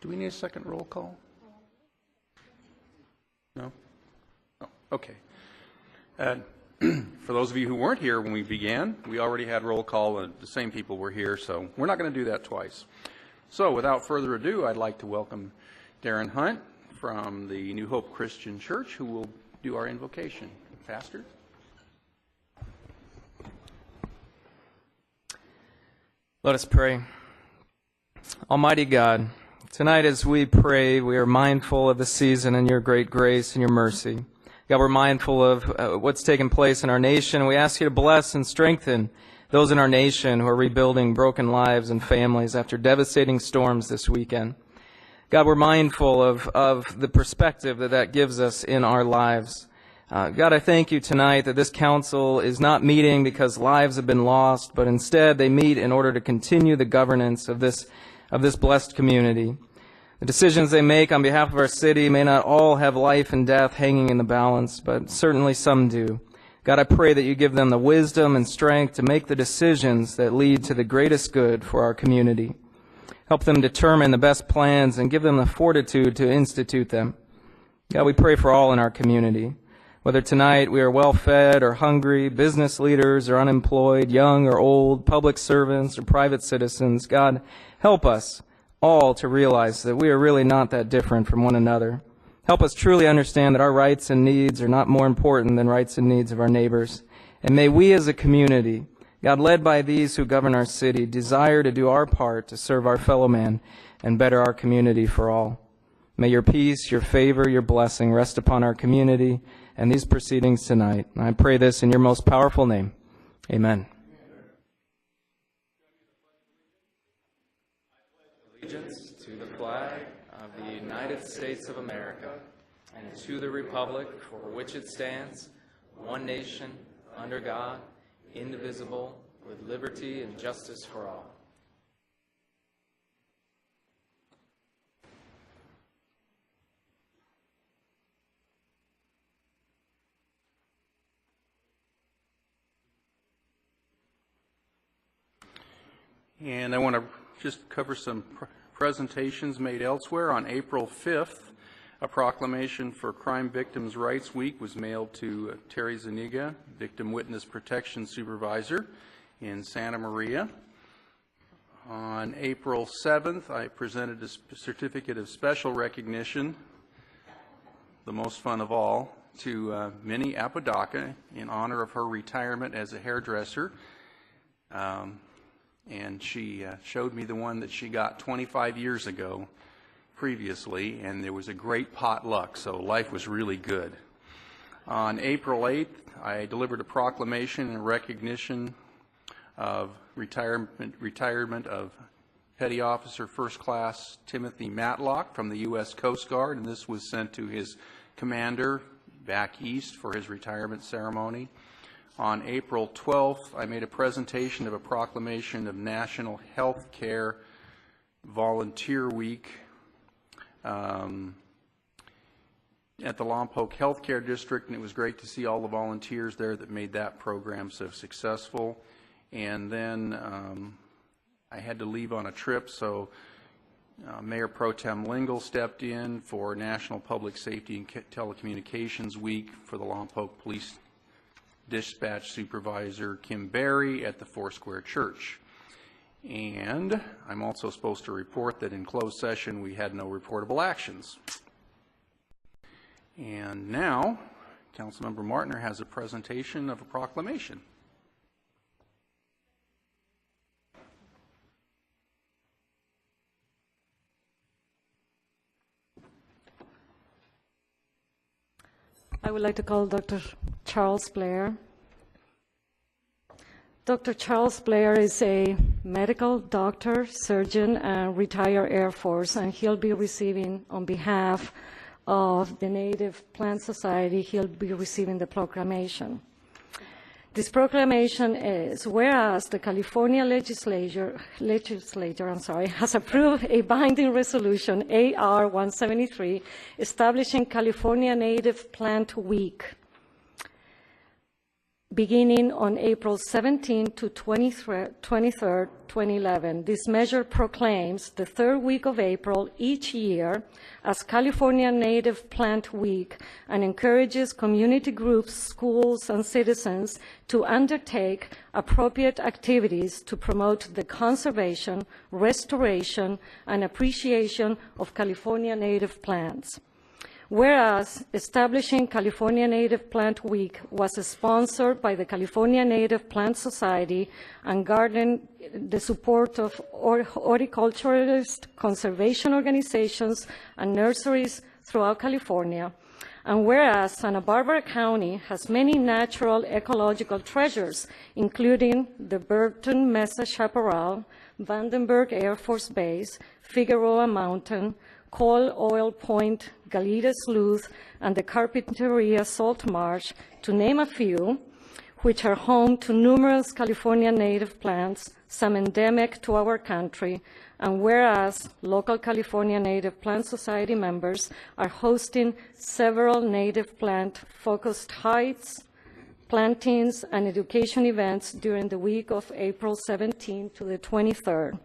Do we need a second roll call? No? Oh, okay. For those of you who weren't here when we began, we already had roll call and the same people were here, so we're not going to do that twice. So without further ado, I'd like to welcome Darren Hunt from the New Hope Christian Church, who will do our invocation. Pastor? Let us pray. Almighty God, tonight as we pray, we are mindful of the season and your great grace and your mercy. God, we're mindful of what's taken place in our nation. We ask you to bless and strengthen those in our nation who are rebuilding broken lives and families after devastating storms this weekend. God, we're mindful of the perspective that gives us in our lives. God, I thank you tonight that this council is not meeting because lives have been lost, but instead they meet in order to continue the governance of this blessed community. The decisions they make on behalf of our city may not all have life and death hanging in the balance, but certainly some do. God, I pray that you give them the wisdom and strength to make the decisions that lead to the greatest good for our community. Help them determine the best plans and give them the fortitude to institute them. God, we pray for all in our community. Whether tonight we are well-fed or hungry, business leaders or unemployed, young or old, public servants or private citizens, God, help us all to realize that we are really not that different from one another. Help us truly understand that our rights and needs are not more important than rights and needs of our neighbors. And may we as a community, God, led by these who govern our city, desire to do our part to serve our fellow man and better our community for all. May your peace, your favor, your blessing rest upon our community and these proceedings tonight. And I pray this in your most powerful name. Amen. Allegiance to the flag of the United States of America and to the republic for which it stands, one nation, under God, indivisible, with liberty and justice for all. And I want to just cover some presentations made elsewhere. On April 5th, a proclamation for Crime Victims' Rights Week was mailed to Terry Zuniga, Victim Witness Protection Supervisor in Santa Maria. On April 7th, I presented a certificate of special recognition, the most fun of all, to Minnie Apodaca in honor of her retirement as a hairdresser. And she showed me the one that she got 25 years ago previously, and there was a great potluck, so life was really good. On April 8th, I delivered a proclamation in recognition of retirement of Petty Officer First Class Timothy Matlock from the U.S. Coast Guard, and this was sent to his commander back east for his retirement ceremony. On April 12th, I made a presentation of a proclamation of National Health Care Volunteer Week at the Lompoc Healthcare District, and it was great to see all the volunteers there that made that program so successful. And then I had to leave on a trip, so Mayor Pro Tem Lingle stepped in for National Public Safety and Telecommunications Week for the Lompoc Police Dispatch Supervisor Kim Berry at the Foursquare Church. And I'm also supposed to report that in closed session we had no reportable actions. And now, Councilmember Martner has a presentation of a proclamation. I would like to call Dr. Charles Blair. Dr. Charles Blair is a medical doctor, surgeon, and retired Air Force, and he'll be receiving, on behalf of the Native Plant Society, he'll be receiving the proclamation. This proclamation is, whereas the California legislature has approved a binding resolution, AR 173, establishing California Native Plant Week. beginning on April 17 to 23rd, 2011. This measure proclaims the third week of April each year as California Native Plant Week and encourages community groups, schools, and citizens to undertake appropriate activities to promote the conservation, restoration, and appreciation of California native plants. Whereas establishing California Native Plant Week was sponsored by the California Native Plant Society and garnered the support of horticulturalist conservation organizations and nurseries throughout California. And whereas Santa Barbara County has many natural ecological treasures, including the Burton Mesa Chaparral, Vandenberg Air Force Base, Figueroa Mountain, Coal Oil Point, Galita Slough, and the Carpinteria Salt Marsh, to name a few, which are home to numerous California native plants, some endemic to our country, and whereas local California Native Plant Society members are hosting several native plant-focused hikes, plantings, and education events during the week of April 17 to the 23rd.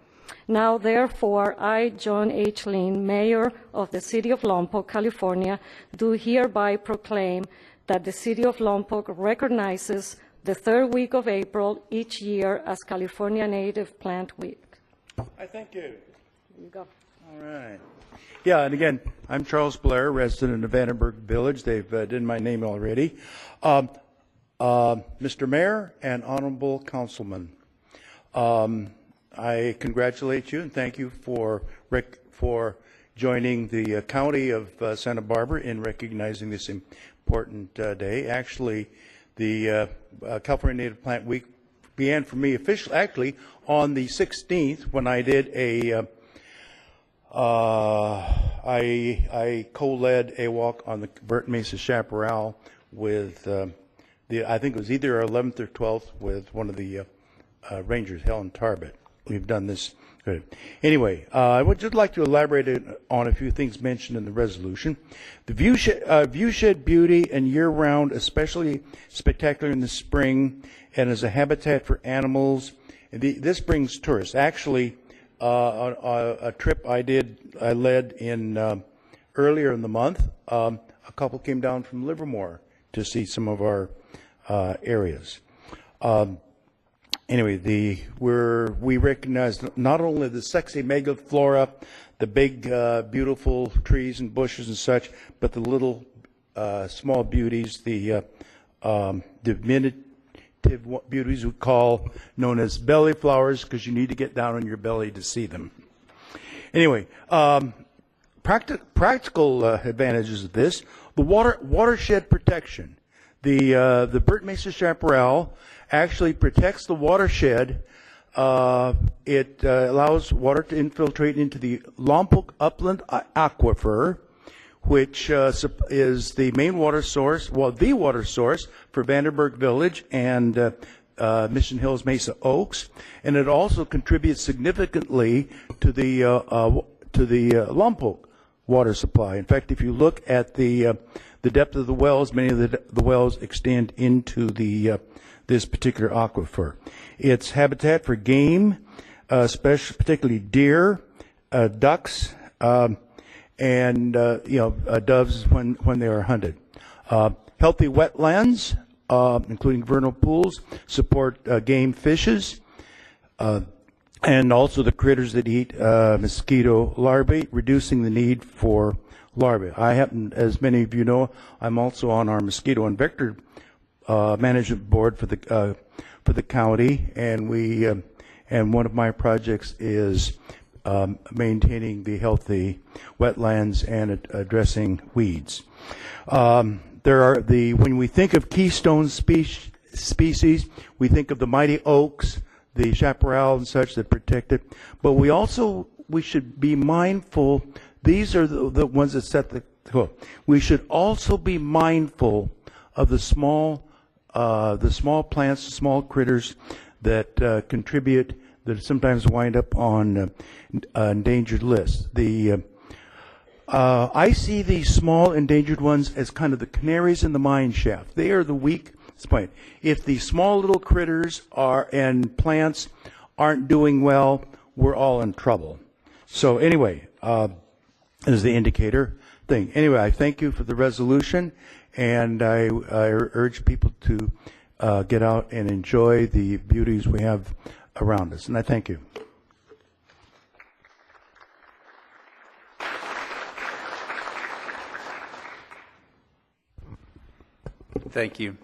Now, therefore, I, John H. Lynn, Mayor of the City of Lompoc, California, do hereby proclaim that the City of Lompoc recognizes the third week of April each year as California Native Plant Week. I thank you. There you go. All right. Yeah, and again, I'm Charles Blair, resident of Vandenberg Village. They've done my name already. Mr. Mayor and Honorable Councilman, I congratulate you and thank you for joining the County of Santa Barbara in recognizing this important day. Actually, the California Native Plant Week began for me officially, actually, on the 16th when I did I co-led a walk on the Burton Mesa Chaparral with I think it was either 11th or 12th with one of the rangers, Helen Tarbett. We've done this. Good. Anyway, I would just like to elaborate on a few things mentioned in the resolution. The viewshed beauty and year-round, especially spectacular in the spring, and as a habitat for animals. This brings tourists. Actually, a trip I led in earlier in the month. A couple came down from Livermore to see some of our areas. Anyway, we recognize not only the sexy megaflora, the big, beautiful trees and bushes and such, but the little, small beauties, the diminutive beauties we call known as belly flowers, because you need to get down on your belly to see them. Anyway, practical advantages of this: the watershed protection. The Burton Mesa Chaparral actually protects the watershed. It allows water to infiltrate into the Lompoc upland aquifer, which is the main water source, well, the water source for Vandenberg Village and Mission Hills Mesa Oaks, and it also contributes significantly to the Lompoc water supply. In fact, if you look at the depth of the wells, many of the wells extend into this particular aquifer. It's habitat for game, particularly deer, ducks, and doves when they are hunted. Healthy wetlands, including vernal pools, support game fishes, and also the critters that eat mosquito larvae, reducing the need for larvae. I happen, as many of you know, I'm also on our mosquito and vector management board for the county, and one of my projects is maintaining the healthy wetlands and addressing weeds. When we think of keystone species, we think of the mighty oaks, the chaparral and such that protect it, but we should be mindful. These are the ones that set the hook. We should also be mindful of the small plants, the small critters that contribute, that sometimes wind up on endangered lists. I see these small endangered ones as kind of the canaries in the mine shaft. They are the weak That's the point. If the small little critters and plants aren't doing well, we're all in trouble. So anyway, is the indicator thing. Anyway, I thank you for the resolution, and I urge people to get out and enjoy the beauties we have around us. And I thank you. Thank you.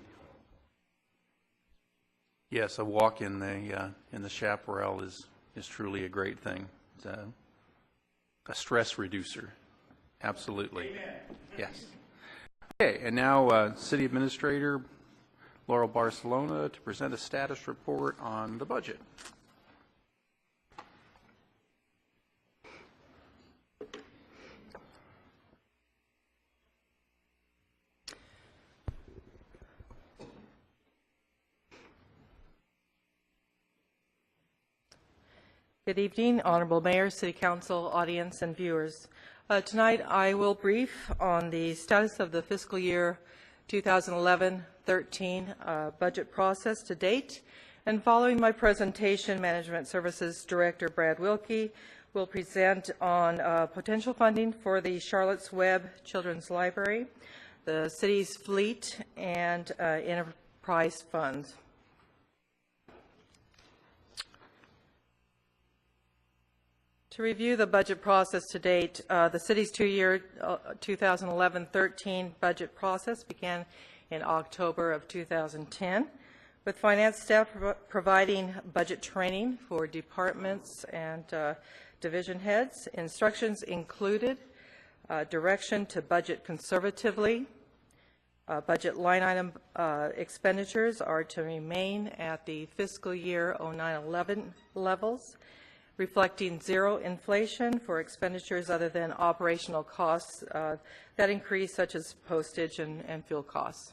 Yes, a walk in the chaparral is truly a great thing. It's a stress reducer. Absolutely. Amen. Yes. Okay, and now City Administrator Laurel Barcelona to present a status report on the budget. Good evening, Honorable Mayor, City Council, audience, and viewers. Tonight I will brief on the status of the fiscal year 2011-13 budget process to date, and following my presentation, Management Services Director Brad Wilkie will present on potential funding for the Charlotte's Web Children's Library, the city's fleet, and enterprise funds. To review the budget process to date, the city's two-year 2011-13 budget process began in October of 2010, with finance staff providing budget training for departments and division heads. Instructions included direction to budget conservatively. Budget line item expenditures are to remain at the fiscal year 09-11 levels, reflecting zero inflation for expenditures other than operational costs that increase, such as postage and fuel costs.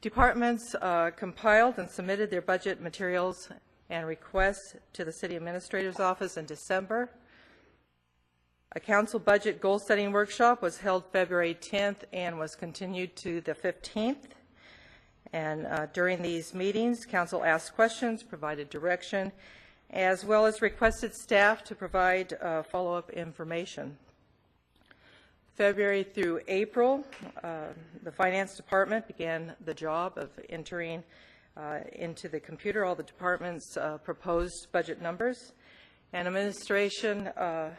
Departments compiled and submitted their budget materials and requests to the City Administrator's Office in December. A council budget goal-setting workshop was held February 10th and was continued to the 15th. And during these meetings, council asked questions, provided direction, as well as requested staff to provide follow-up information. February through April, the Finance Department began the job of entering into the computer all the department's proposed budget numbers, and Administration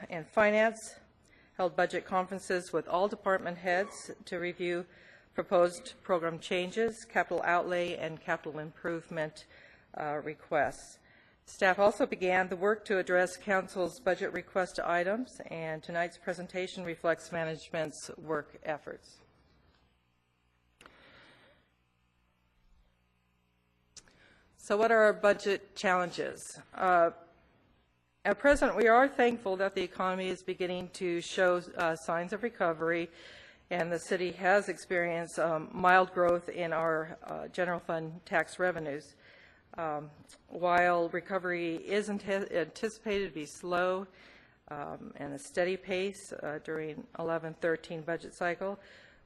and Finance held budget conferences with all department heads to review proposed program changes, capital outlay, and capital improvement requests. Staff also began the work to address Council's budget request items, and tonight's presentation reflects management's work efforts. So what are our budget challenges? At present, we are thankful that the economy is beginning to show signs of recovery, and the city has experienced mild growth in our general fund tax revenues. While recovery is anticipated to be slow and a steady pace during 11-13 budget cycle,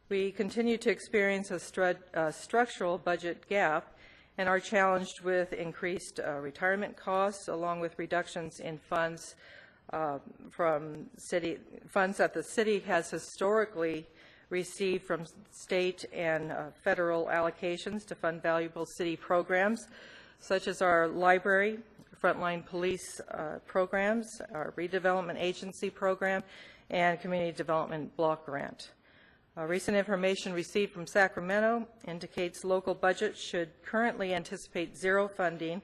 we continue to experience a structural budget gap and are challenged with increased retirement costs, along with reductions in funds from funds that the city has historically received from state and federal allocations to fund valuable city programs, such as our library, frontline police programs, our redevelopment agency program, and community development block grant. Recent information received from Sacramento indicates local budgets should currently anticipate zero funding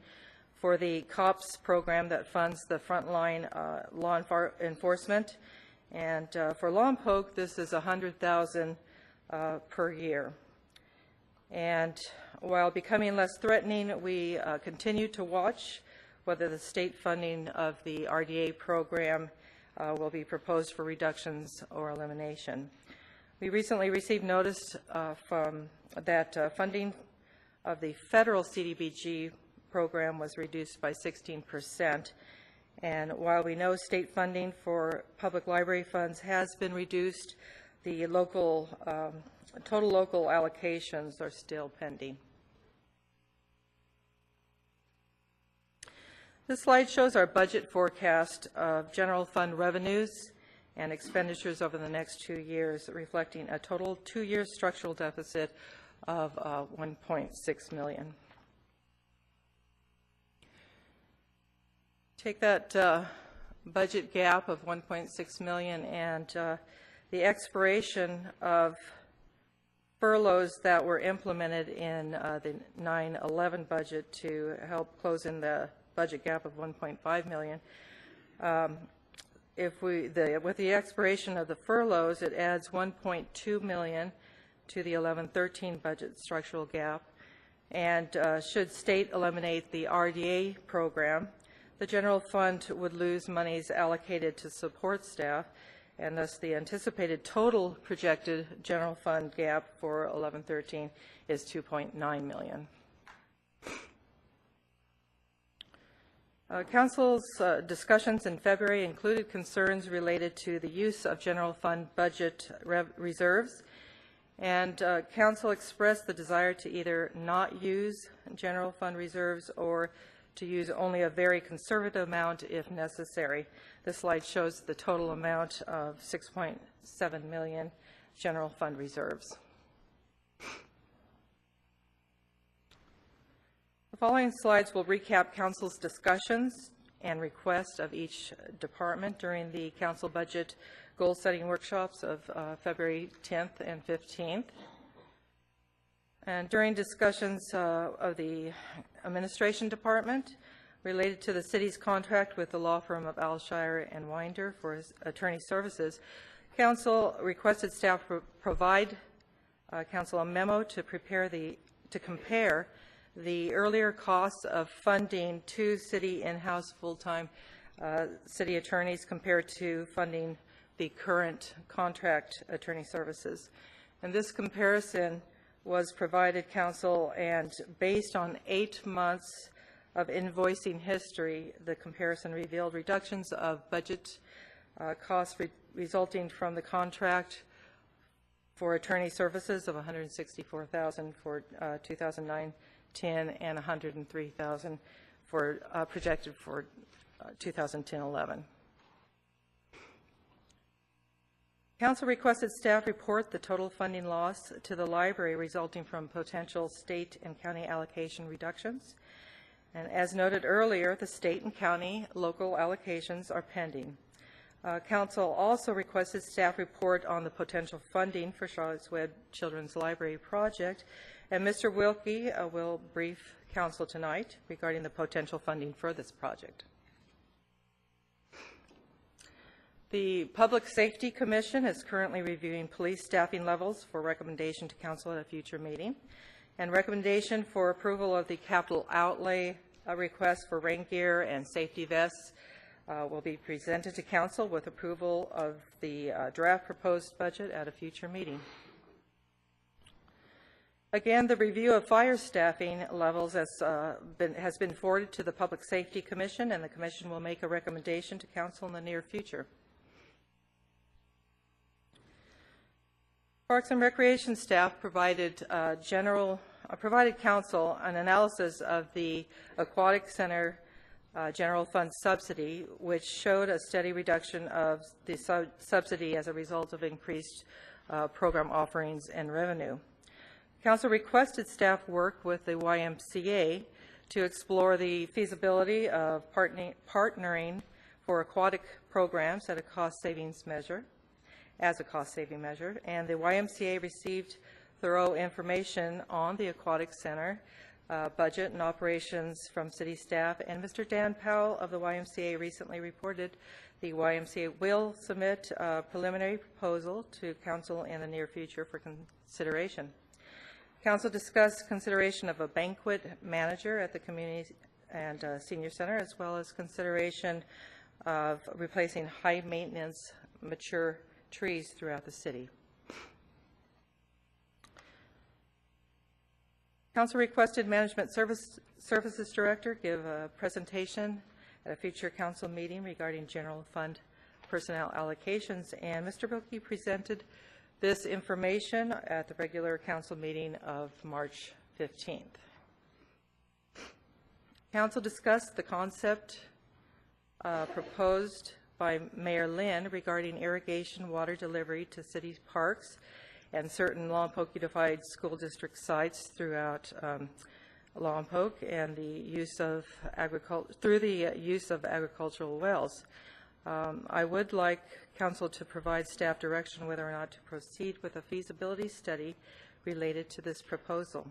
for the COPS program that funds the frontline law enforcement, and for Lompoc, this is $100,000 per year. And while becoming less threatening, we continue to watch whether the state funding of the RDA program will be proposed for reductions or elimination. We recently received notice that funding of the federal CDBG program was reduced by 16%. And while we know state funding for public library funds has been reduced, the local, total local allocations are still pending. This slide shows our budget forecast of general fund revenues and expenditures over the next 2 years, reflecting a total 2-year structural deficit of $1.6 million. Take that budget gap of $1.6 million and the expiration of furloughs that were implemented in the 9/11 budget to help close in the budget gap of $1.5 million. With the expiration of the furloughs, it adds $1.2 million to the 11-13 budget structural gap. And should state eliminate the RDA program, the general fund would lose monies allocated to support staff, and thus the anticipated total projected general fund gap for 11-13 is $2.9 million. Council's discussions in February included concerns related to the use of general fund budget reserves, and Council expressed the desire to either not use general fund reserves or to use only a very conservative amount if necessary. This slide shows the total amount of $6.7 million general fund reserves. The following slides will recap Council's discussions and requests of each department during the Council budget goal-setting workshops of February 10th and 15th. And during discussions of the Administration Department related to the City's contract with the law firm of Alshire and Winder for attorney services, Council requested staff provide Council a memo to compare the earlier costs of funding 2 city in-house full-time city attorneys compared to funding the current contract attorney services. And this comparison was provided Council, and based on 8 months of invoicing history, the comparison revealed reductions of budget costs resulting from the contract for attorney services of $164,000 for 2009-10 and $103,000 for projected for 2010-11. Council requested staff report the total funding loss to the library resulting from potential state and county allocation reductions. And as noted earlier, the state and county local allocations are pending. Council also requested staff report on the potential funding for Charlotte's Web Children's Library project, and Mr. Wilkie will brief Council tonight regarding the potential funding for this project. The Public Safety Commission is currently reviewing police staffing levels for recommendation to Council at a future meeting, and recommendation for approval of the capital outlay request for rain gear and safety vests will be presented to Council with approval of the draft proposed budget at a future meeting. Again, the review of fire staffing levels has been forwarded to the Public Safety Commission, and the Commission will make a recommendation to Council in the near future. Parks and Recreation staff provided Council an analysis of the Aquatic Center General Fund subsidy, which showed a steady reduction of the subsidy as a result of increased program offerings and revenue. Council requested staff work with the YMCA to explore the feasibility of partnering for aquatic programs at a cost savings measure, and the YMCA received thorough information on the Aquatic Center budget and operations from city staff, and Mr. Dan Powell of the YMCA recently reported the YMCA will submit a preliminary proposal to Council in the near future for consideration. Council discussed consideration of a banquet manager at the Community and Senior Center, as well as consideration of replacing high-maintenance mature trees throughout the city. Council requested Management Services Director give a presentation at a future Council meeting regarding general fund personnel allocations, and Mr. Wilkie presented this information at the regular council meeting of March 15th. Council discussed the concept proposed by Mayor Lynn regarding irrigation water delivery to city parks and certain Lompoc Unified School District sites throughout Lompoc, and the use of agricultural wells. I would like Council to provide staff direction whether or not to proceed with a feasibility study related to this proposal.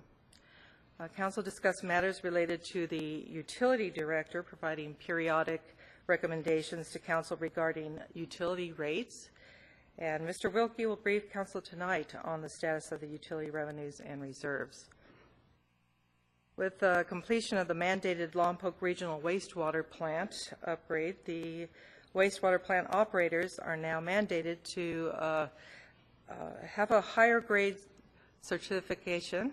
Council discussed matters related to the utility director providing periodic recommendations to Council regarding utility rates. And Mr. Wilkie will brief Council tonight on the status of the utility revenues and reserves. With completion of the mandated Lompoc Regional Wastewater Plant upgrade, the wastewater plant operators are now mandated to have a higher grade certification,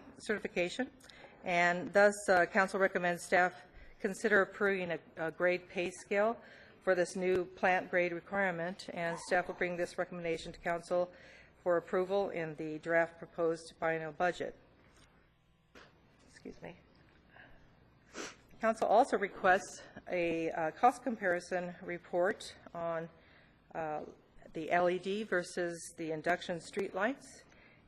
and thus Council recommends staff consider approving a grade pay scale for this new plant grade requirement, and staff will bring this recommendation to Council for approval in the draft proposed biennial budget. Excuse me. Council also requests a cost comparison report on the LED versus the induction streetlights,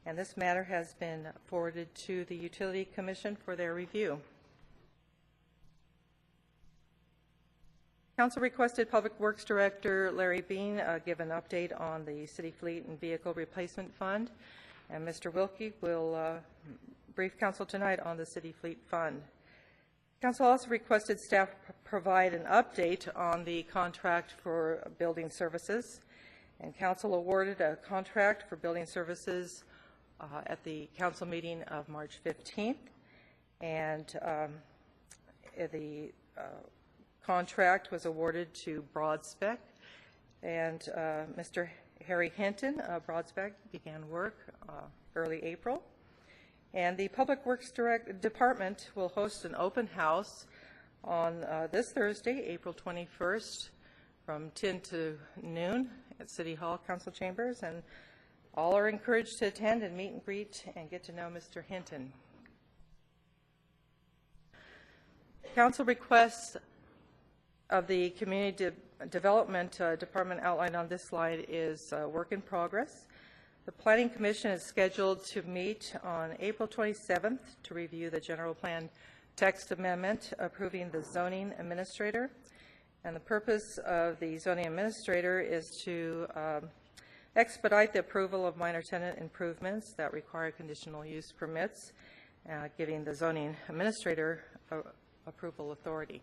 and this matter has been forwarded to the Utility Commission for their review. Council requested Public Works Director Larry Bean give an update on the City Fleet and Vehicle Replacement Fund, and Mr. Wilkie will brief Council tonight on the City Fleet Fund. Council also requested staff provide an update on the contract for building services, and Council awarded a contract for building services at the Council meeting of March 15th, and the contract was awarded to Broadspec, and Mr. Harry Hinton of Broadspec began work early April. And the Public Works Department will host an open house on this Thursday, April 21st, from 10 to noon at City Hall Council Chambers, and all are encouraged to attend and meet and greet and get to know Mr. Hinton. Council requests of the Community Development Department outlined on this slide is work in progress. The Planning Commission is scheduled to meet on April 27th to review the general plan text amendment approving the zoning administrator. And the purpose of the zoning administrator is to expedite the approval of minor tenant improvements that require conditional use permits, giving the zoning administrator approval authority.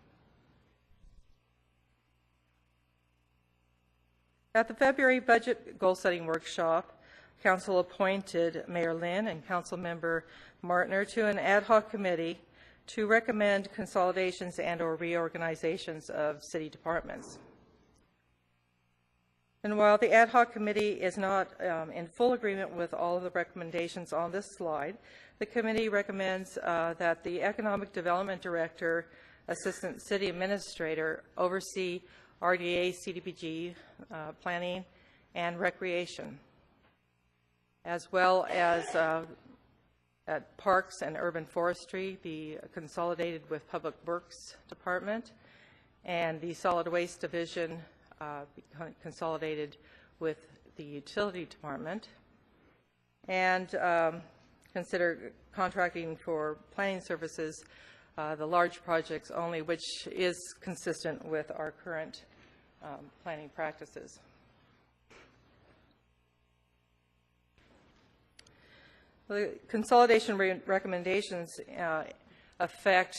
At the February budget goal-setting workshop, Council appointed Mayor Lynn and Council Member Martner to an ad hoc committee to recommend consolidations and/or reorganizations of city departments. And while the ad hoc committee is not in full agreement with all of the recommendations on this slide, the committee recommends that the Economic Development Director, Assistant City Administrator oversee RDA, CDBG, planning, and recreation, as well as at Parks and Urban Forestry be consolidated with Public Works Department, and the Solid Waste Division be consolidated with the Utility Department, and consider contracting for planning services, the large projects only, which is consistent with our current planning practices. The consolidation recommendations affect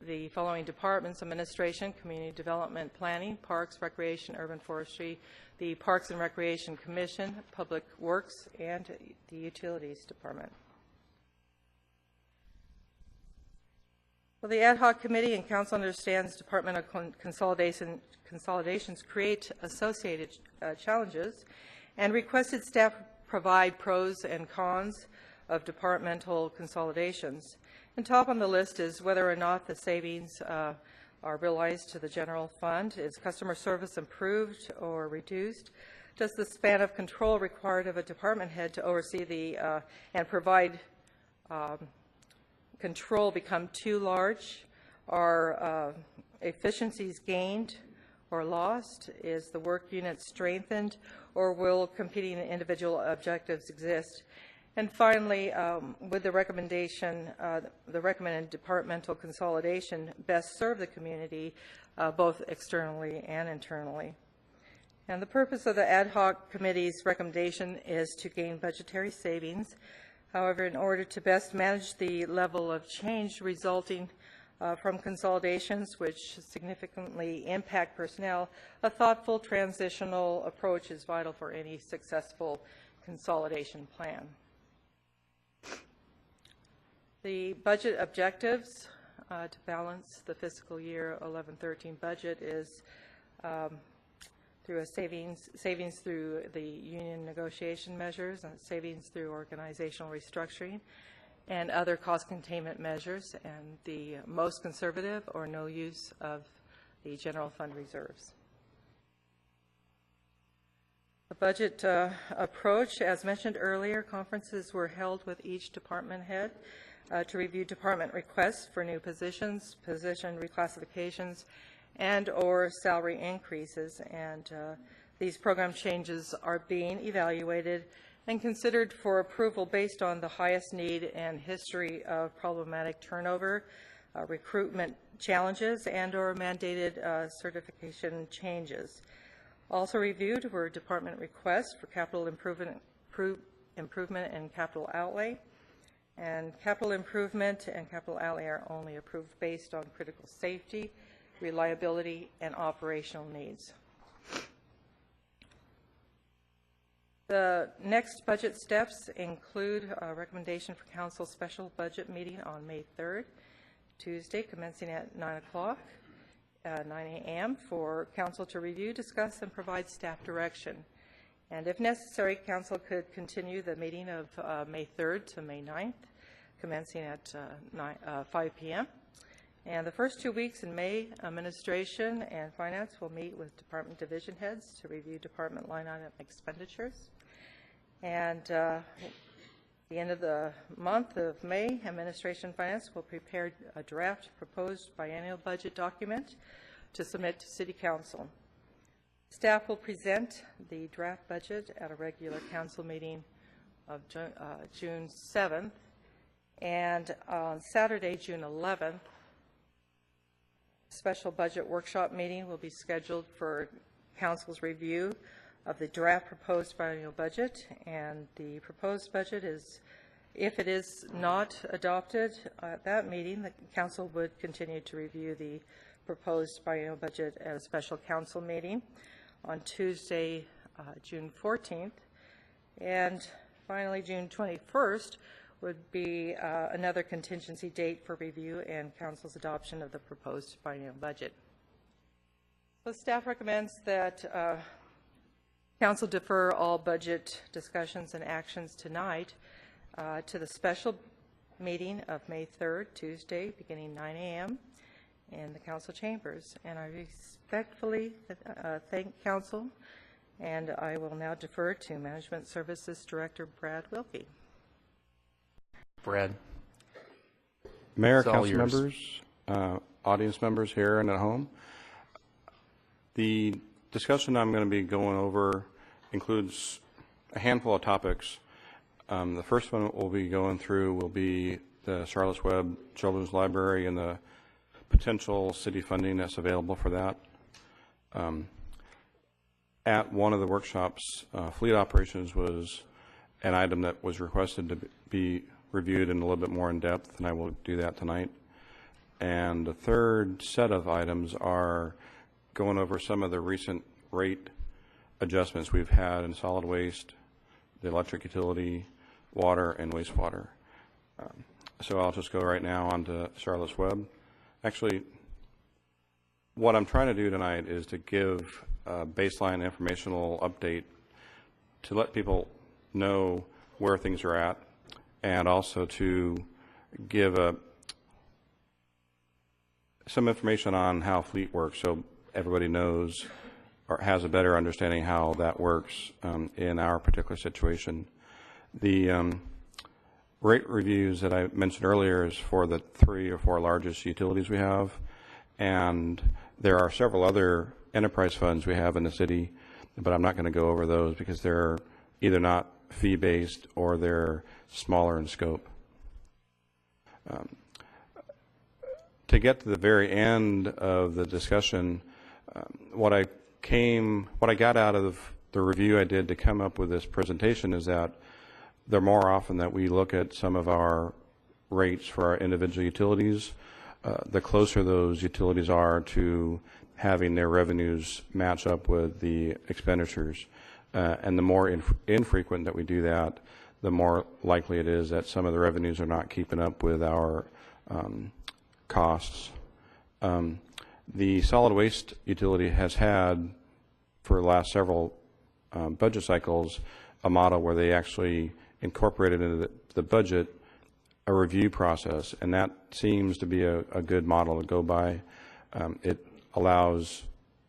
the following departments: administration, community development, planning, parks, recreation, urban forestry, the Parks and Recreation Commission, Public Works, and the Utilities Department. Well, the ad hoc committee and council understands departmental consolidations create associated challenges, and requested staff provide pros and cons of departmental consolidations. And top on the list is whether or not the savings are realized to the general fund. Is customer service improved or reduced? does the span of control required of a department head to oversee the and provide control become too large? Are efficiencies gained or lost? Is the work unit strengthened, or will competing individual objectives exist? And finally, would the recommended departmental consolidation best serve the community, both externally and internally? And the purpose of the ad hoc committee's recommendation is to gain budgetary savings. However, in order to best manage the level of change resulting from consolidations, which significantly impact personnel, a thoughtful transitional approach is vital for any successful consolidation plan. The budget objectives to balance the fiscal year 11-13 budget is through a savings through the union negotiation measures, and savings through organizational restructuring, and other cost containment measures, and the most conservative or no use of the general fund reserves. The budget approach, as mentioned earlier, conferences were held with each department head to review department requests for new positions, position reclassifications, and or salary increases, and these program changes are being evaluated and considered for approval based on the highest need and history of problematic turnover, recruitment challenges, and or mandated certification changes. Also reviewed were department requests for capital improvement and capital outlay. And capital improvement and capital outlay are only approved based on critical safety, reliability, and operational needs. The next budget steps include a recommendation for Council special budget meeting on May 3rd, Tuesday, commencing at 9 o'clock, 9 a.m. for Council to review, discuss, and provide staff direction. And if necessary, Council could continue the meeting of May 3rd to May 9th, commencing at 5 p.m. And the first 2 weeks in May, Administration and Finance will meet with department division heads to review department line item expenditures. And the end of the month of May, Administration and Finance will prepare a draft proposed biennial budget document to submit to City Council. Staff will present the draft budget at a regular council meeting of June 7th, and on Saturday, June 11th, special budget workshop meeting will be scheduled for Council's review of the draft proposed biennial budget, and the proposed budget is, if it is not adopted at that meeting, the Council would continue to review the proposed biennial budget at a special council meeting on Tuesday, June 14th, and finally June 21st would be another contingency date for review and Council's adoption of the proposed biennial budget. So staff recommends that Council defer all budget discussions and actions tonight to the special meeting of May 3rd, Tuesday, beginning 9 a.m. in the Council chambers. And I respectfully thank Council, and I will now defer to Management Services Director Brad Wilkie. Brad. Mayor, council members, audience members here and at home. The discussion I'm going to be going over includes a handful of topics. The first one we'll be going through will be the Charlotte's Web Children's Library and the potential city funding that's available for that. At one of the workshops, fleet operations was an item that was requested to be reviewed in a little bit more in depth, and I will do that tonight. And the third set of items are going over some of the recent rate adjustments we've had in solid waste, the electric utility, water, and wastewater. So I'll just go right now on to Charlotte's Web. Actually, what I'm trying to do tonight is to give a baseline informational update to let people know where things are at, and also to give some information on how fleet works so everybody knows or has a better understanding how that works in our particular situation. The rate reviews that I mentioned earlier is for the 3 or 4 largest utilities we have, and there are several other enterprise funds we have in the city, but I'm not going to go over those because they're either not fee-based or they're smaller in scope. To get to the very end of the discussion, what I got out of the review I did to come up with this presentation is that the more often that we look at some of our rates for our individual utilities, the closer those utilities are to having their revenues match up with the expenditures. And the more infrequent that we do that, the more likely it is that some of the revenues are not keeping up with our costs. The solid waste utility has had, for the last several budget cycles, a model where they actually incorporated into the budget a review process, and that seems to be a good model to go by. It allows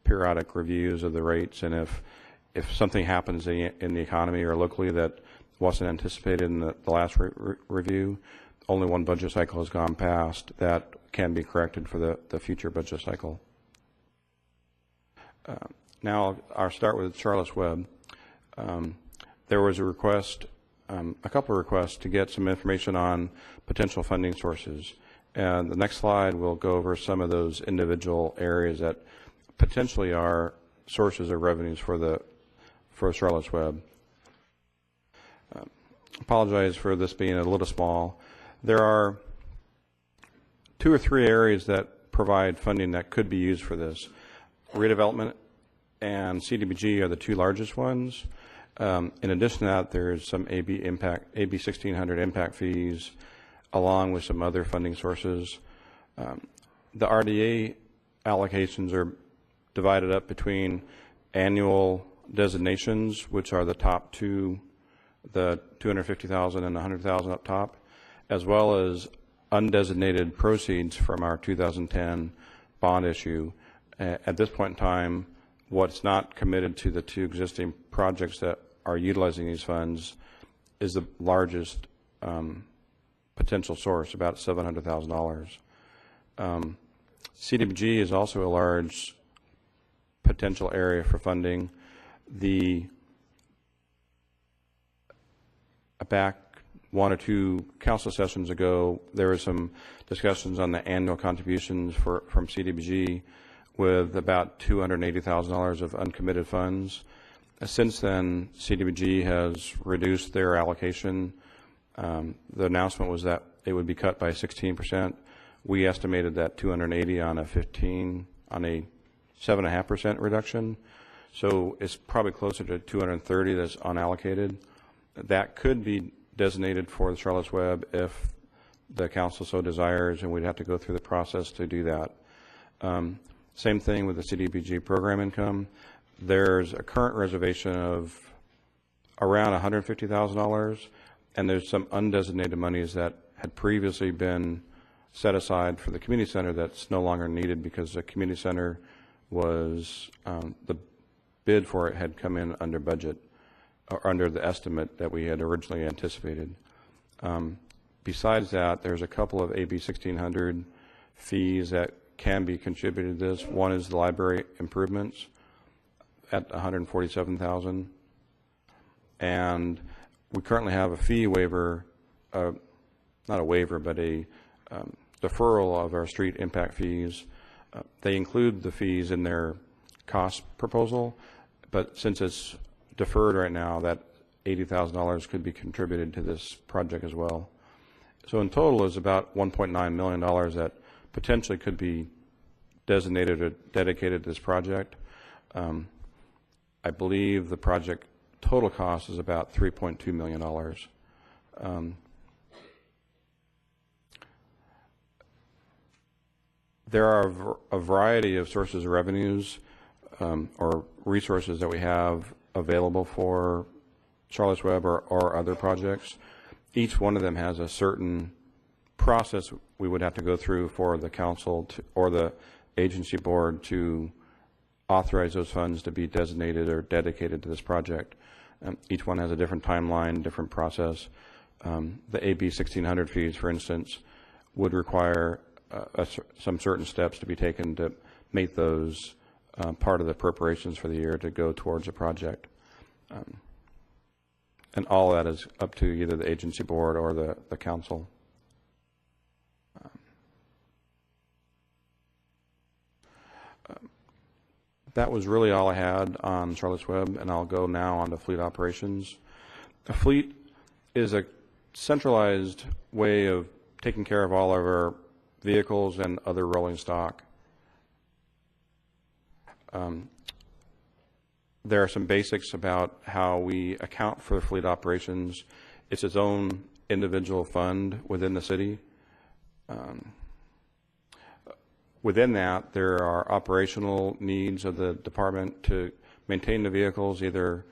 periodic reviews of the rates, and if something happens in the economy or locally that wasn't anticipated in the last review, only one budget cycle has gone past, that can be corrected for the future budget cycle. Now I'll start with Charlotte's Web. There was a request, a couple of requests to get some information on potential funding sources. And the next slide will go over some of those individual areas that potentially are sources of revenues for Charlotte's Web. Apologize for this being a little small. There are 2 or 3 areas that provide funding that could be used for this. Redevelopment and CDBG are the 2 largest ones. In addition to that, there's some AB 1600 impact fees, along with some other funding sources. The RDA allocations are divided up between annual designations, which are the top 2, the $250,000 and the $100,000 up top, as well as undesignated proceeds from our 2010 bond issue. At this point in time, what's not committed to the 2 existing projects that are utilizing these funds is the largest potential source, about $700,000. CDBG is also a large potential area for funding. Back 1 or 2 council sessions ago, there were some discussions on the annual contributions from CDBG with about $280,000 of uncommitted funds. Since then, CDBG has reduced their allocation. The announcement was that it would be cut by 16%. We estimated that 280 on a 7.5% reduction. So it's probably closer to 230 that's unallocated. That could be designated for the Charlotte's Web if the council so desires, and we'd have to go through the process to do that. Same thing with the CDBG program income. There's a current reservation of around $150,000, and there's some undesignated monies that had previously been set aside for the community center that's no longer needed because the community center was, the bid for it had come in under budget, or under the estimate that we had originally anticipated. Besides that, there's a couple of AB 1600 fees that can be contributed to this. One is the library improvements at $147,000, and we currently have a fee waiver, not a waiver, but a deferral of our street impact fees. They include the fees in their cost proposal, but since it's deferred right now, that $80,000 could be contributed to this project as well. So in total is about $1.9 million that potentially could be designated or dedicated to this project. I believe the project total cost is about $3.2 million. There are a variety of sources of revenues or resources that we have available for Charlotte's Web or other projects. Each one of them has a certain process we would have to go through for the council or the agency board to authorize those funds to be designated or dedicated to this project. Each one has a different timeline, different process. The AB 1600 fees, for instance, would require some certain steps to be taken to make those part of the appropriations for the year to go towards a project. And all that is up to either the agency board or the council. That was really all I had on Charlotte's Web, and I'll go now on to fleet operations. A fleet is a centralized way of taking care of all of our vehicles and other rolling stock. There are some basics about how we account for fleet operations. It's its own individual fund within the city. Within that, there are operational needs of the department to maintain the vehicles, either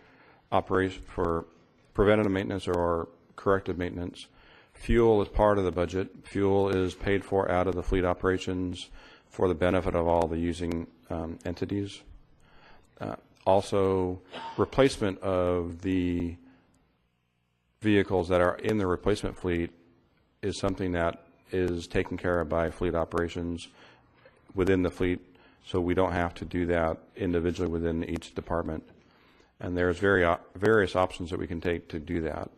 operation for preventative maintenance or corrective maintenance. Fuel is part of the budget. Fuel is paid for out of the fleet operations for the benefit of all the using entities. Also, replacement of the vehicles that are in the replacement fleet is something that is taken care of by fleet operations within the fleet, so we don't have to do that individually within each department. And there's various options that we can take to do that.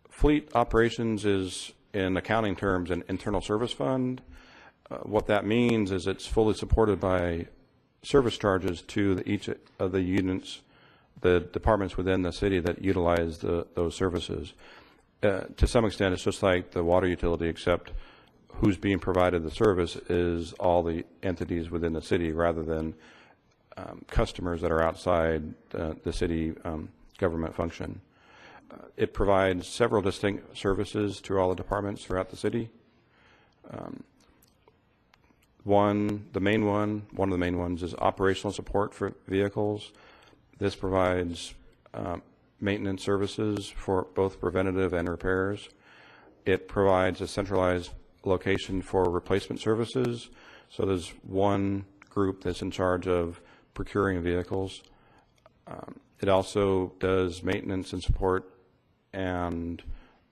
Fleet operations is, in accounting terms, an internal service fund. What that means is it's fully supported by service charges to each of the units, the departments within the city that utilize those services. To some extent, it's just like the water utility, except who's being provided the service is all the entities within the city rather than customers that are outside the city government function. It provides several distinct services to all the departments throughout the city. One of the main ones is operational support for vehicles. This provides maintenance services for both preventative and repairs. It provides a centralized location for replacement services. So there's one group that's in charge of procuring vehicles. It also does maintenance and support and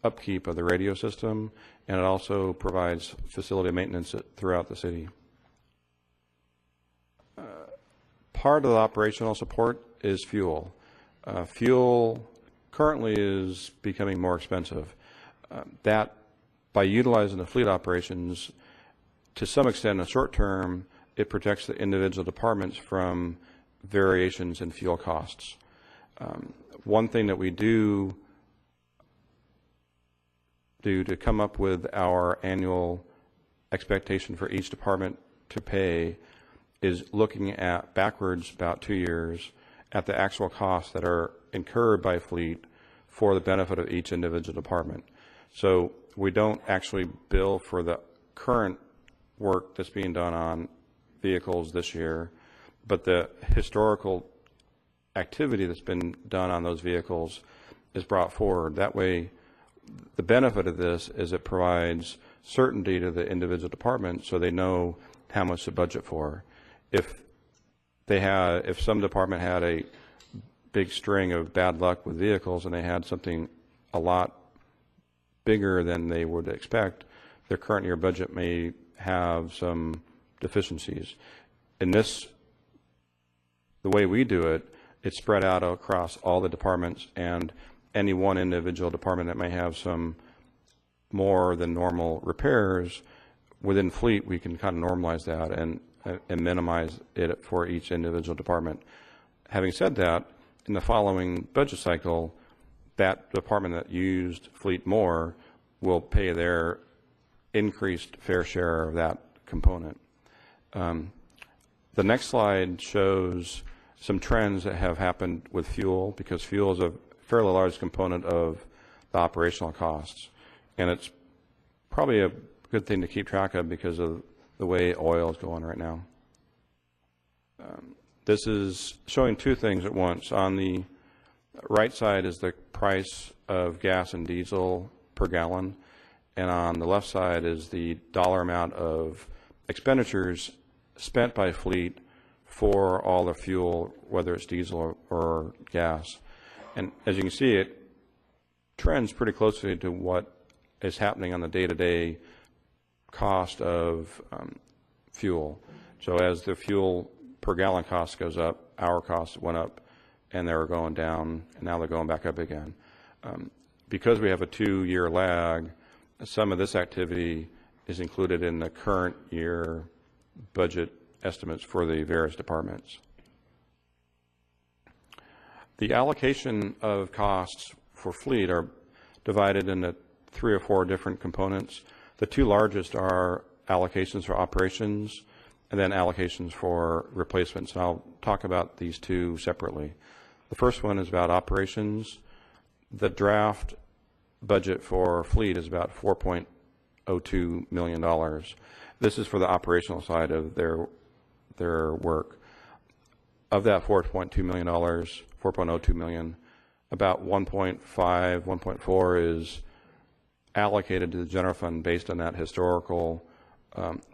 upkeep of the radio system, and it also provides facility maintenance throughout the city. Part of the operational support is fuel. Fuel currently is becoming more expensive. That, by utilizing the fleet operations, to some extent in the short term, it protects the individual departments from variations in fuel costs. One thing that we do to come up with our annual expectation for each department to pay is looking at backwards about 2 years at the actual costs that are incurred by fleet for the benefit of each individual department. So we don't actually bill for the current work that's being done on vehicles this year, but the historical activity that's been done on those vehicles is brought forward. That way, the benefit of this is it provides certainty to the individual department so they know how much to budget for. If some department had a big string of bad luck with vehicles and they had something a lot bigger than they would expect, their current year budget may have some deficiencies. In this, the way we do it, it's spread out across all the departments, and any one individual department that may have some more than normal repairs, within fleet we can kind of normalize that and minimize it for each individual department. Having said that, in the following budget cycle, that department that used fleet more will pay their increased fair share of that component. The next slide shows some trends that have happened with fuel, because fuel is a fairly large component of the operational costs. And it's probably a good thing to keep track of because of the way oil is going right now. This is showing two things at once. On the right side is the price of gas and diesel per gallon, and on the left side is the dollar amount of expenditures spent by fleet for all the fuel, whether it's diesel or gas. And as you can see, it trends pretty closely to what is happening on the day-to-day cost of fuel. So as the fuel per gallon cost goes up, our costs went up, and they were going down, and now they're going back up again. Because we have a 2-year lag, some of this activity is included in the current year budget estimates for the various departments. The allocation of costs for fleet are divided into 3 or 4 different components. The 2 largest are allocations for operations and then allocations for replacements. And I'll talk about these 2 separately. The first one is about operations. The draft budget for fleet is about $4.02 million. This is for the operational side of their work. Of that $4.2 million, $4.02 million, about 1.4 is allocated to the general fund based on that historical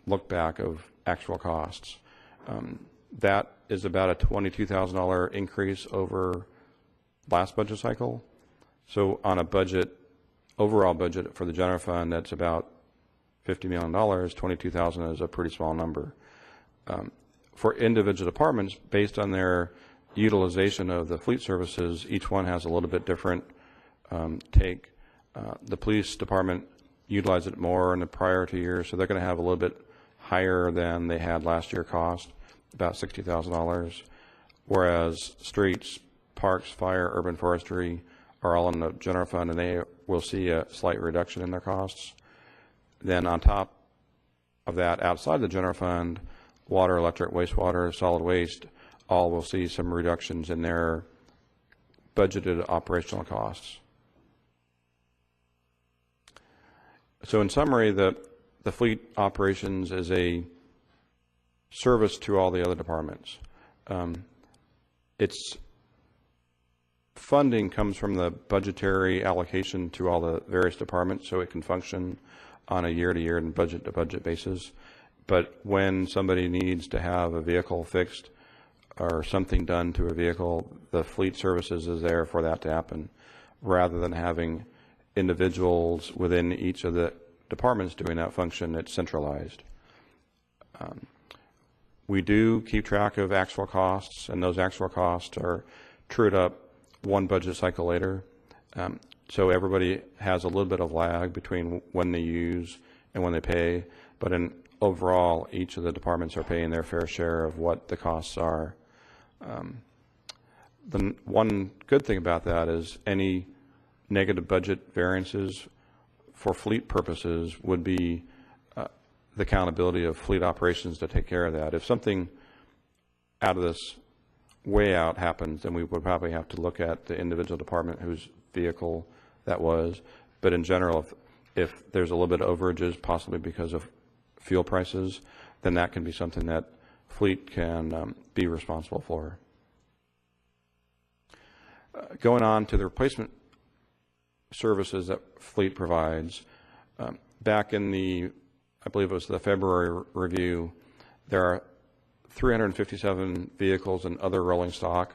look back of actual costs. That is about a $22,000 increase over last budget cycle. So on a budget, overall budget for the general fund, that's about $50 million. $22,000 is a pretty small number. For individual departments, based on their utilization of the fleet services, each one has a little bit different take. The police department utilized it more in the prior 2 years, so they're going to have a little bit higher than they had last year cost, about $60,000, whereas streets, parks, fire, urban forestry are all in the general fund, and they will see a slight reduction in their costs. Then on top of that, outside the general fund, water, electric, wastewater, solid waste, all will see some reductions in their budgeted operational costs. So in summary, the fleet operations is a service to all the other departments. Its funding comes from the budgetary allocation to all the various departments, so it can function on a year-to-year and budget-to-budget basis. But when somebody needs to have a vehicle fixed or something done to a vehicle, the fleet services is there for that to happen, rather than having individuals within each of the departments doing that function. It's centralized. We do keep track of actual costs, and those actual costs are trued up one budget cycle later. So everybody has a little bit of lag between when they use and when they pay, but overall, each of the departments are paying their fair share of what the costs are. The one good thing about that is any negative budget variances for fleet purposes would be the accountability of fleet operations to take care of that. If something out of this way out happens, then we would probably have to look at the individual department whose vehicle that was. But in general, if there's a little bit of overages, possibly because of fuel prices, then that can be something that fleet can be responsible for. Going on to the replacement services that fleet provides, back in the, I believe it was the February review, there are 357 vehicles and other rolling stock.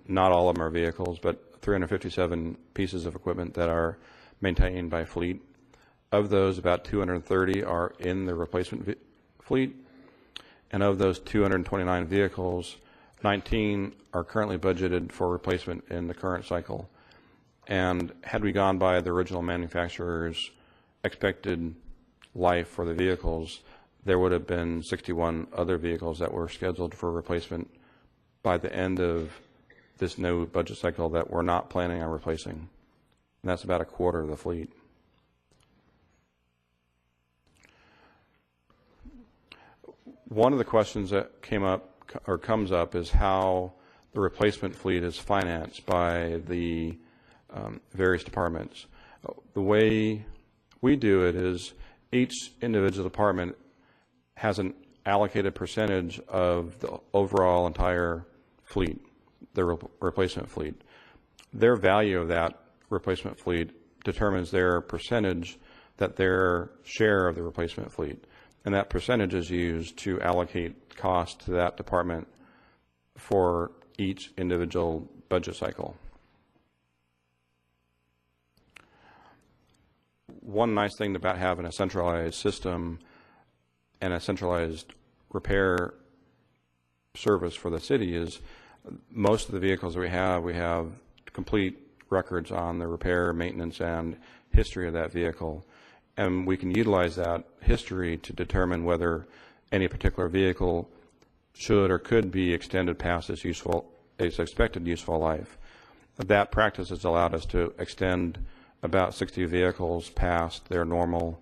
Not all of them are vehicles, but 357 pieces of equipment that are maintained by fleet. Of those, about 230 are in the replacement fleet, and of those 229 vehicles, 19 are currently budgeted for replacement in the current cycle. And had we gone by the original manufacturer's expected life for the vehicles, there would have been 61 other vehicles that were scheduled for replacement by the end of this new budget cycle that we're not planning on replacing. And that's about a quarter of the fleet. One of the questions that came up or comes up is how the replacement fleet is financed by the various departments. The way we do it is each individual department has an allocated percentage of the overall entire fleet, the replacement fleet. Their value of that replacement fleet determines their percentage that their share of the replacement fleet. and that percentage is used to allocate cost to that department for each individual budget cycle. One nice thing about having a centralized system and a centralized repair service for the city is most of the vehicles that we have complete records on the repair, maintenance, and history of that vehicle. And we can utilize that history to determine whether any particular vehicle should or could be extended past its expected useful life. That practice has allowed us to extend about 60 vehicles past their normal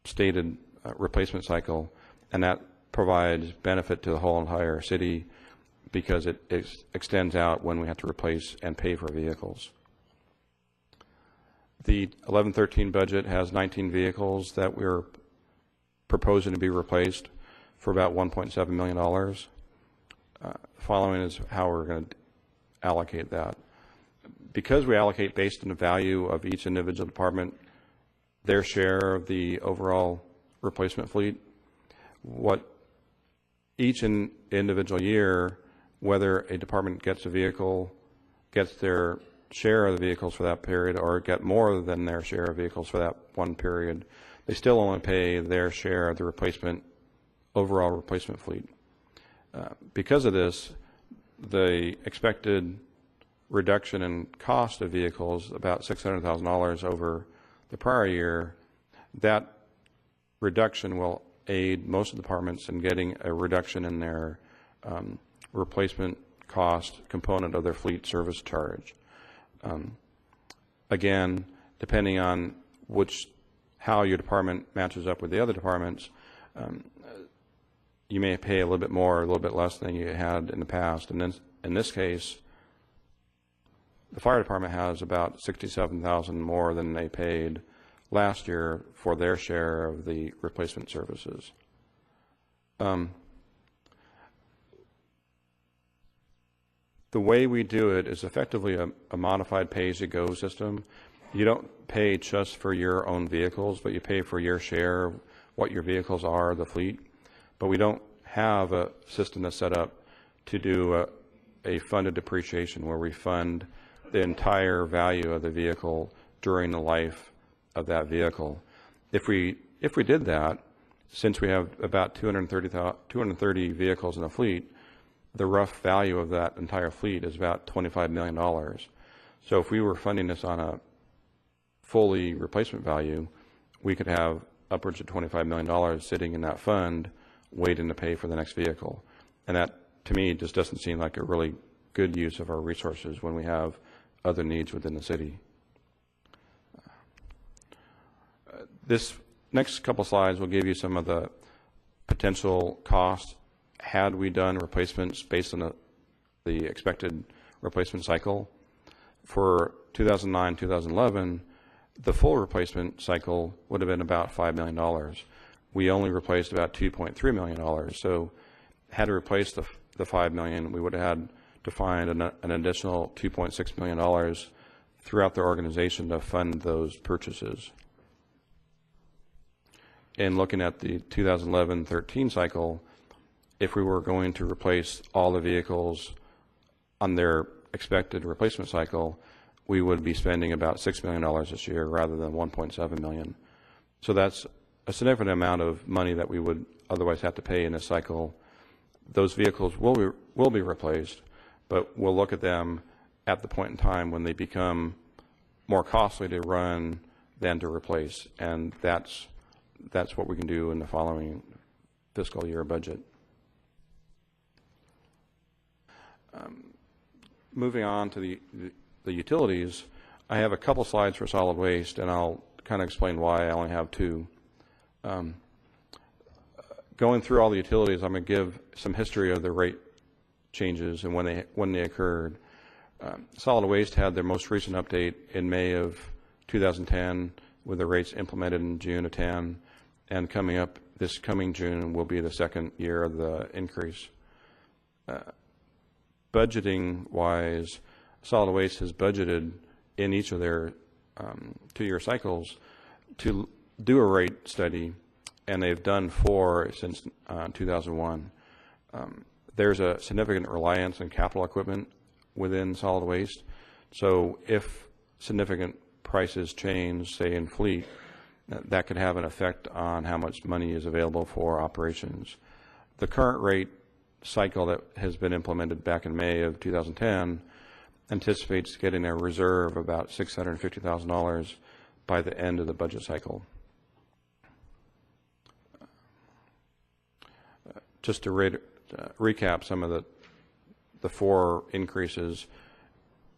stated replacement cycle, and that provides benefit to the whole entire city because it extends out when we have to replace and pay for vehicles. The 11-13 budget has 19 vehicles that we're proposing to be replaced for about $1.7 million. Following is how we're going to allocate that. Because we allocate based on the value of each individual department, their share of the overall replacement fleet, what each individual year, whether a department gets a vehicle, gets their share of the vehicles for that period, or get more than their share of vehicles for that one period, they still only pay their share of the overall replacement fleet. Because of this, the expected reduction in cost of vehicles, about $600,000 over the prior year, that reduction will aid most of the departments in getting a reduction in their replacement cost component of their fleet service charge. Again, depending on how your department matches up with the other departments, you may pay a little bit more or a little bit less than you had in the past. And then in this case, the fire department has about $67,000 more than they paid last year for their share of the replacement services. The way we do it is effectively a modified pay-as-you-go system. You don't pay just for your own vehicles, but you pay for your share of what your vehicles are, the fleet. But we don't have a system that's set up to do a funded depreciation where we fund the entire value of the vehicle during the life of that vehicle. If we did that, since we have about 230 vehicles in the fleet, the rough value of that entire fleet is about $25 million. So if we were funding this on a fully replacement value, we could have upwards of $25 million sitting in that fund waiting to pay for the next vehicle. And that, to me, just doesn't seem like a really good use of our resources when we have other needs within the city. This next couple slides will give you some of the potential costs had we done replacements based on the expected replacement cycle. For 2009, 2011, the full replacement cycle would have been about $5 million. We only replaced about $2.3 million. So had to replace the $5 million, we would have had to find an additional $2.6 million throughout the organization to fund those purchases. In looking at the 2011-13 cycle, if we were going to replace all the vehicles on their expected replacement cycle, we would be spending about $6 million this year rather than $1.7 million. So that's a significant amount of money that we would otherwise have to pay in this cycle. Those vehicles will be replaced, but we'll look at them at the point in time when they become more costly to run than to replace, and that's what we can do in the following fiscal year budget. Moving on to the utilities, I have a couple slides for solid waste, and I'll kind of explain why I only have two. Going through all the utilities, I'm going to give some history of the rate changes and when they occurred. Solid waste had their most recent update in May of 2010, with the rates implemented in June of 10, and coming up this coming June will be the second year of the increase. Budgeting-wise, solid waste has budgeted in each of their 2-year cycles to do a rate study and they've done 4 since 2001. There's a significant reliance on capital equipment within solid waste. So if significant prices change, say in fleet, that could have an effect on how much money is available for operations. The current rate cycle that has been implemented back in May of 2010 anticipates getting a reserve of about $650,000 by the end of the budget cycle. Just to recap some of the 4 increases: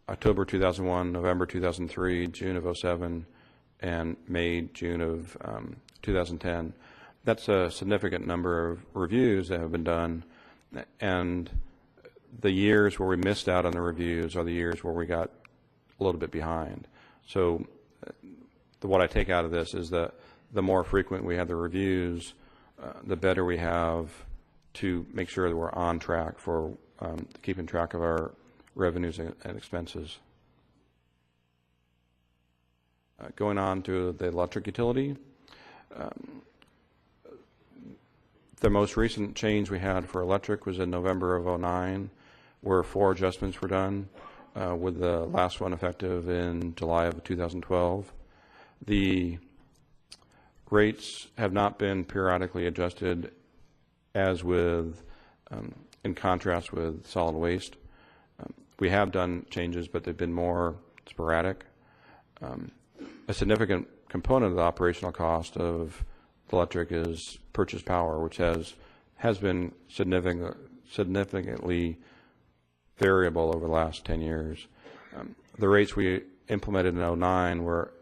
October 2001, November 2003, June of 07, and May, June of 2010. That's a significant number of reviews that have been done, and the years where we missed out on the reviews are the years where we got a little bit behind. So what I take out of this is that the more frequent we have the reviews, the better we have to make sure that we're on track for keeping track of our revenues and expenses. Going on to the electric utility, the most recent change we had for electric was in November of 2009, where 4 adjustments were done, with the last one effective in July of 2012. The rates have not been periodically adjusted, as with, in contrast with solid waste. We have done changes, but they've been more sporadic. A significant component of the operational cost of electric is purchase power, which has been significantly variable over the last 10 years. The rates we implemented in 2009 were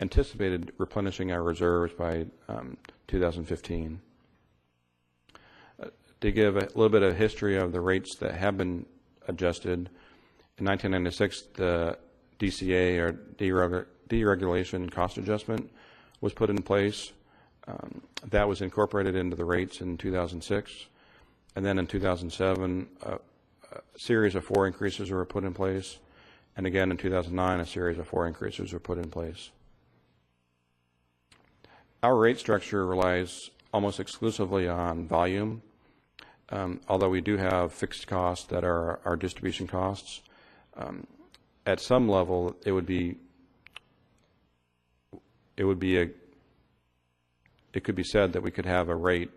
anticipated replenishing our reserves by 2015. To give a little bit of history of the rates that have been adjusted, in 1996, the DCA, or deregulation cost adjustment, was put in place. That was incorporated into the rates in 2006. And then in 2007, a series of 4 increases were put in place. And again in 2009, a series of 4 increases were put in place. Our rate structure relies almost exclusively on volume, although we do have fixed costs that are our distribution costs. At some level, it could be said that we could have a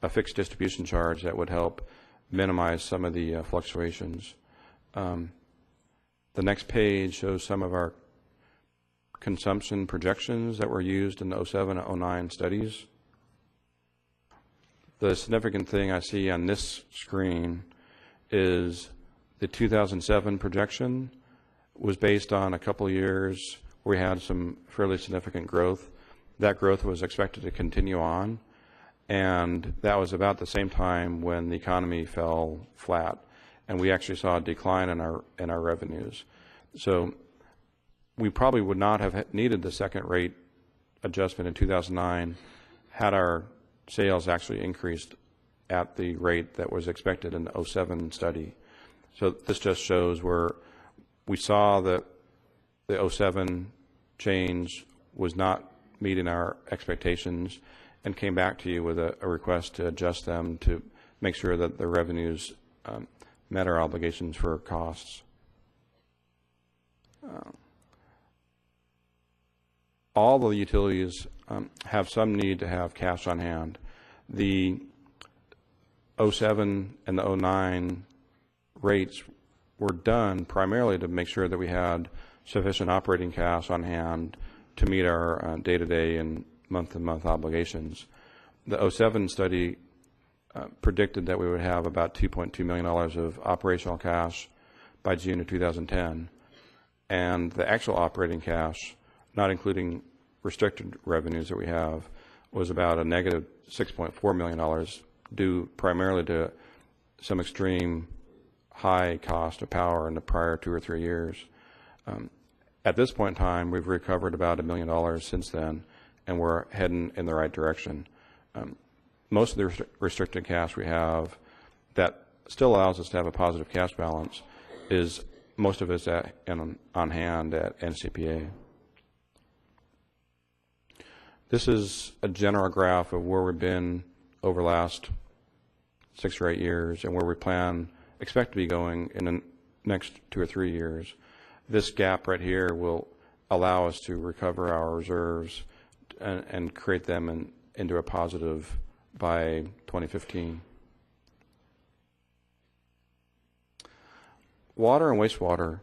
fixed distribution charge that would help minimize some of the fluctuations. The next page shows some of our consumption projections that were used in the 07 and 09 studies. The significant thing I see on this screen is the 2007 projection was based on a couple of years where we had some fairly significant growth. That growth was expected to continue on, and that was about the same time when the economy fell flat, and we actually saw a decline in our revenues. So we probably would not have needed the second rate adjustment in 2009 had our sales actually increased at the rate that was expected in the 07 study. So this just shows where we saw that the 07 change was not meeting our expectations and came back to you with a request to adjust them to make sure that the revenues met our obligations for costs. All the utilities have some need to have cash on hand. The 07 and the 09 rates were done primarily to make sure that we had sufficient operating cash on hand to meet our day-to-day and month-to-month obligations. The 07 study predicted that we would have about $2.2 million of operational cash by June of 2010, and the actual operating cash, not including restricted revenues that we have, was about a negative $6.4 million, due primarily to some extreme high cost of power in the prior 2 or 3 years. At this point in time, we've recovered about $1 million since then, and we're heading in the right direction. Most of the restricted cash we have that still allows us to have a positive cash balance is most of it's on hand at NCPA. This is a general graph of where we've been over the last 6 or 8 years and where we expect to be going in the next 2 or 3 years. This gap right here will allow us to recover our reserves and create them into a positive by 2015. Water and wastewater.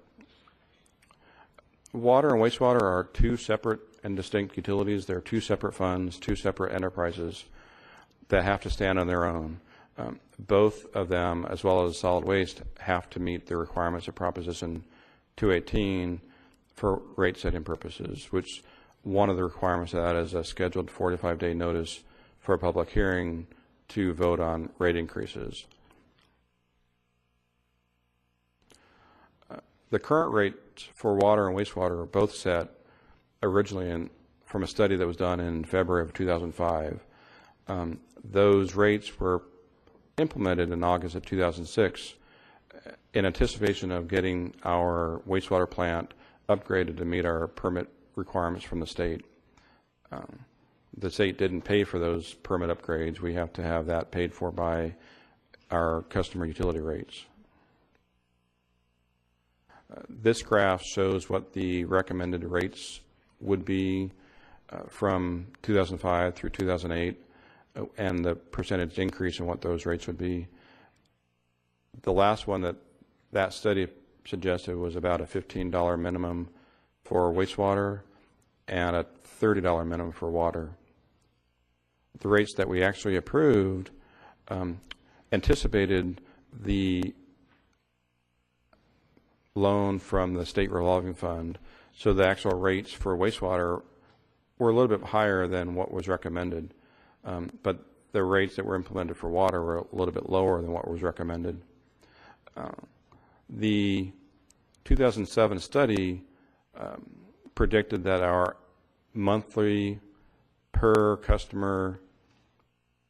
Water and wastewater are two separate and distinct utilities. They're two separate funds, two separate enterprises that have to stand on their own. Both of them, as well as solid waste, have to meet the requirements of Proposition 218 for rate setting purposes, which one of the requirements of that is a scheduled 45-day notice for a public hearing to vote on rate increases. The current rates for water and wastewater are both set originally from a study that was done in February of 2005. Those rates were implemented in August of 2006 in anticipation of getting our wastewater plant upgraded to meet our permit requirements from the state. The state didn't pay for those permit upgrades. We have to have that paid for by our customer utility rates. This graph shows what the recommended rates would be from 2005 through 2008 and the percentage increase in what those rates would be. The last one that study suggested was about a $15 minimum for wastewater and a $30 minimum for water. The rates that we actually approved anticipated the loan from the state revolving fund, so the actual rates for wastewater were a little bit higher than what was recommended, but the rates that were implemented for water were a little bit lower than what was recommended. The 2007 study predicted that our monthly per customer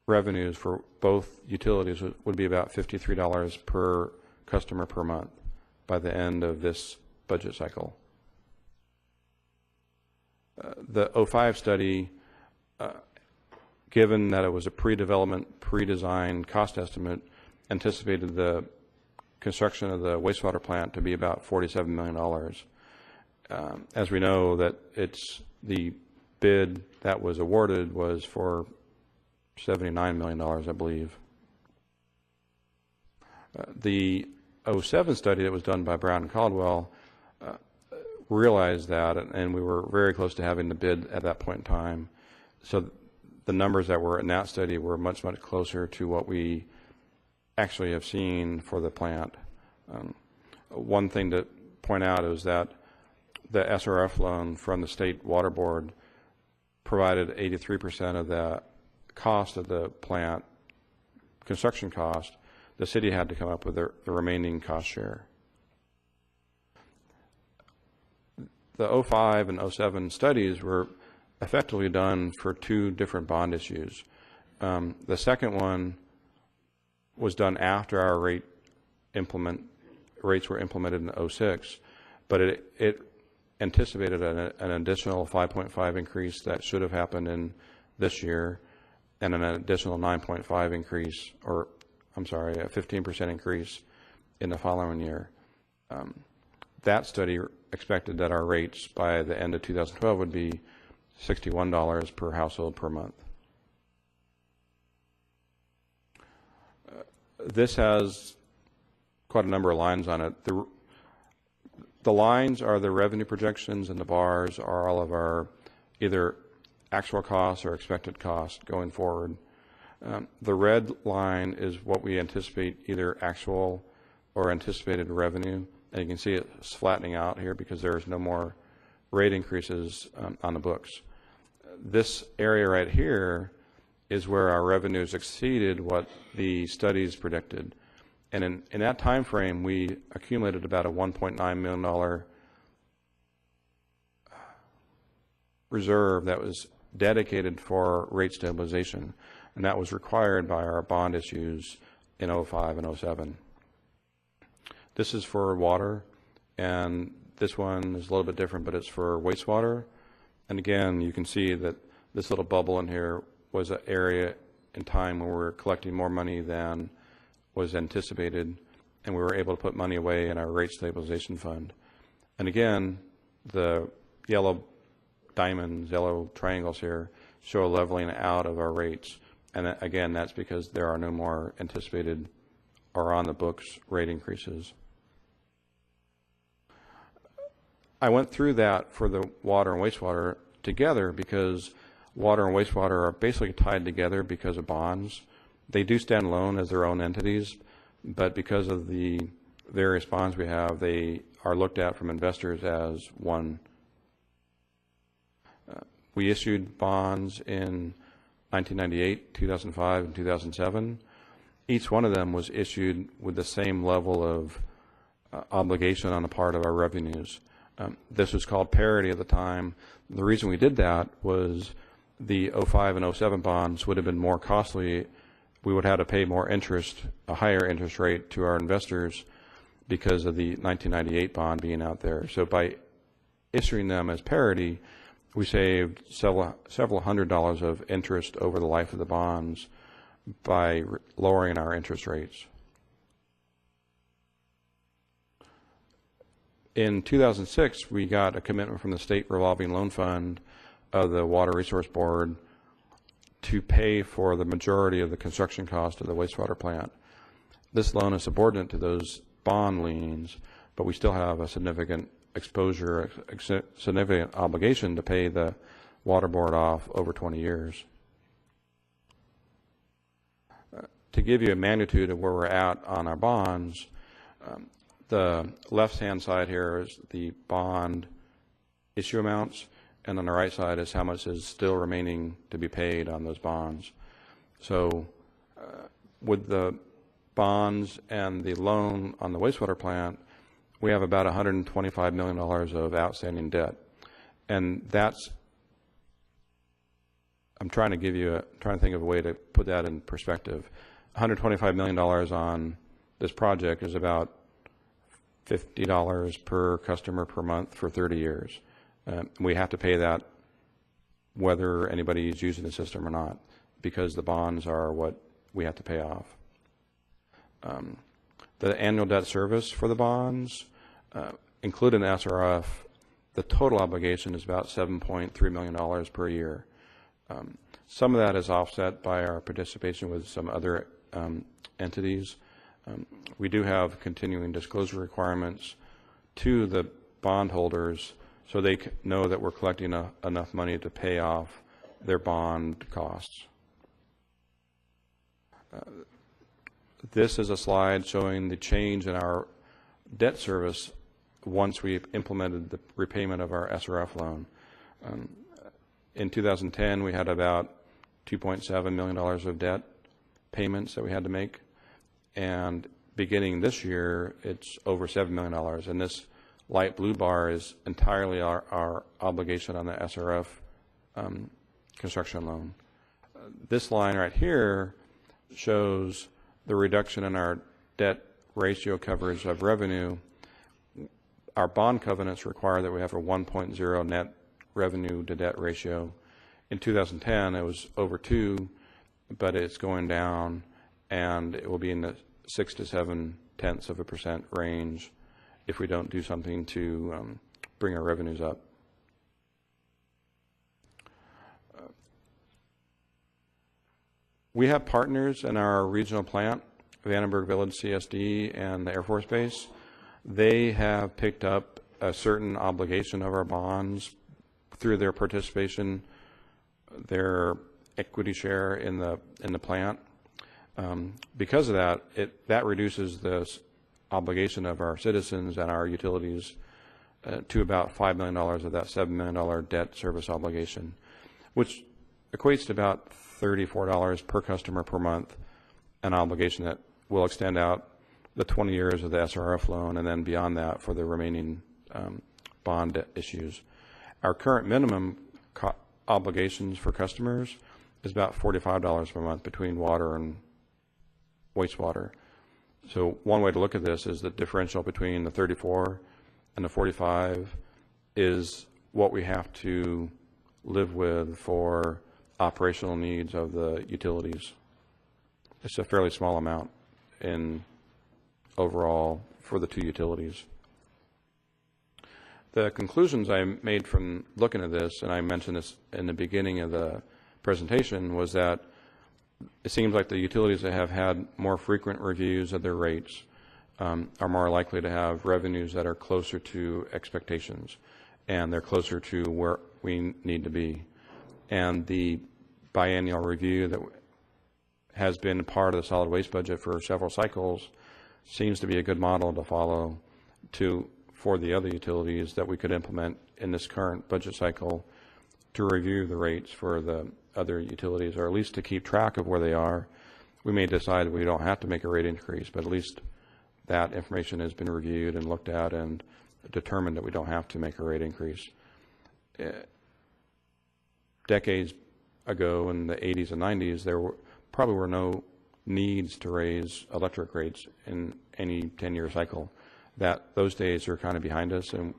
revenues for both utilities would be about $53 per customer per month by the end of this budget cycle. The 05 study, given that it was a pre-development, pre-design cost estimate, anticipated the construction of the wastewater plant to be about $47 million. As we know, that the bid that was awarded was for $79 million, I believe. The 07 study that was done by Brown and Caldwell realized that, and we were very close to having the bid at that point in time. So the numbers that were in that study were much, much closer to what we actually have seen for the plant. One thing to point out is that the SRF loan from the State Water Board provided 83% of the cost of the plant, construction cost. The city had to come up with the remaining cost share. The 05 and 07 studies were effectively done for two different bond issues. The second one was done after our rates were implemented in 06, but it anticipated an additional 5.5 increase that should have happened in this year, and an additional 9.5 increase, or I'm sorry, a 15% increase in the following year. That study expected that our rates by the end of 2012 would be $61 per household per month. This has quite a number of lines on it. The lines are the revenue projections, and the bars are all of our either actual costs or expected costs going forward. The red line is what we anticipate, either actual or anticipated revenue. And you can see it's flattening out here because there's no more rate increases on the books. This area right here is where our revenues exceeded what the studies predicted. And in that time frame, we accumulated about a $1.9 million reserve that was dedicated for rate stabilization, and that was required by our bond issues in 05 and 07. This is for water, and this one is a little bit different, but it's for wastewater. And again, you can see that This little bubble in here was an area in time where we were collecting more money than was anticipated, and we were able to put money away in our rate stabilization fund. And again, the yellow diamonds, yellow triangles here show a leveling out of our rates. And again, that's because there are no more anticipated or on the books rate increases. I went through that for the water and wastewater together because water and wastewater are basically tied together because of bonds. They do stand alone as their own entities, but because of the various bonds we have, they are looked at from investors as one. We issued bonds in 1998, 2005, and 2007. Each one of them was issued with the same level of obligation on the part of our revenues. This was called parity at the time. The reason we did that was the 05 and 07 bonds would have been more costly. We would have to pay more interest, a higher interest rate to our investors because of the 1998 bond being out there. So by issuing them as parity, we saved several $100s of interest over the life of the bonds by lowering our interest rates. In 2006, we got a commitment from the State Revolving Loan Fund of the Water Resource Board to pay for the majority of the construction cost of the wastewater plant. This loan is subordinate to those bond liens, but we still have a significant exposure, a significant obligation to pay the water board off over 20 years. To give you a magnitude of where we're at on our bonds, the left-hand side here is the bond issue amounts, and on the right side is how much is still remaining to be paid on those bonds. So with the bonds and the loan on the wastewater plant, we have about $125 million of outstanding debt. And that's, I'm trying to think of a way to put that in perspective. $125 million on this project is about $50 per customer per month for 30 years. We have to pay that whether anybody is using the system or not, because the bonds are what we have to pay off. The annual debt service for the bonds, including the SRF, the total obligation is about $7.3 million per year. Some of that is offset by our participation with some other entities. We do have continuing disclosure requirements to the bondholders so they know that we're collecting enough money to pay off their bond costs. This is a slide showing the change in our debt service once we've implemented the repayment of our SRF loan. In 2010, we had about $2.7 million of debt payments that we had to make. And beginning this year, it's over $7 million. And this light blue bar is entirely our obligation on the SRF construction loan. This line right here shows the reduction in our debt ratio coverage of revenue. Our bond covenants require that we have a 1.0 net revenue to debt ratio. In 2010, it was over 2, but it's going down, and it will be in the 6 to 0.7% range if we don't do something to bring our revenues up. We have partners in our regional plant, Vandenberg Village CSD and the Air Force Base. They have picked up a certain obligation of our bonds through their participation, their equity share in the plant. Because of that, that reduces the obligation of our citizens and our utilities to about $5 million of that $7 million debt service obligation, which equates to about $34 per customer per month, an obligation that will extend out the 20 years of the SRF loan and then beyond that for the remaining bond issues. Our current minimum obligations for customers is about $45 per month between water and wastewater. So one way to look at this is the differential between the 34 and the 45 is what we have to live with for operational needs of the utilities. It's a fairly small amount in overall for the 2 utilities. The conclusions I made from looking at this, and I mentioned this in the beginning of the presentation, was that it seems like the utilities that have had more frequent reviews of their rates are more likely to have revenues that are closer to expectations, and they're closer to where we need to be. And the biennial review that has been part of the solid waste budget for several cycles seems to be a good model to follow for the other utilities that we could implement in this current budget cycle to review the rates for the other utilities, or at least to keep track of where they are. We may decide we don't have to make a rate increase, but at least that information has been reviewed and looked at and determined that we don't have to make a rate increase. Decades ago in the 80s and 90s, there probably were no needs to raise electric rates in any 10-year cycle. Those days are kind of behind us, and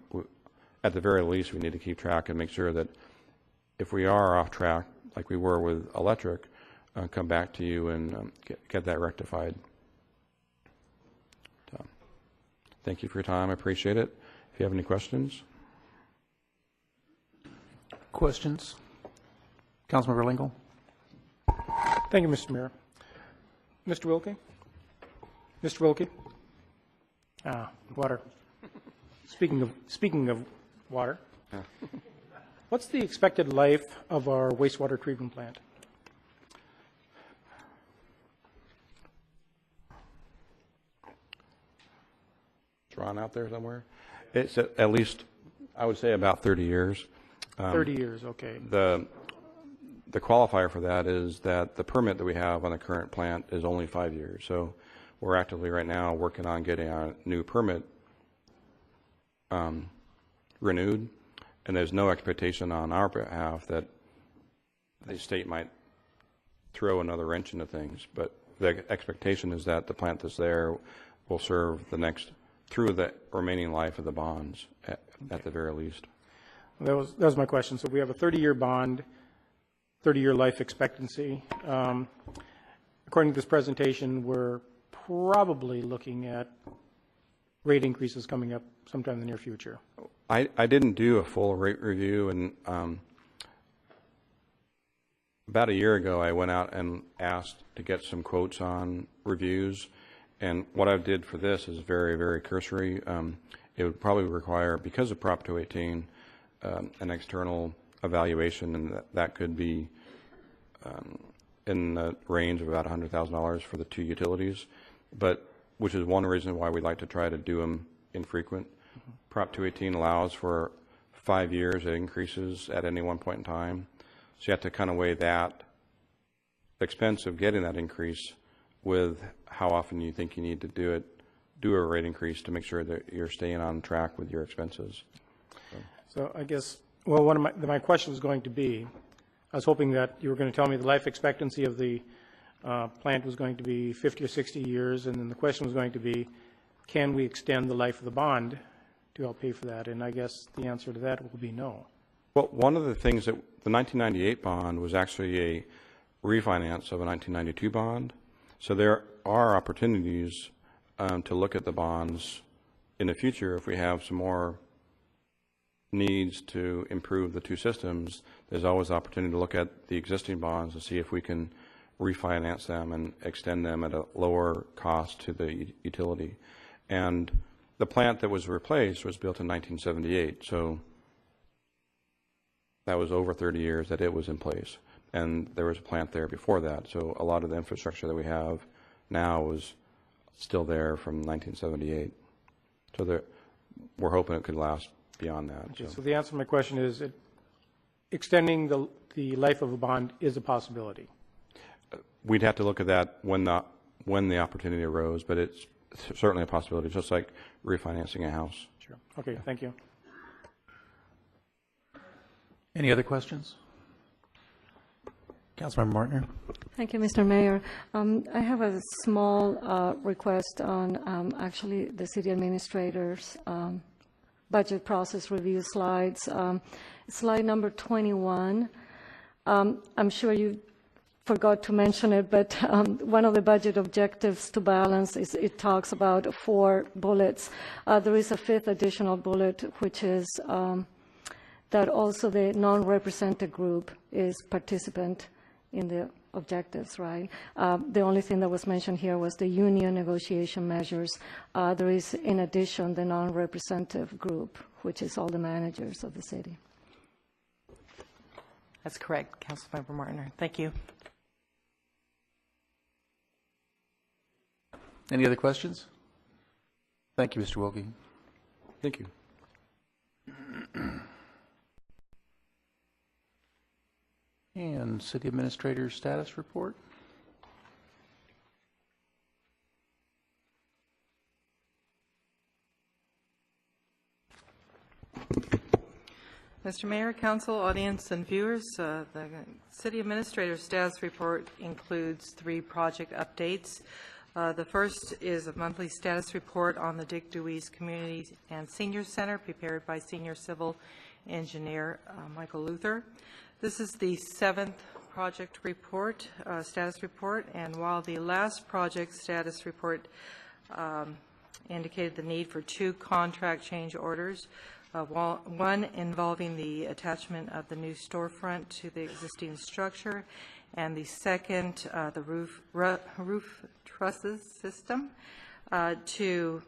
at the very least we need to keep track and make sure that if we are off track, like we were with electric, come back to you and get that rectified. So, thank you for your time. I appreciate it. If you have any questions. Questions? Councilmember Lingle. Thank you, Mr. Mayor. Mr. Wilkie? Mr. Wilkie? Water. Speaking of water, what's the expected life of our wastewater treatment plant? Drawn out there somewhere. It's at least, I would say, about 30 years. 30 years, okay. The qualifier for that is that the permit that we have on the current plant is only 5 years. So we're actively right now working on getting our new permit renewed, and there's no expectation on our behalf that the state might throw another wrench into things. But the expectation is that the plant that's there will serve through the remaining life of the bonds at the very least. That was my question. So we have a 30-year bond, 30-year life expectancy. According to this presentation, we're probably looking at rate increases coming up sometime in the near future. I didn't do a full rate review, and about a year ago I went out and asked to get some quotes on reviews, and what I did for this is very, very cursory. It would probably require, because of Prop 218, an external evaluation, and that could be in the range of about $100,000 for the 2 utilities, but which is one reason why we like to try to do them infrequent. Mm-hmm. Prop 218 allows for 5 years it increases at any one point in time, so you have to kind of weigh that expense of getting that increase with how often you think you need to do a rate increase to make sure that you're staying on track with your expenses. So I guess, well, one of my question was going to be, I was hoping that you were going to tell me the life expectancy of the plant was going to be 50 or 60 years, and then the question was going to be, can we extend the life of the bond to help pay for that? And I guess the answer to that will be no. Well, one of the things that the 1998 bond was actually a refinance of a 1992 bond. So there are opportunities to look at the bonds in the future if we have some more needs to improve the 2 systems. There's always opportunity to look at the existing bonds and see if we can refinance them and extend them at a lower cost to the utility. And the plant that was replaced was built in 1978, so that was over 30 years that it was in place. And there was a plant there before that, so a lot of the infrastructure that we have now was still there from 1978. So we're hoping it could last beyond that. Okay, so the answer to my question is extending the life of a bond is a possibility. We'd have to look at that when the opportunity arose, but it's certainly a possibility, just like refinancing a house. Sure. Okay, thank you. Any other questions? Councilmember Martiner. Thank you, Mr. Mayor. I have a small request on actually the city administrator's budget process review slides. Slide number 21. I'm sure you forgot to mention it, but one of the budget objectives to balance is it talks about 4 bullets. There is a 5th additional bullet, which is that also the non-represented group is participant in the objectives, right? The only thing that was mentioned here was the union negotiation measures. There is, in addition, the non-representative group, which is all the managers of the city. That's correct, Councilmember Martiner. Thank you. Any other questions? Thank you, Mr. Wilkie. Thank you. And City Administrator's status report. Mr. Mayor, Council, audience, and viewers, the City Administrator's status report includes 3 project updates. The first is a monthly status report on the Dick Dewey's Community and Senior Center prepared by Senior Civil Engineer Michael Luther. This is the 7th project report, status report, and while the last project status report indicated the need for 2 contract change orders, one involving the attachment of the new storefront to the existing structure, and the second, the roof trusses system. To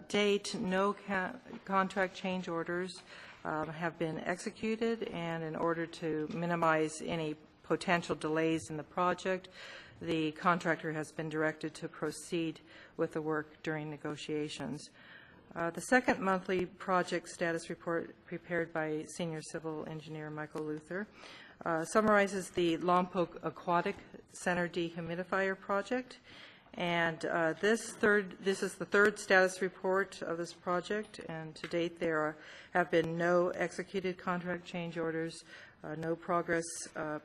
date, no contract change orders have been executed, and in order to minimize any potential delays in the project, the contractor has been directed to proceed with the work during negotiations. The second monthly project status report prepared by Senior Civil Engineer Michael Luther summarizes the Lompoc Aquatic Center Dehumidifier project. And this is the 3rd status report of this project, and to date there have been no executed contract change orders, no progress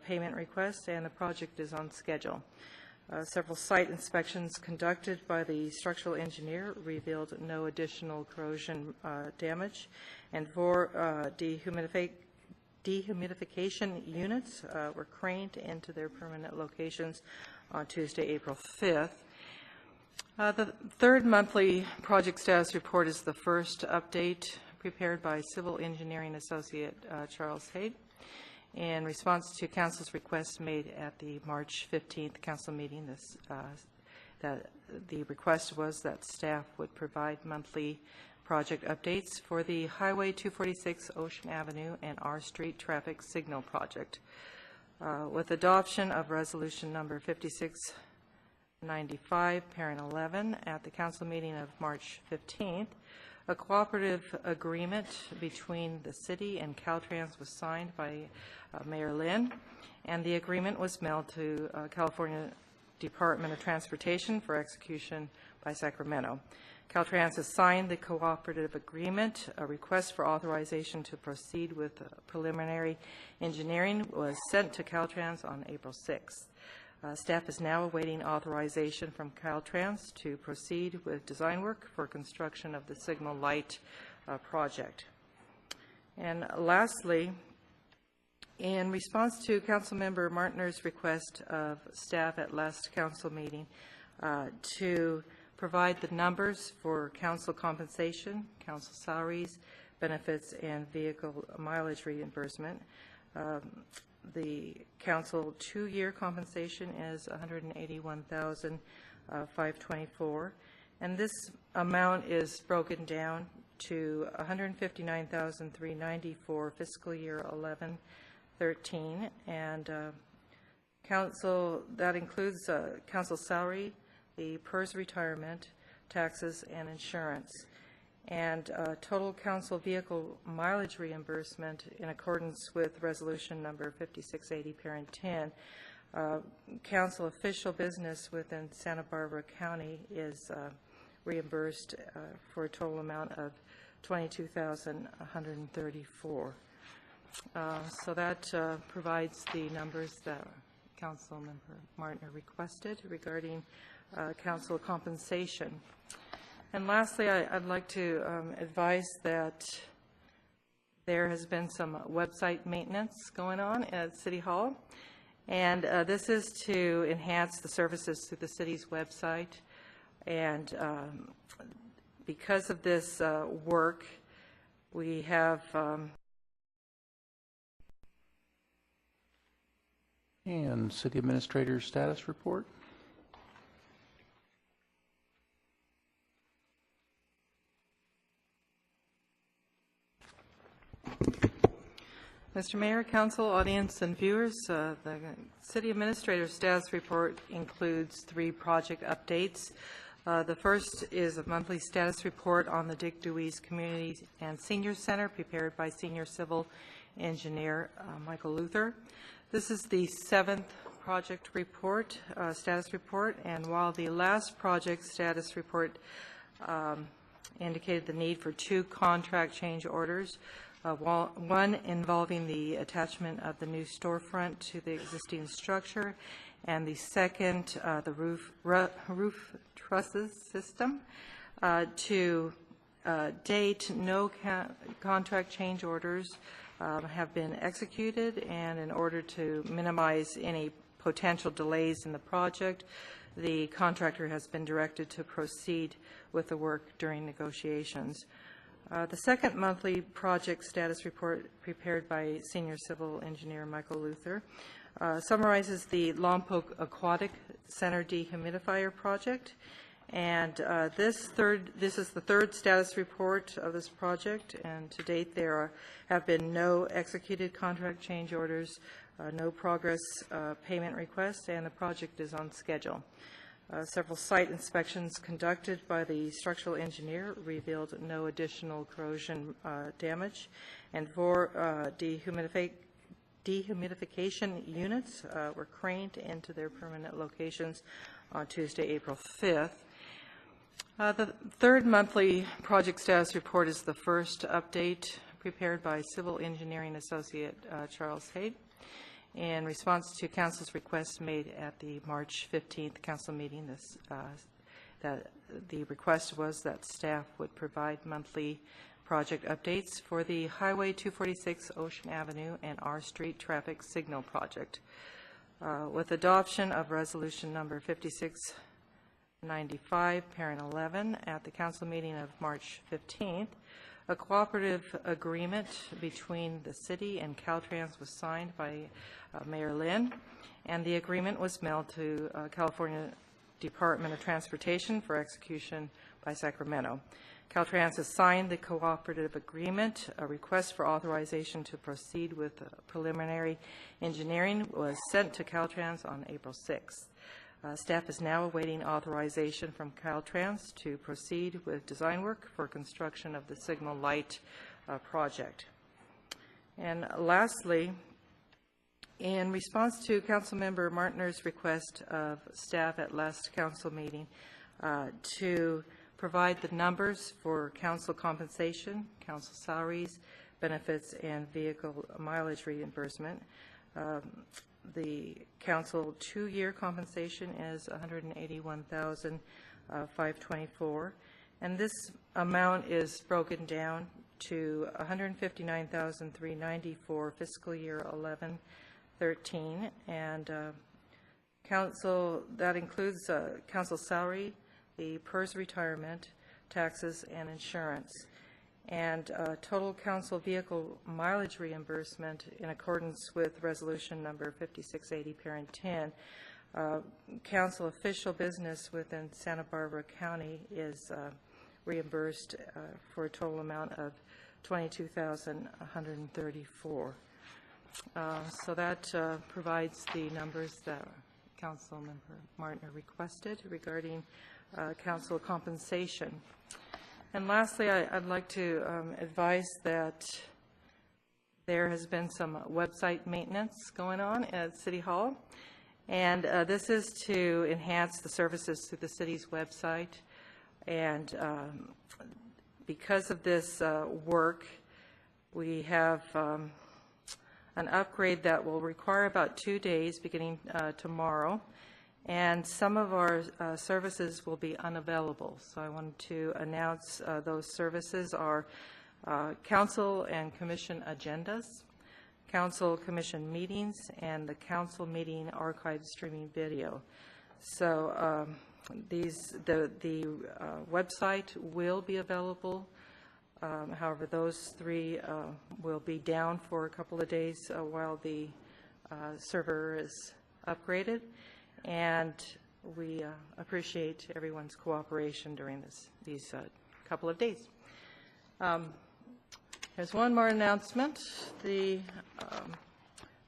payment requests, and the project is on schedule. Several site inspections conducted by the structural engineer revealed no additional corrosion damage, and 4 dehumidification units were craned into their permanent locations on Tuesday, April 5th. The 3rd monthly project status report is the first update prepared by Civil Engineering Associate Charles Haid in response to Council's request made at the March 15th Council meeting. That the request was that staff would provide monthly project updates for the Highway 246 Ocean Avenue and R Street traffic signal project. With adoption of resolution number 5695, parent 11, at the council meeting of March 15th, a cooperative agreement between the city and Caltrans was signed by Mayor Lynn, and the agreement was mailed to California Department of Transportation for execution by Sacramento. Caltrans has signed the cooperative agreement. A request for authorization to proceed with preliminary engineering was sent to Caltrans on April 6th. Staff is now awaiting authorization from Caltrans to proceed with design work for construction of the Signal Light project. And lastly, in response to Councilmember Martiner's request of staff at last council meeting to provide the numbers for council compensation, council salaries, benefits, and vehicle mileage reimbursement, the council 2-year compensation is $181,524, and this amount is broken down to $159,390 for fiscal year 11-13, and council, that includes council salary, the PERS retirement, taxes, and insurance. And total council vehicle mileage reimbursement in accordance with resolution number 5680, parent 10, council official business within Santa Barbara County is reimbursed for a total amount of $22,134. So that provides the numbers that Councilmember Martiner requested regarding council compensation. And lastly, I'd like to advise that there has been some website maintenance going on at City Hall, and this is to enhance the services through the city's website. And because of this work, we have And City Administrator's status report. Mr. Mayor, Council, audience, and viewers, the City Administrator's status report includes 3 project updates. The first is a monthly status report on the Dick Dewey's Community and Senior Center prepared by Senior Civil Engineer Michael Luther. This is the 7th project report, status report, and while the last project status report indicated the need for 2 contract change orders, one involving the attachment of the new storefront to the existing structure, and the second, the roof trusses system. To date, no contract change orders have been executed, and in order to minimize any potential delays in the project, the contractor has been directed to proceed with the work during negotiations. The second monthly project status report prepared by Senior Civil Engineer Michael Luther summarizes the Lompoc Aquatic Center dehumidifier project, and this is the 3rd status report of this project, and to date there have been no executed contract change orders, no progress payment requests, and the project is on schedule. Several site inspections conducted by the structural engineer revealed no additional corrosion damage, and 4 dehumidification units were craned into their permanent locations on Tuesday, April 5th. The 3rd monthly project status report is the first update prepared by Civil Engineering Associate Charles Haid in response to Council's request made at the March 15th Council meeting. That the request was that staff would provide monthly project updates for the Highway 246 Ocean Avenue and R Street traffic signal project. With adoption of resolution number 5695, parent 11, at the Council meeting of March 15th, a cooperative agreement between the city and Caltrans was signed by Mayor Lynn, and the agreement was mailed to California Department of Transportation for execution by Sacramento. Caltrans has signed the cooperative agreement. A request for authorization to proceed with preliminary engineering was sent to Caltrans on April 6th. Staff is now awaiting authorization from Caltrans to proceed with design work for construction of the Signal Light project. And lastly, in response to Councilmember Martiner's request of staff at last council meeting to provide the numbers for council compensation, council salaries, benefits, and vehicle mileage reimbursement, the council 2-year compensation is $181,524, and this amount is broken down to $159,390 for fiscal year 11-13, and council, that includes council salary, the PERS retirement, taxes, and insurance. And total council vehicle mileage reimbursement in accordance with resolution number 5680, parent 10, council official business within Santa Barbara County is reimbursed for a total amount of $22,134. So that provides the numbers that Councilmember Martiner requested regarding council compensation. And lastly, I'd like to advise that there has been some website maintenance going on at City Hall, and this is to enhance the services through the city's website. And because of this work, we have an upgrade that will require about 2 days beginning tomorrow. and some of our services will be unavailable. So I wanted to announce those services are council and commission agendas, council commission meetings, and the council meeting archive streaming video. So the website will be available. However, those three will be down for a couple of days while the server is upgraded, and we appreciate everyone's cooperation during these couple of days. There's one more announcement. The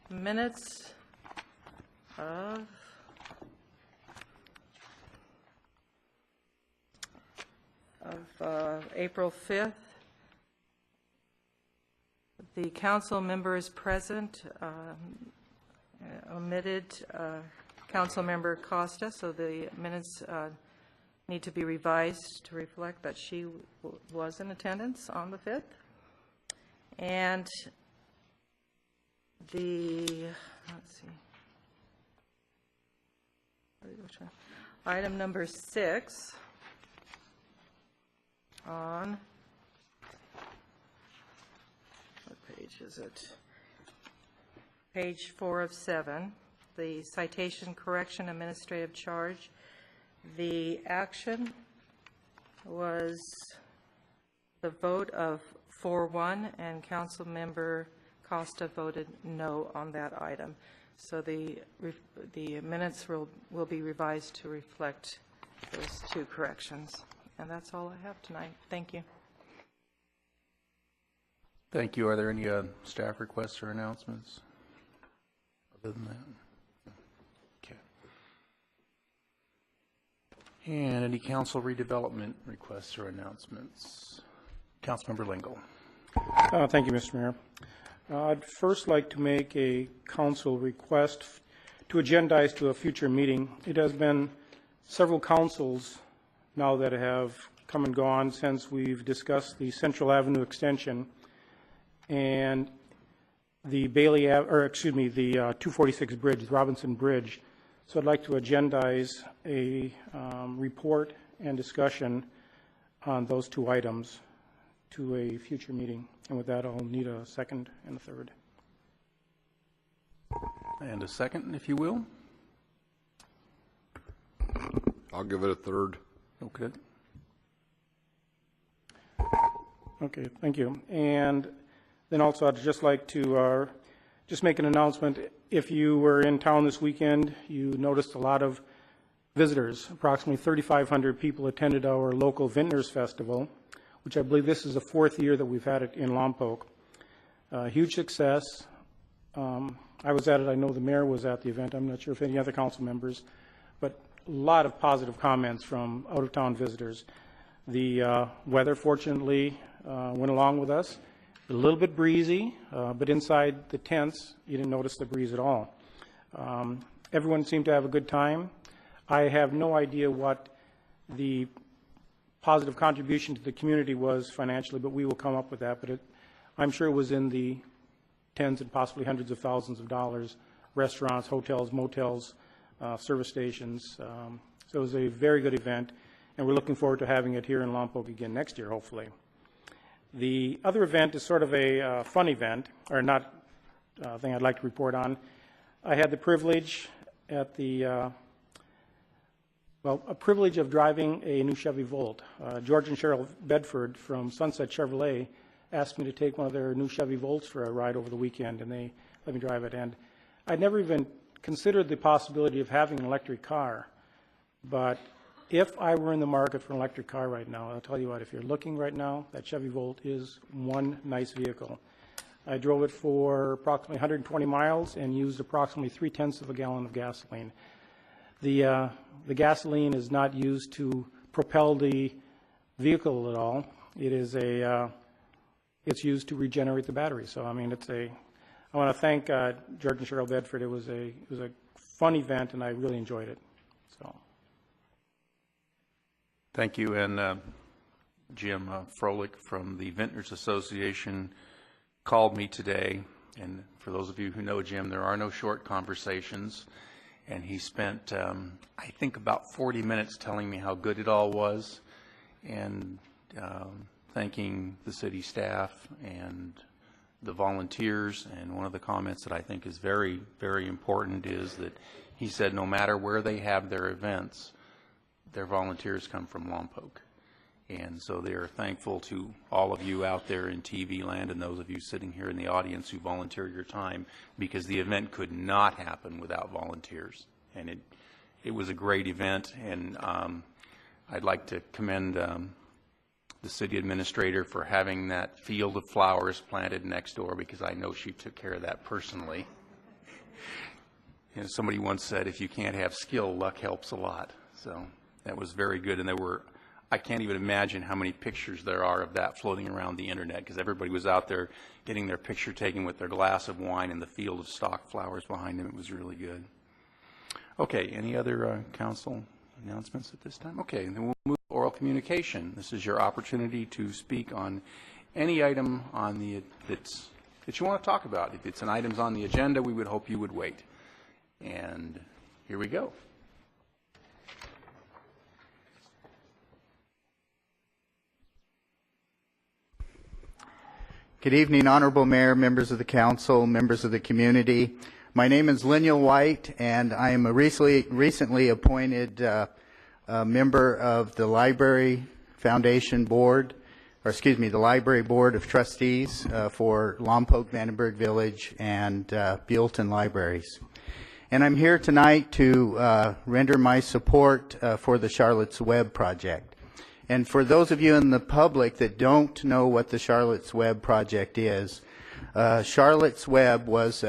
minutes of April 5th. The council members present omitted council member Costa, so the minutes need to be revised to reflect that she was in attendance on the 5th. And let's see, item number 6 on, what page is it? Page 4 of 7, the citation correction administrative charge. The action was the vote of 4-1, and council member Costa voted no on that item. So the minutes will be revised to reflect those two corrections. And that's all I have tonight. Thank you. Thank you. Are there any staff requests or announcements? Other than that? Okay. And any council redevelopment requests or announcements? Councilmember Lingle. Thank you, Mr. Mayor. I'd first like to make a council request to agendize to a future meeting. It has been several councils now that have come and gone since we've discussed the Central Avenue extension and the the 246 bridge, the Robinson Bridge. So I'd like to agendize a report and discussion on those two items to a future meeting. And with that, I'll need a second and a third. And a second, if you will. I'll give it a third. Okay. Okay, thank you. And then also, I'd just like to just make an announcement. If you were in town this weekend, you noticed a lot of visitors. Approximately 3,500 people attended our local Vintners Festival, which I believe this is the 4th year that we've had it in Lompoc. Huge success. I was at it. I know the mayor was at the event. I'm not sure if any other council members, but a lot of positive comments from out-of-town visitors. The weather, fortunately, went along with us. A little bit breezy, but inside the tents, you didn't notice the breeze at all. Everyone seemed to have a good time. I have no idea what the positive contribution to the community was financially, but we will come up with that. But I'm sure it was in the tens and possibly hundreds of thousands of dollars. Restaurants, hotels, motels, service stations. So it was a very good event, and we're looking forward to having it here in Lompoc again next year, hopefully. The other event is sort of a fun event, or not thing I'd like to report on. I had the privilege at the, a privilege of driving a new Chevy Volt. George and Cheryl Bedford from Sunset Chevrolet asked me to take one of their new Chevy Volts for a ride over the weekend, and they let me drive it. And I'd never even considered the possibility of having an electric car, but if I were in the market for an electric car right now, I'll tell you what, if you're looking right now, that Chevy Volt is one nice vehicle. I drove it for approximately 120 miles and used approximately 0.3 of a gallon of gasoline. The gasoline is not used to propel the vehicle at all. It is it's used to regenerate the battery. So I mean, I want to thank George and Cheryl Bedford. It was a fun event, and I really enjoyed it. So. Thank you. And Jim Froelich from the Vintners Association called me today. And for those of you who know Jim, there are no short conversations. and he spent, I think, about 40 minutes telling me how good it all was, and thanking the city staff and the volunteers. And one of the comments that I think is very, very important is that he said no matter where they have their events, their volunteers come from Lompoc. And so they are thankful to all of you out there in TV land and those of you sitting here in the audience who volunteer your time, because the event could not happen without volunteers. And it was a great event, and I'd like to commend the city administrator for having that field of flowers planted next door, because I know she took care of that personally. You know, somebody once said, if you can't have skill, luck helps a lot. So that was very good, and there were, I can't even imagine how many pictures there are of that floating around the internet, because everybody was out there getting their picture taken with their glass of wine in the field of stock flowers behind them. It was really good. Okay, any other council announcements at this time? Okay, then we'll move to oral communication. This is your opportunity to speak on any item on the that you want to talk about. If it's an item's on the agenda, we would hope you would wait. And here we go. Good evening, Honorable Mayor, members of the council, members of the community. My name is Linnell White, and I am a recently appointed member of the Library Foundation Board, or excuse me, the Library Board of Trustees for Lompoc, Vandenberg Village, and Buellton Libraries. And I'm here tonight to render my support for the Charlotte's Web project. And for those of you in the public that don't know what the Charlotte's Web project is, Charlotte's Web was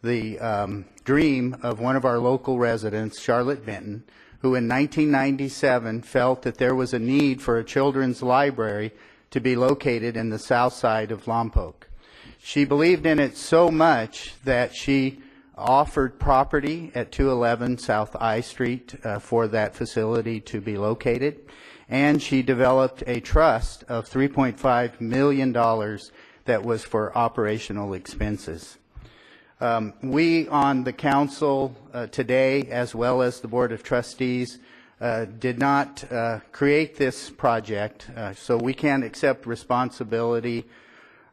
the dream of one of our local residents, Charlotte Benton, who in 1997 felt that there was a need for a children's library to be located in the south side of Lompoc. She believed in it so much that she offered property at 211 South I Street for that facility to be located. And she developed a trust of $3.5 million that was for operational expenses. We on the council today, as well as the Board of Trustees, did not create this project, so we can't accept responsibility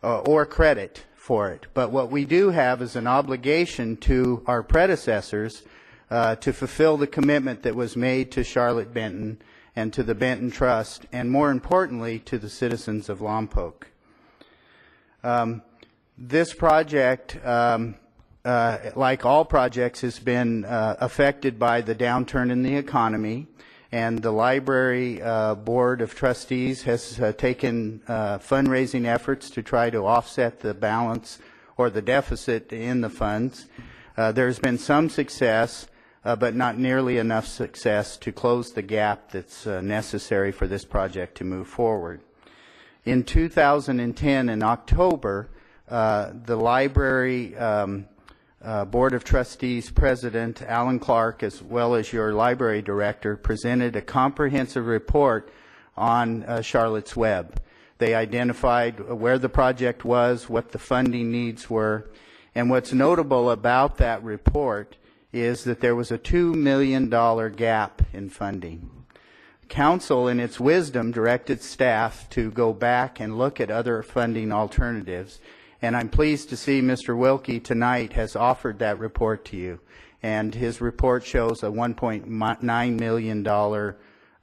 or credit for it. But what we do have is an obligation to our predecessors to fulfill the commitment that was made to Charlotte Benton and to the Benton Trust, and more importantly, to the citizens of Lompoc. This project, like all projects, has been affected by the downturn in the economy, and the Library Board of Trustees has taken fundraising efforts to try to offset the balance or the deficit in the funds. There's been some success, but not nearly enough success to close the gap that's necessary for this project to move forward. In 2010, in October, the Library Board of Trustees President, Alan Clark, as well as your Library Director, presented a comprehensive report on Charlotte's Web. They identified where the project was, what the funding needs were, and what's notable about that report is that there was a $2 million gap in funding. Council, in its wisdom, directed staff to go back and look at other funding alternatives. And I'm pleased to see Mr. Wilkie tonight has offered that report to you. And his report shows a $1.9 million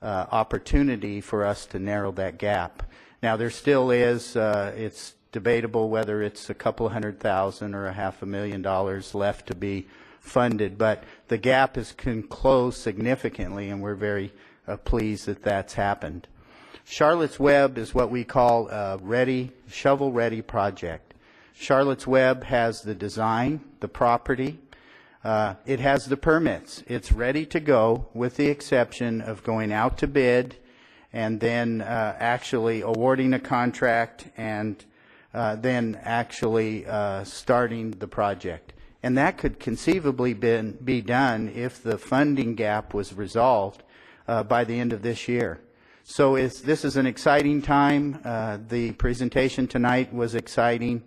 opportunity for us to narrow that gap. Now, there still is, it's debatable whether it's a couple $100,000 or a $500,000 left to be funded, but the gap has closed significantly, and we're very pleased that that's happened. Charlotte's Web is what we call a shovel-ready project. Charlotte's Web has the design, the property, it has the permits. It's ready to go, with the exception of going out to bid and then actually awarding a contract and then actually starting the project. And that could conceivably be done if the funding gap was resolved by the end of this year. So this is an exciting time. The presentation tonight was exciting.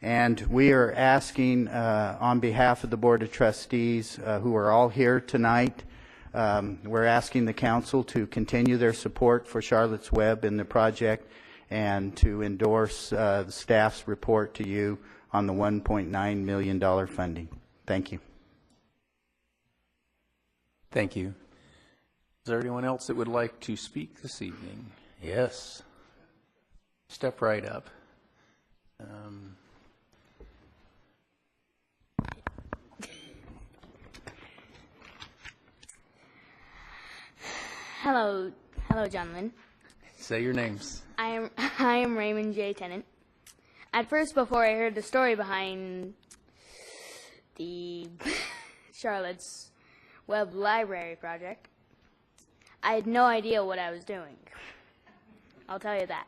And we are asking on behalf of the Board of Trustees, who are all here tonight, we're asking the council to continue their support for Charlotte's Web in the project and to endorse the staff's report to you on the $1.9 million funding. Thank you. Thank you. Is there anyone else that would like to speak this evening? Yes. Step right up. Hello, gentlemen. Say your names. I am Raymond J. Tennant. At first, before I heard the story behind the Charlotte's Web Library project, I had no idea what I was doing. I'll tell you that.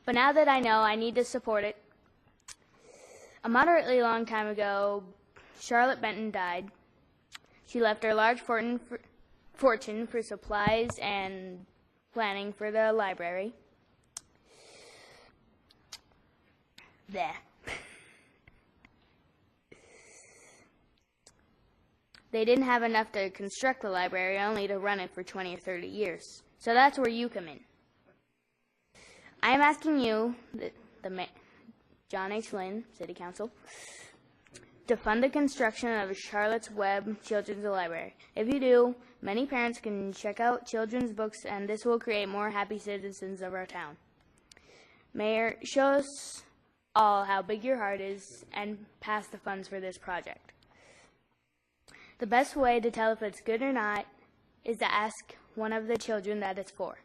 But now that I know, I need to support it. A moderately long time ago, Charlotte Benton died. She left her large fortune for supplies and planning for the library. There. They didn't have enough to construct the library, only to run it for 20 or 30 years. So that's where you come in. I am asking you, John H. Flynn, City Council, to fund the construction of Charlotte's Web Children's Library. If you do, many parents can check out children's books, and this will create more happy citizens of our town. Mayor, show us all how big your heart is and pass the funds for this project. The best way to tell if it's good or not is to ask one of the children that it's for.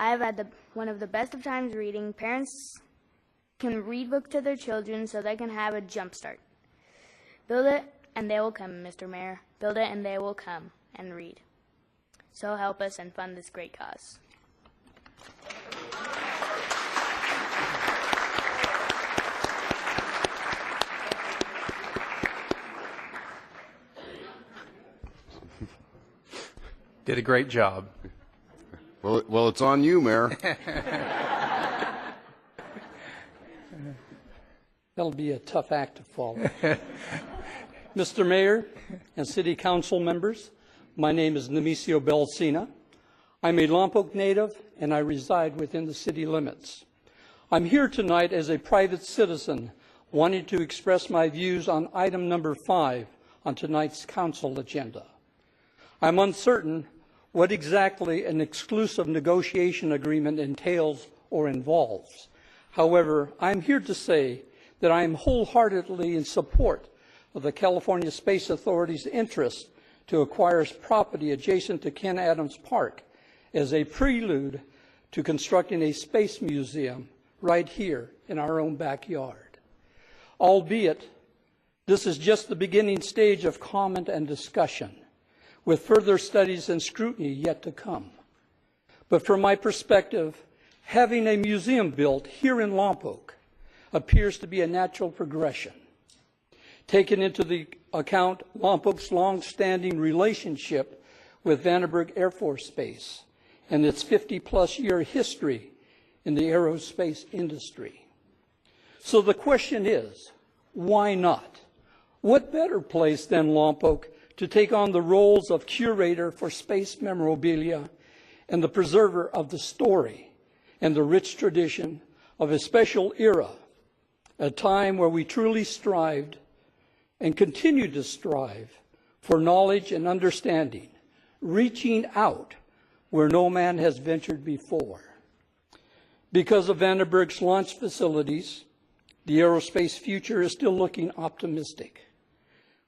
I have had one of the best of times reading. Parents can read books to their children so they can have a jump start. Build it and they will come, Mr. Mayor. Build it and they will come and read. So help us and fund this great cause. Did a great job. Well, it's on you, Mayor. That'll be a tough act to follow. Mr. Mayor and City Council members, my name is Nemesio Belsina. I'm a Lompoc native and I reside within the city limits. I'm here tonight as a private citizen wanting to express my views on item number 5 on tonight's council agenda. I'm uncertain what exactly an exclusive negotiation agreement entails or involves. However, I'm here to say that I am wholeheartedly in support of the California Space Authority's interest to acquire property adjacent to Ken Adams Park as a prelude to constructing a space museum right here in our own backyard. Albeit, this is just the beginning stage of comment and discussion, with further studies and scrutiny yet to come. But from my perspective, having a museum built here in Lompoc appears to be a natural progression. Taking into the account Lompoc's long-standing relationship with Vandenberg Air Force Base and its 50-plus year history in the aerospace industry. So the question is, why not? What better place than Lompoc to take on the roles of curator for space memorabilia and the preserver of the story and the rich tradition of a special era, a time where we truly strived and continue to strive for knowledge and understanding, reaching out where no man has ventured before. Because of Vandenberg's launch facilities, the aerospace future is still looking optimistic,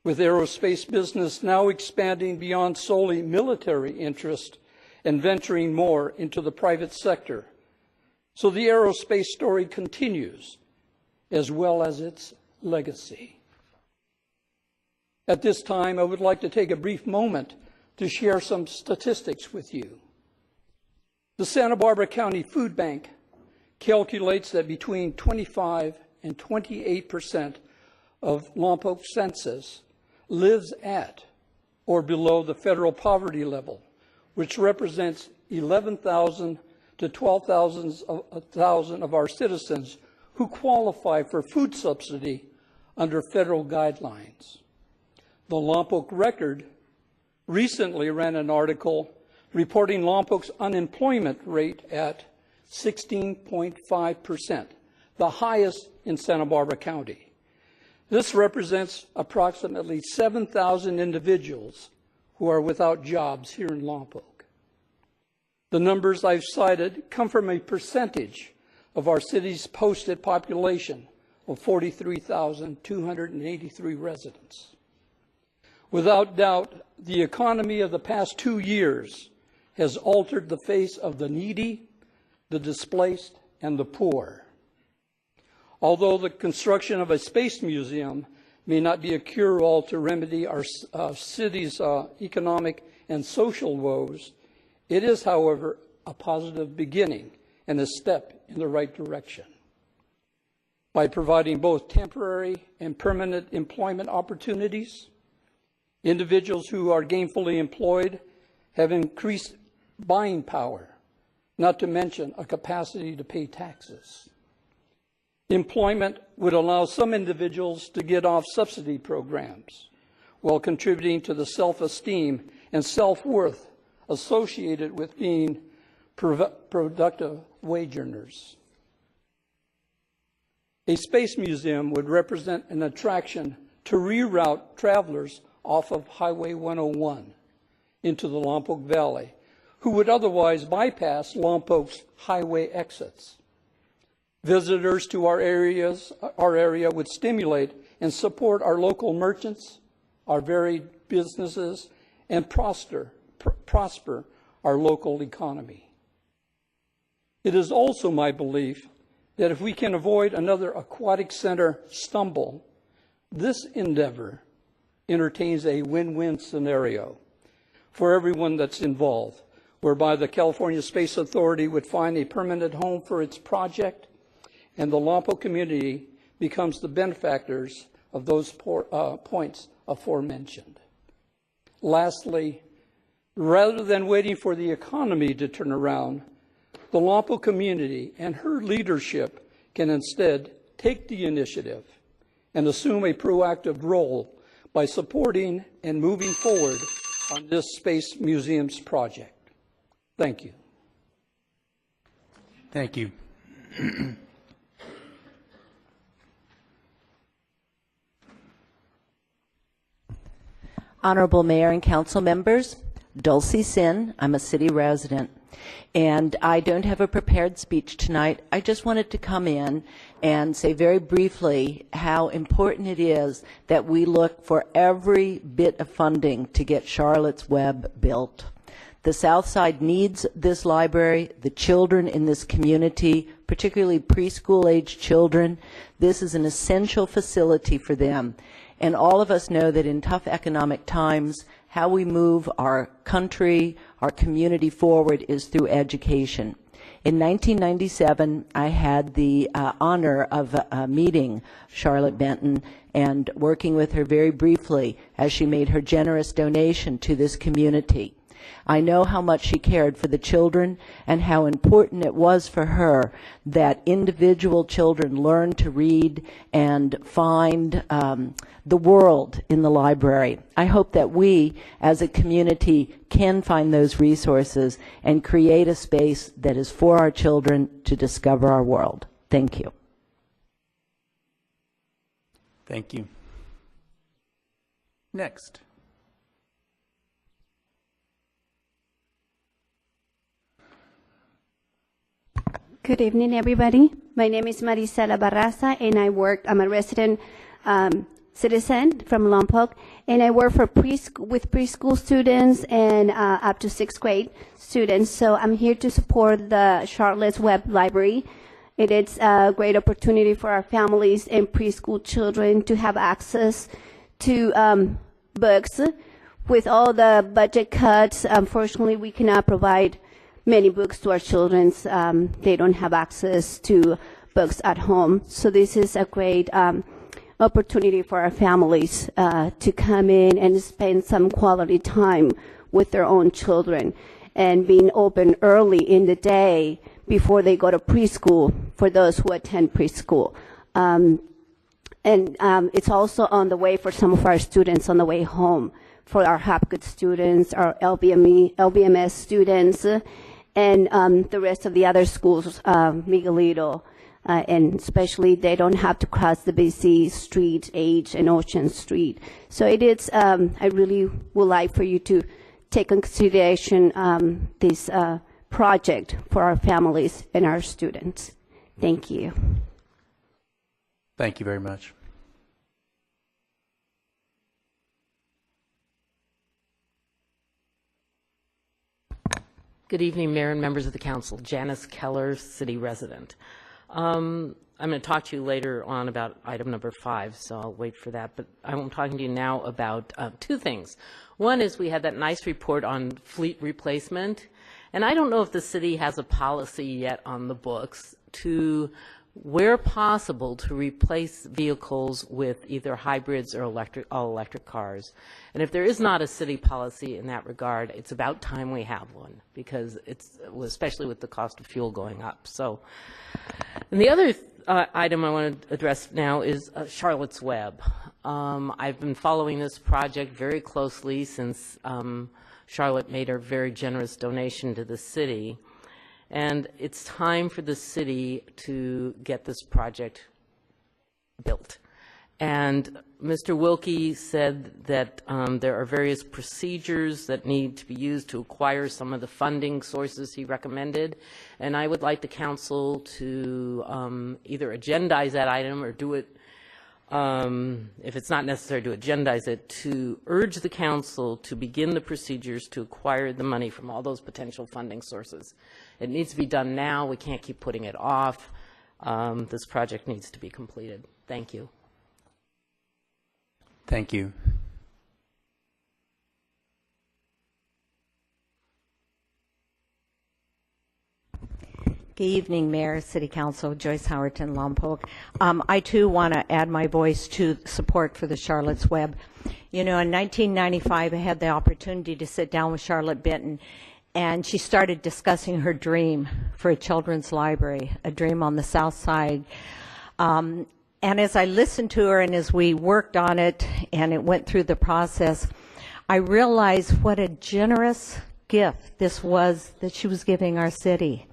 with aerospace business now expanding beyond solely military interest and venturing more into the private sector. So the aerospace story continues, as well as its legacy. At this time, I would like to take a brief moment to share some statistics with you. The Santa Barbara County Food Bank calculates that between 25 and 28% of Lompoc census lives at or below the federal poverty level, which represents 11,000 to 12,000 of our citizens who qualify for food subsidy under federal guidelines. The Lompoc Record recently ran an article reporting Lompoc's unemployment rate at 16.5%, the highest in Santa Barbara County. This represents approximately 7,000 individuals who are without jobs here in Lompoc. The numbers I've cited come from a percentage of our city's posted population of 43,283 residents. Without doubt, the economy of the past 2 years has altered the face of the needy, the displaced, and the poor. Although the construction of a space museum may not be a cure-all to remedy our city's economic and social woes, it is, however, a positive beginning and a step in the right direction. By providing both temporary and permanent employment opportunities, individuals who are gainfully employed have increased buying power, not to mention a capacity to pay taxes. Employment would allow some individuals to get off subsidy programs while contributing to the self-esteem and self-worth associated with being productive wage earners. A space museum would represent an attraction to reroute travelers off of Highway 101 into the Lompoc Valley, who would otherwise bypass Lompoc's highway exits. Visitors to our area would stimulate and support our local merchants, our varied businesses, and prosper our local economy. It is also my belief that if we can avoid another aquatic center stumble, this endeavor entertains a win-win scenario for everyone that's involved, whereby the California Space Authority would find a permanent home for its project, and the Lompoc community becomes the benefactors of those points aforementioned. Lastly, rather than waiting for the economy to turn around, the Lompoc community and her leadership can instead take the initiative and assume a proactive role by supporting and moving forward on this Space Museum's project. Thank you. Thank you. Honorable Mayor and Council members, Dulcie Sin, I'm a city resident, and I don't have a prepared speech tonight. I just wanted to come in and say very briefly how important it is that we look for every bit of funding to get Charlotte's Web built. The South Side needs this library, the children in this community, particularly preschool-age children. This is an essential facility for them. And all of us know that in tough economic times, how we move our country, our community forward is through education. In 1997, I had the honor of meeting Charlotte Benton and working with her very briefly as she made her generous donation to this community. I know how much she cared for the children and how important it was for her that individual children learn to read and find the world in the library. I hope that we as a community can find those resources and create a space that is for our children to discover our world. Thank you. Thank you. Next. Good evening, everybody. My name is Marisela Barraza, and I'm a resident citizen from Lompoc, and I work for with preschool students and up to 6th grade students. So I'm here to support the Charlotte's Web Library. It is a great opportunity for our families and preschool children to have access to books. With all the budget cuts, unfortunately, we cannot provide many books to our children. They don't have access to books at home. So this is a great opportunity for our families to come in and spend some quality time with their own children. And being open early in the day before they go to preschool for those who attend preschool. It's also on the way for some of our students on the way home, for our Hopgood students, our LBMS students, and the rest of the other schools, Miguelito, and especially they don't have to cross the busy street, H and Ocean Street. So it is, I really would like for you to take in consideration this project for our families and our students. Thank you. Thank you very much. Good evening, Mayor and members of the council. Janice Keller, city resident. I'm going to talk to you later on about item number 5, so I'll wait for that. But I'm talking to you now about 2 things. One is we had that nice report on fleet replacement, and I don't know if the city has a policy yet on the books to, where possible, to replace vehicles with either hybrids or all-electric cars. And if there is not a city policy in that regard, it's about time we have one, because it's, especially with the cost of fuel going up. So, and the other item I want to address now is Charlotte's Web. I've been following this project very closely since Charlotte made her very generous donation to the city. And it's time for the city to get this project built. And Mr. Wilkie said that there are various procedures that need to be used to acquire some of the funding sources he recommended. And I would like the council to either agendize that item or do it, if it's not necessary to agendize it, to urge the council to begin the procedures to acquire the money from all those potential funding sources. It needs to be done now. We can't keep putting it off. This project needs to be completed. Thank you. Thank you. Good evening, Mayor, City Council, Joyce Howerton, Lompoc. I too want to add my voice to support for the Charlotte's Web. You know, in 1995, I had the opportunity to sit down with Charlotte Benton, and she started discussing her dream for a children's library, a dream on the South Side. And as I listened to her and as we worked on it and it went through the process, I realized what a generous gift this was that she was giving our city.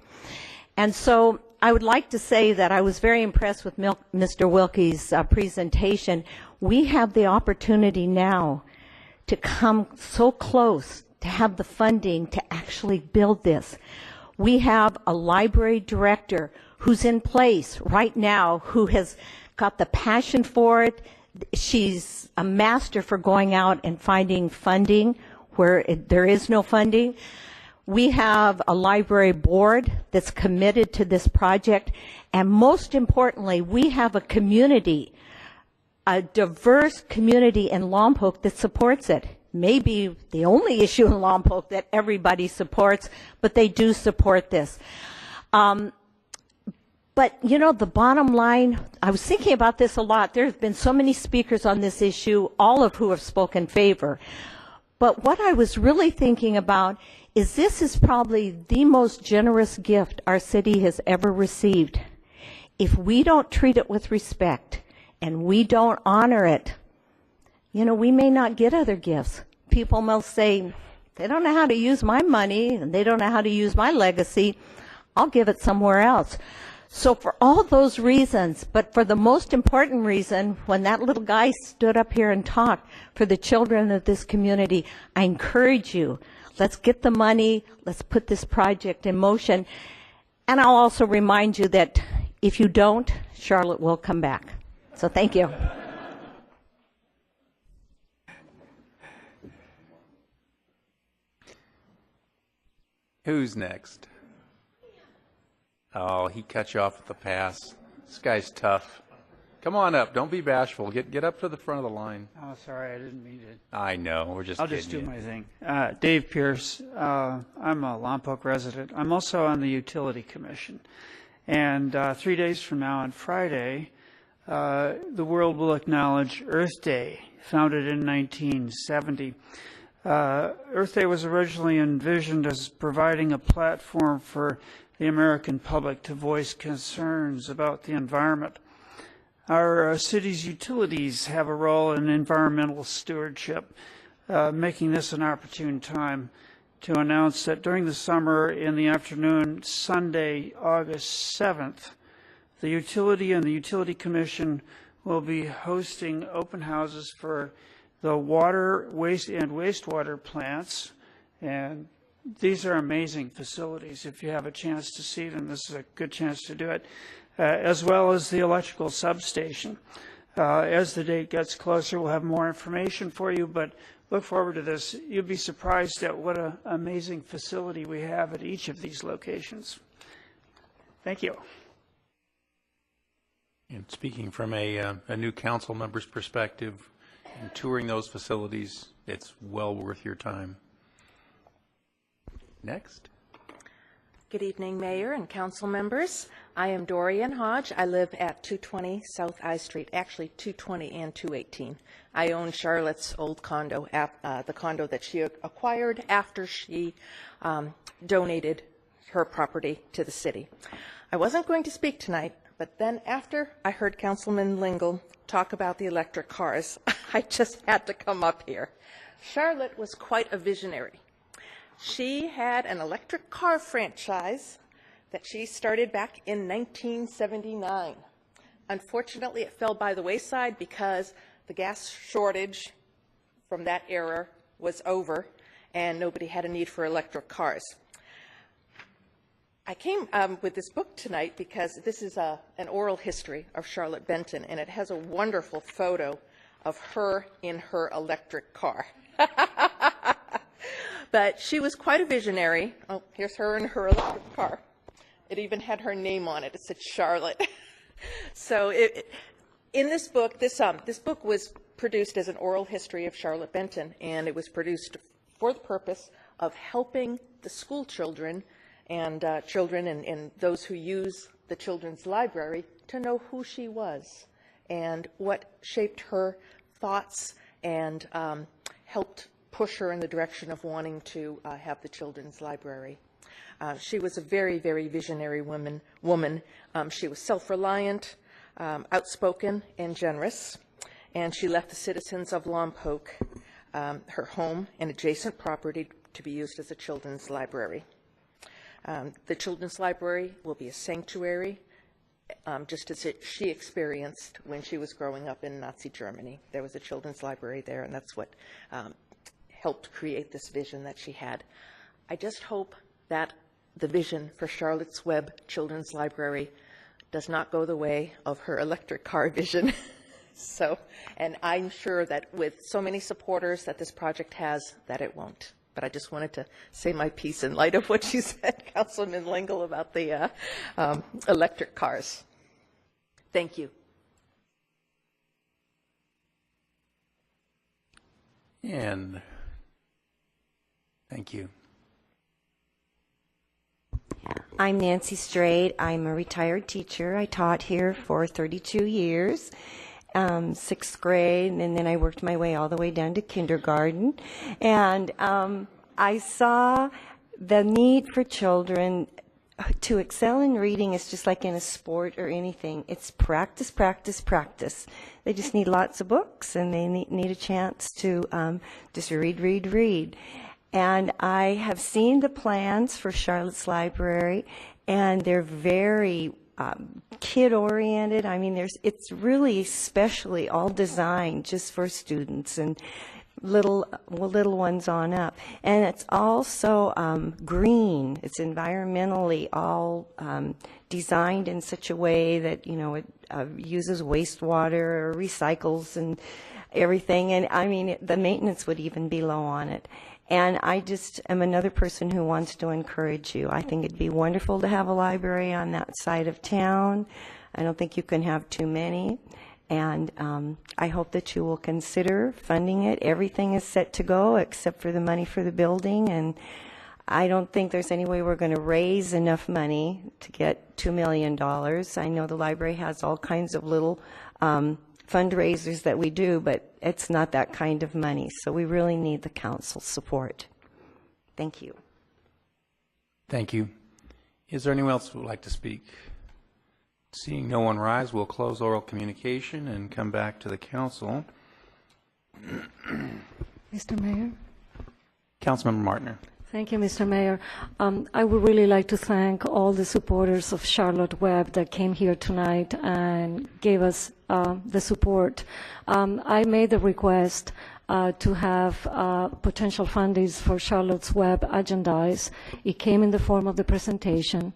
And so I would like to say that I was very impressed with Mr. Wilkie's presentation. We have the opportunity now to come so close to have the funding to actually build this. We have a library director who's in place right now who has got the passion for it. She's a master for going out and finding funding where there is no funding. We have a library board that's committed to this project, and most importantly, we have a community, a diverse community in Lompoc that supports it. Maybe the only issue in Lompoc that everybody supports, but they do support this. But, you know, the bottom line, I was thinking about this a lot. There have been so many speakers on this issue, all of who have spoken in favor. But what I was really thinking about is this is probably the most generous gift our city has ever received. If we don't treat it with respect and we don't honor it, you know, we may not get other gifts. People will say, they don't know how to use my money and they don't know how to use my legacy. I'll give it somewhere else. So for all those reasons, but for the most important reason, when that little guy stood up here and talked for the children of this community, I encourage you, let's get the money, let's put this project in motion. And I'll also remind you that if you don't, Charlotte will come back. So thank you. Who's next? Oh, he cut you off with the pass. This guy's tough. Come on up. Don't be bashful. Get up to the front of the line. Oh, sorry. I didn't mean to. I know. We're just I'll kidding just do you. my thing. Dave Pierce. I'm a Lompoc resident. I'm also on the Utility Commission. And 3 days from now, on Friday, the world will acknowledge Earth Day, founded in 1970. Earth Day was originally envisioned as providing a platform for the American public to voice concerns about the environment. Our city's utilities have a role in environmental stewardship, making this an opportune time to announce that during the summer in the afternoon, Sunday, August 7th, the utility and the Utility Commission will be hosting open houses for the water, waste, and wastewater plants. And these are amazing facilities. If you have a chance to see them, this is a good chance to do it, as well as the electrical substation. As the date gets closer, we'll have more information for you, but look forward to this. You'll be surprised at what an amazing facility we have at each of these locations. Thank you. And speaking from a new council member's perspective, and touring those facilities, it's well worth your time. Next. Good evening, Mayor and council members. I am Dorian Hodge. I live at 220 South I Street, actually 220 and 218. I own Charlotte's old condo, the condo that she acquired after she donated her property to the city. I wasn't going to speak tonight, but then after I heard Councilman Lingle talk about the electric cars, I just had to come up here. Charlotte was quite a visionary. She had an electric car franchise that she started back in 1979. Unfortunately, it fell by the wayside because the gas shortage from that era was over and nobody had a need for electric cars. I came with this book tonight because this is an oral history of Charlotte Benton, and it has a wonderful photo of her in her electric car. But she was quite a visionary. Oh, here's her in her electric car. It even had her name on it. It said Charlotte. So in this book, this book was produced as an oral history of Charlotte Benton, and it was produced for the purpose of helping the school children and children and those who use the children's library to know who she was and what shaped her thoughts and helped push her in the direction of wanting to have the children's library. She was a very, very visionary woman. She was self-reliant, outspoken, and generous, and she left the citizens of Lompoc her home and adjacent property to be used as a children's library. The children's library will be a sanctuary, just as she experienced when she was growing up in Nazi Germany. There was a children's library there, and that's what helped create this vision that she had. I just hope that the vision for Charlotte's Web Children's Library does not go the way of her electric car vision. And I'm sure that with so many supporters that this project has, that it won't. But I just wanted to say my piece in light of what you said, Councilman Lingle, about the electric cars. Thank you. And thank you. I'm Nancy Straight. I'm a retired teacher. I taught here for 32 years, 6th grade, and then I worked my way all the way down to kindergarten. And I saw the need for children to excel in reading is just like in a sport or anything. It's practice, practice, practice. They just need lots of books, and they need a chance to just read, read, read. And I have seen the plans for Charlotte's Library, and they're very kid-oriented. I mean, it's really specially all designed just for students and little ones on up. And it's also green. It's environmentally all designed in such a way that, you know, it uses wastewater or recycles and everything. And I mean, the maintenance would even be low on it. And I just am another person who wants to encourage you. I think it'd be wonderful to have a library on that side of town. I don't think you can have too many. And I hope that you will consider funding it. Everything is set to go except for the money for the building. And I don't think there's any way we're going to raise enough money to get $2 million. I know the library has all kinds of little fundraisers that we do, but it's not that kind of money. So we really need the council's support. Thank you. Thank you. Is there anyone else who would like to speak? Seeing no one rise, we'll close oral communication and come back to the council. Mr. Mayor? Councilmember Martiner. Thank you, Mr. Mayor. I would really like to thank all the supporters of Charlotte Webb that came here tonight and gave us the support. I made the request to have potential fundings for Charlotte's Web agendized. It came in the form of the presentation.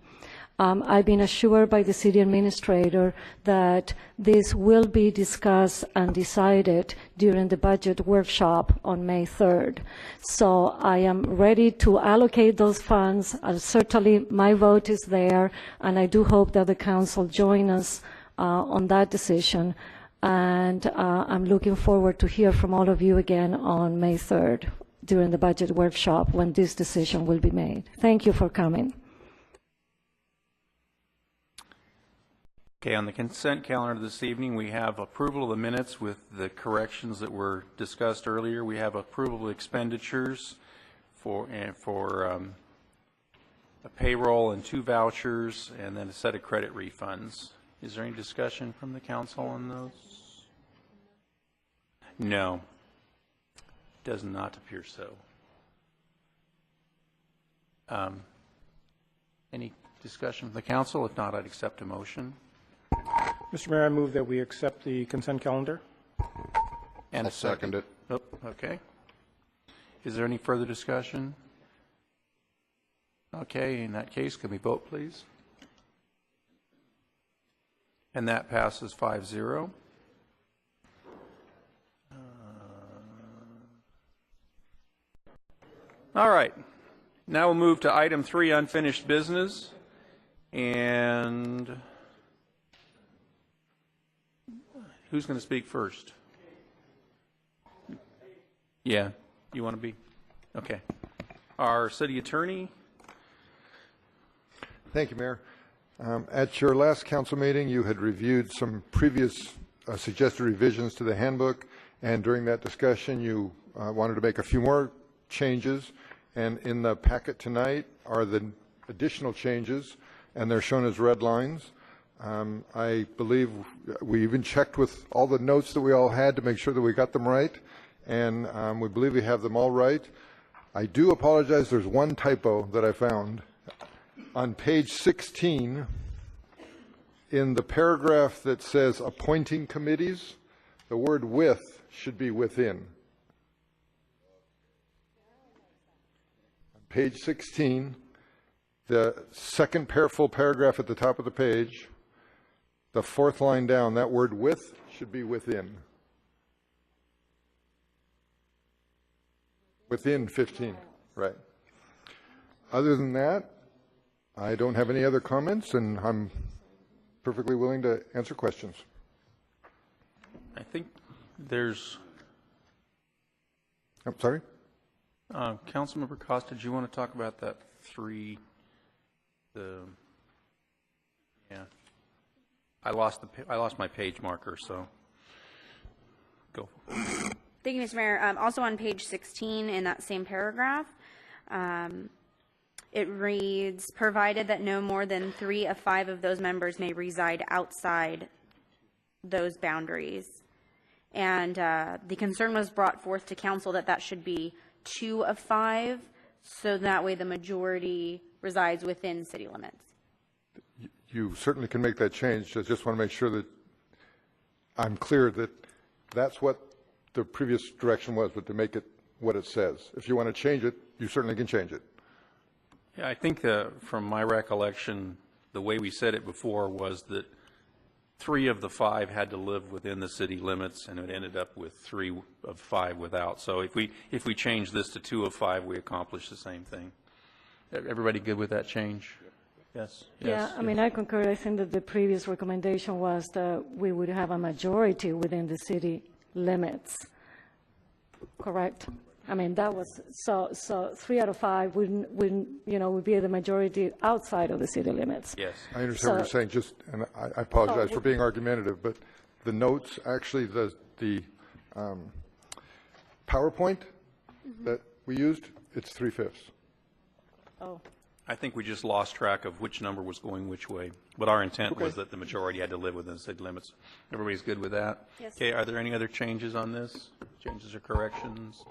I've been assured by the city administrator that this will be discussed and decided during the budget workshop on May 3rd. So I am ready to allocate those funds. Certainly my vote is there, and I do hope that the council join us on that decision. And I'm looking forward to hear from all of you again on May 3rd during the budget workshop when this decision will be made. Thank you for coming. Okay, on the consent calendar this evening, we have approval of the minutes with the corrections that were discussed earlier. We have approval of expenditures for a payroll and 2 vouchers, and then a set of credit refunds. Is there any discussion from the council on those? No. Does not appear so. Any discussion from the council? If not, I'd accept a motion. Mr. Mayor, I move that we accept the consent calendar. And I'll second it. Oh, okay. Is there any further discussion? Okay, in that case, can we vote, please? And that passes 5-0. All right. Now we'll move to item 3, unfinished business. And who's going to speak first? Yeah, you want to be? Okay. Our city attorney. Thank you, Mayor. At your last council meeting, you had reviewed some previous suggested revisions to the handbook, and during that discussion, you wanted to make a few more changes. And in the packet tonight are the additional changes, and they're shown as red lines. I believe we even checked with all the notes that we all had to make sure that we got them right, and we believe we have them all right. I do apologize, there's one typo that I found. On page 16, in the paragraph that says appointing committees, the word with should be within. On page 16, the second full paragraph at the top of the page, the 4th line down, that word with should be within. Within 15, right. Other than that, I don't have any other comments, and I'm perfectly willing to answer questions. I think there's... I'm sorry? Councilmember Costa, did you want to talk about that 3? I lost my page marker, so go. Thank you, Mr. Mayor. Also on page 16 in that same paragraph, it reads, provided that no more than 3 of 5 of those members may reside outside those boundaries. And the concern was brought forth to council that that should be 2 of 5, so that way the majority resides within city limits. You certainly can make that change. I just want to make sure that I'm clear that that's what the previous direction was, but to make it what it says. If you want to change it, you certainly can change it. Yeah, I think from my recollection, the way we said it before was that 3 of the 5 had to live within the city limits, and it ended up with 3 of 5 without. So if we change this to 2 of 5, we accomplish the same thing. Everybody good with that change? Yes. Yeah, I mean, I concur. I think that the previous recommendation was that we would have a majority within the city limits. Correct? I mean, that was so 3 out of 5 would be the majority outside of the city limits. Yes, I understand what you're saying. Just, and I apologize for being argumentative, but the notes, actually, the PowerPoint that we used, it's 3/5. Oh. I think we just lost track of which number was going which way. But our intent was that the majority had to live within the city limits. Everybody's good with that? Yes. Okay, are there any other changes on this? Changes or corrections?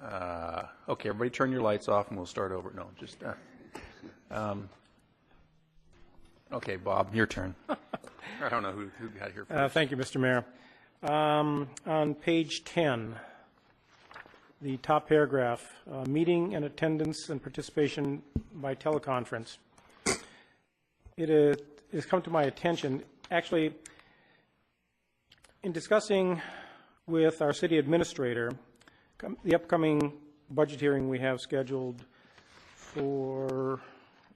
Okay, everybody turn your lights off and we'll start over. No, just, okay, Bob, your turn. I don't know who got here first. Thank you, Mr. Mayor. On page 10, the top paragraph, meeting and attendance and participation by teleconference. It has come to my attention, actually, in discussing with our city administrator, the upcoming budget hearing we have scheduled for,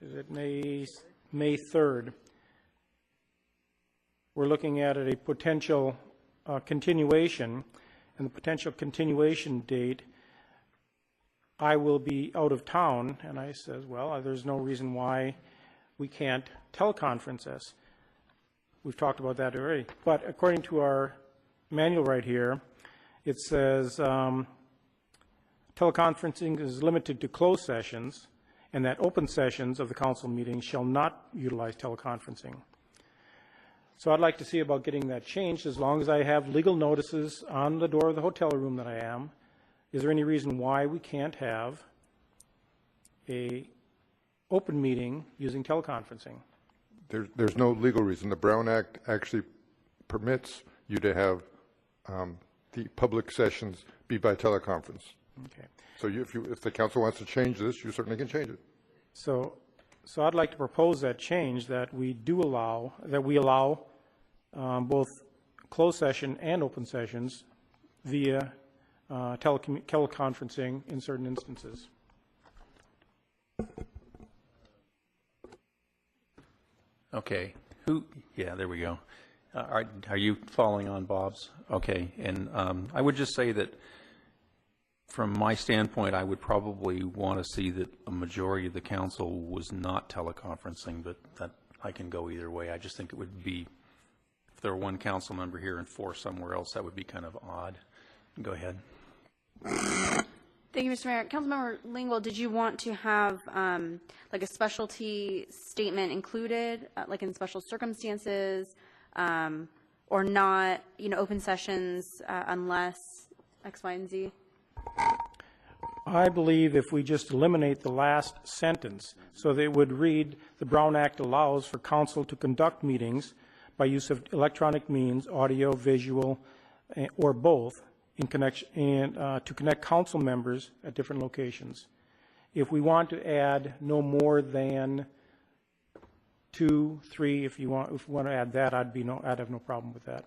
is it May 3rd? We're looking at a potential continuation, and the potential continuation date, I will be out of town, and I says, well, there's no reason why we can't teleconference this. We've talked about that already. But according to our manual right here, it says teleconferencing is limited to closed sessions, and that open sessions of the council meeting shall not utilize teleconferencing. So I'd like to see about getting that changed. As long as I have legal notices on the door of the hotel room that I am, is there any reason why we can't have a open meeting using teleconferencing? There's no legal reason. The Brown Act actually permits you to have the public sessions be by teleconference. Okay. So if the council wants to change this, you certainly can change it. So I'd like to propose that change, that we allow both closed session and open sessions via teleconferencing in certain instances. Okay. Yeah, there we go. Are you following on Bob's? Okay. And I would just say that from my standpoint, I would probably want to see that a majority of the council was not teleconferencing, but that I can go either way. I just think it would be, if there were one council member here and four somewhere else, that would be kind of odd. Go ahead. Thank you, Mr. Mayor. Councilmember Lingle, did you want to have like a specialty statement included, like in special circumstances, or not, open sessions unless X, Y, and Z? I believe if we just eliminate the last sentence, so they would read, the Brown Act allows for council to conduct meetings by use of electronic means, audio, visual, or both, in connection to connect council members at different locations. If we want to add no more than 2, 3, if we want to add that, I'd have no problem with that.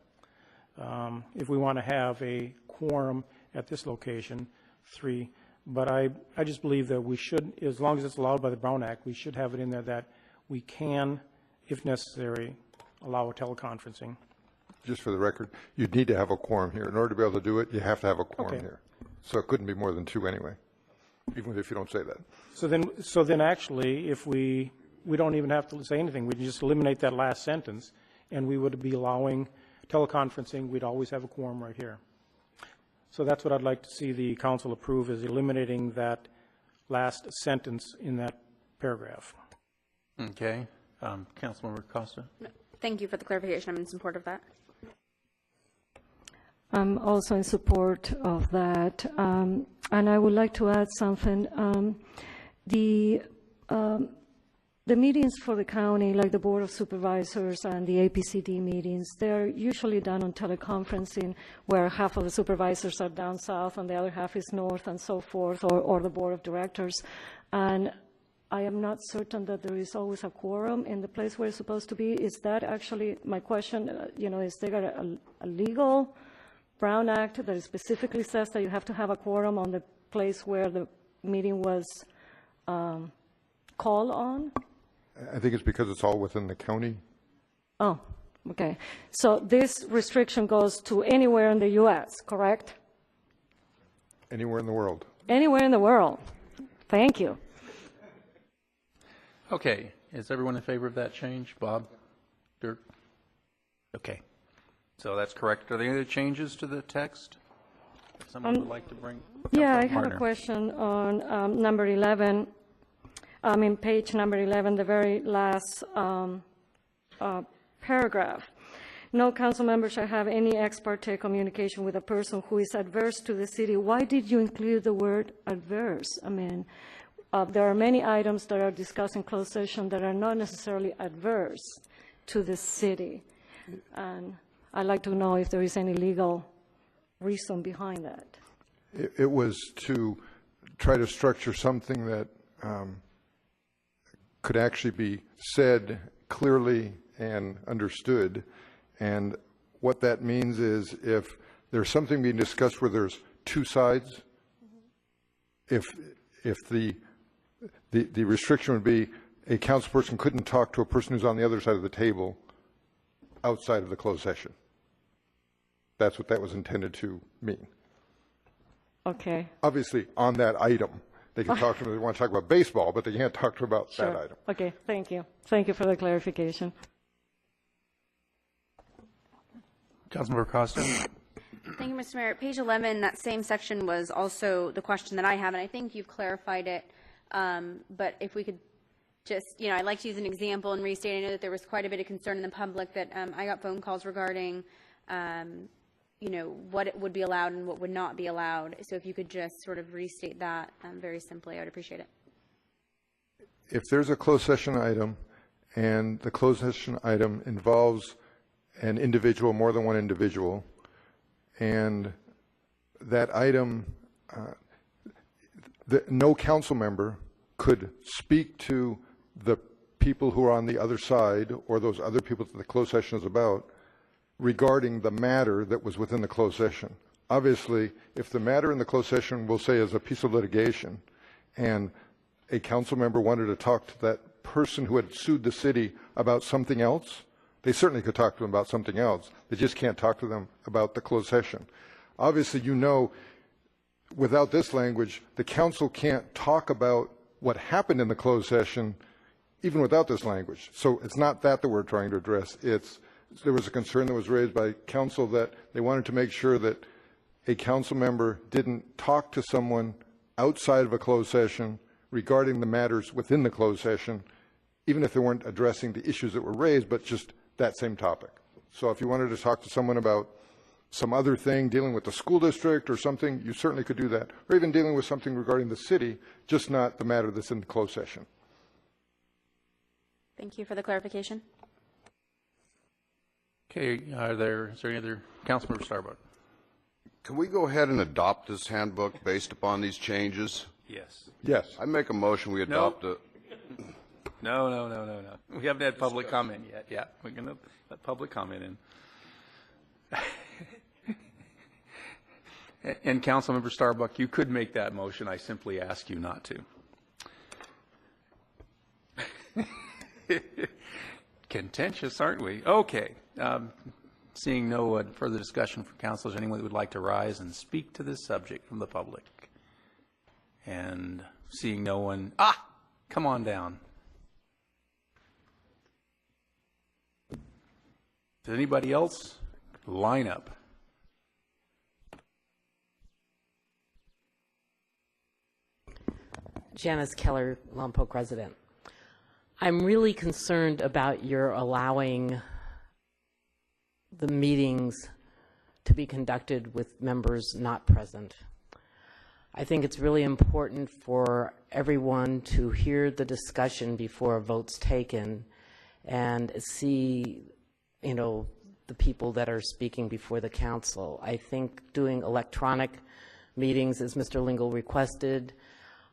If we want to have a quorum at this location, 3. But I just believe that we should, as long as it's allowed by the Brown Act, we should have it in there that we can, if necessary, allow a teleconferencing. Just for the record, you'd need to have a quorum here. In order to be able to do it, you have to have a quorum here. So it couldn't be more than 2 anyway, even if you don't say that. So then actually, if we don't even have to say anything, we just eliminate that last sentence, and we would be allowing teleconferencing. We'd always have a quorum right here. So that's what I'd like to see the council approve, is eliminating that last sentence in that paragraph. Okay. Councilmember Costa? Thank you for the clarification. I'm in support of that. I'm also in support of that. And I would like to add something. The meetings for the county, like the Board of Supervisors and the APCD meetings, they're usually done on teleconferencing, where half of the supervisors are down south and the other half is north and so forth, or the Board of Directors. And I am not certain that there is always a quorum in the place where it's supposed to be. Is that actually my question? Is there a legal Brown Act that specifically says that you have to have a quorum on the place where the meeting was called on? I think it's because it's all within the county. Oh, okay. So this restriction goes to anywhere in the U.S., correct? Anywhere in the world. Anywhere in the world. Thank you. Okay. Is everyone in favor of that change? Bob? Dirk? Okay. So that's correct. Are there any other changes to the text someone would like to bring? Yeah, I have a question on number 11. page number 11, the very last paragraph. No council member shall have any ex parte communication with a person who is adverse to the city. Why did you include the word adverse? There are many items that are discussed in closed session that are not necessarily adverse to the city. And I'd like to know if there is any legal reason behind that. It was to try to structure something that could actually be said clearly and understood. And what that means is if there's something being discussed where there's two sides, if the restriction would be a council person couldn't talk to a person who's on the other side of the table outside of the closed session. That's what that was intended to mean. Okay. Obviously, on that item, they can talk to them if they want to talk about baseball, but they can't talk to them about Sure. that item. Okay, thank you. Thank you for the clarification. Councilmember Costa. Thank you, Mr. Mayor. Page 11, that same section was also the question that I have, and I think you've clarified it. But if we could just, I'd like to use an example and restate. I know that there was quite a bit of concern in the public that I got phone calls regarding, what it would be allowed and what would not be allowed. So if you could just sort of restate that very simply, I would appreciate it. If there's a closed session item and the closed session item involves an individual, more than one individual, and that item, no council member could speak to the people who are on the other side or those other people that the closed session is about regarding the matter that was within the closed session. Obviously, if the matter in the closed session, we'll say, is a piece of litigation, and a council member wanted to talk to that person who had sued the city about something else, they certainly could talk to them about something else. They just can't talk to them about the closed session. Obviously, without this language, the council can't talk about what happened in the closed session even without this language. So it's not that we're trying to address. There was a concern that was raised by council that they wanted to make sure that a council member didn't talk to someone outside of a closed session regarding the matters within the closed session, even if they weren't addressing the issues that were raised, but just that same topic. So if you wanted to talk to someone about some other thing dealing with the school district or something, you certainly could do that, or even dealing with something regarding the city, just not the matter that's in the closed session. Thank you for the clarification. Okay, is there any other? Councilmember Starbuck. Can we go ahead and adopt this handbook based upon these changes? Yes. Yes. I make a motion we adopt it. No. We haven't had public comment yet. Yeah, we're going to let public comment in. And Councilmember Starbuck, you could make that motion. I simply ask you not to. Contentious, aren't we? Okay. Seeing no further discussion from council, is anyone that would like to rise and speak to this subject from the public? And seeing no one, come on down. Does anybody else line up? Janice Keller, Lompoc resident. I'm really concerned about your allowing the meetings to be conducted with members not present. I think it's really important for everyone to hear the discussion before a vote's taken and see, the people that are speaking before the council. I think doing electronic meetings, as Mr. Lingle requested,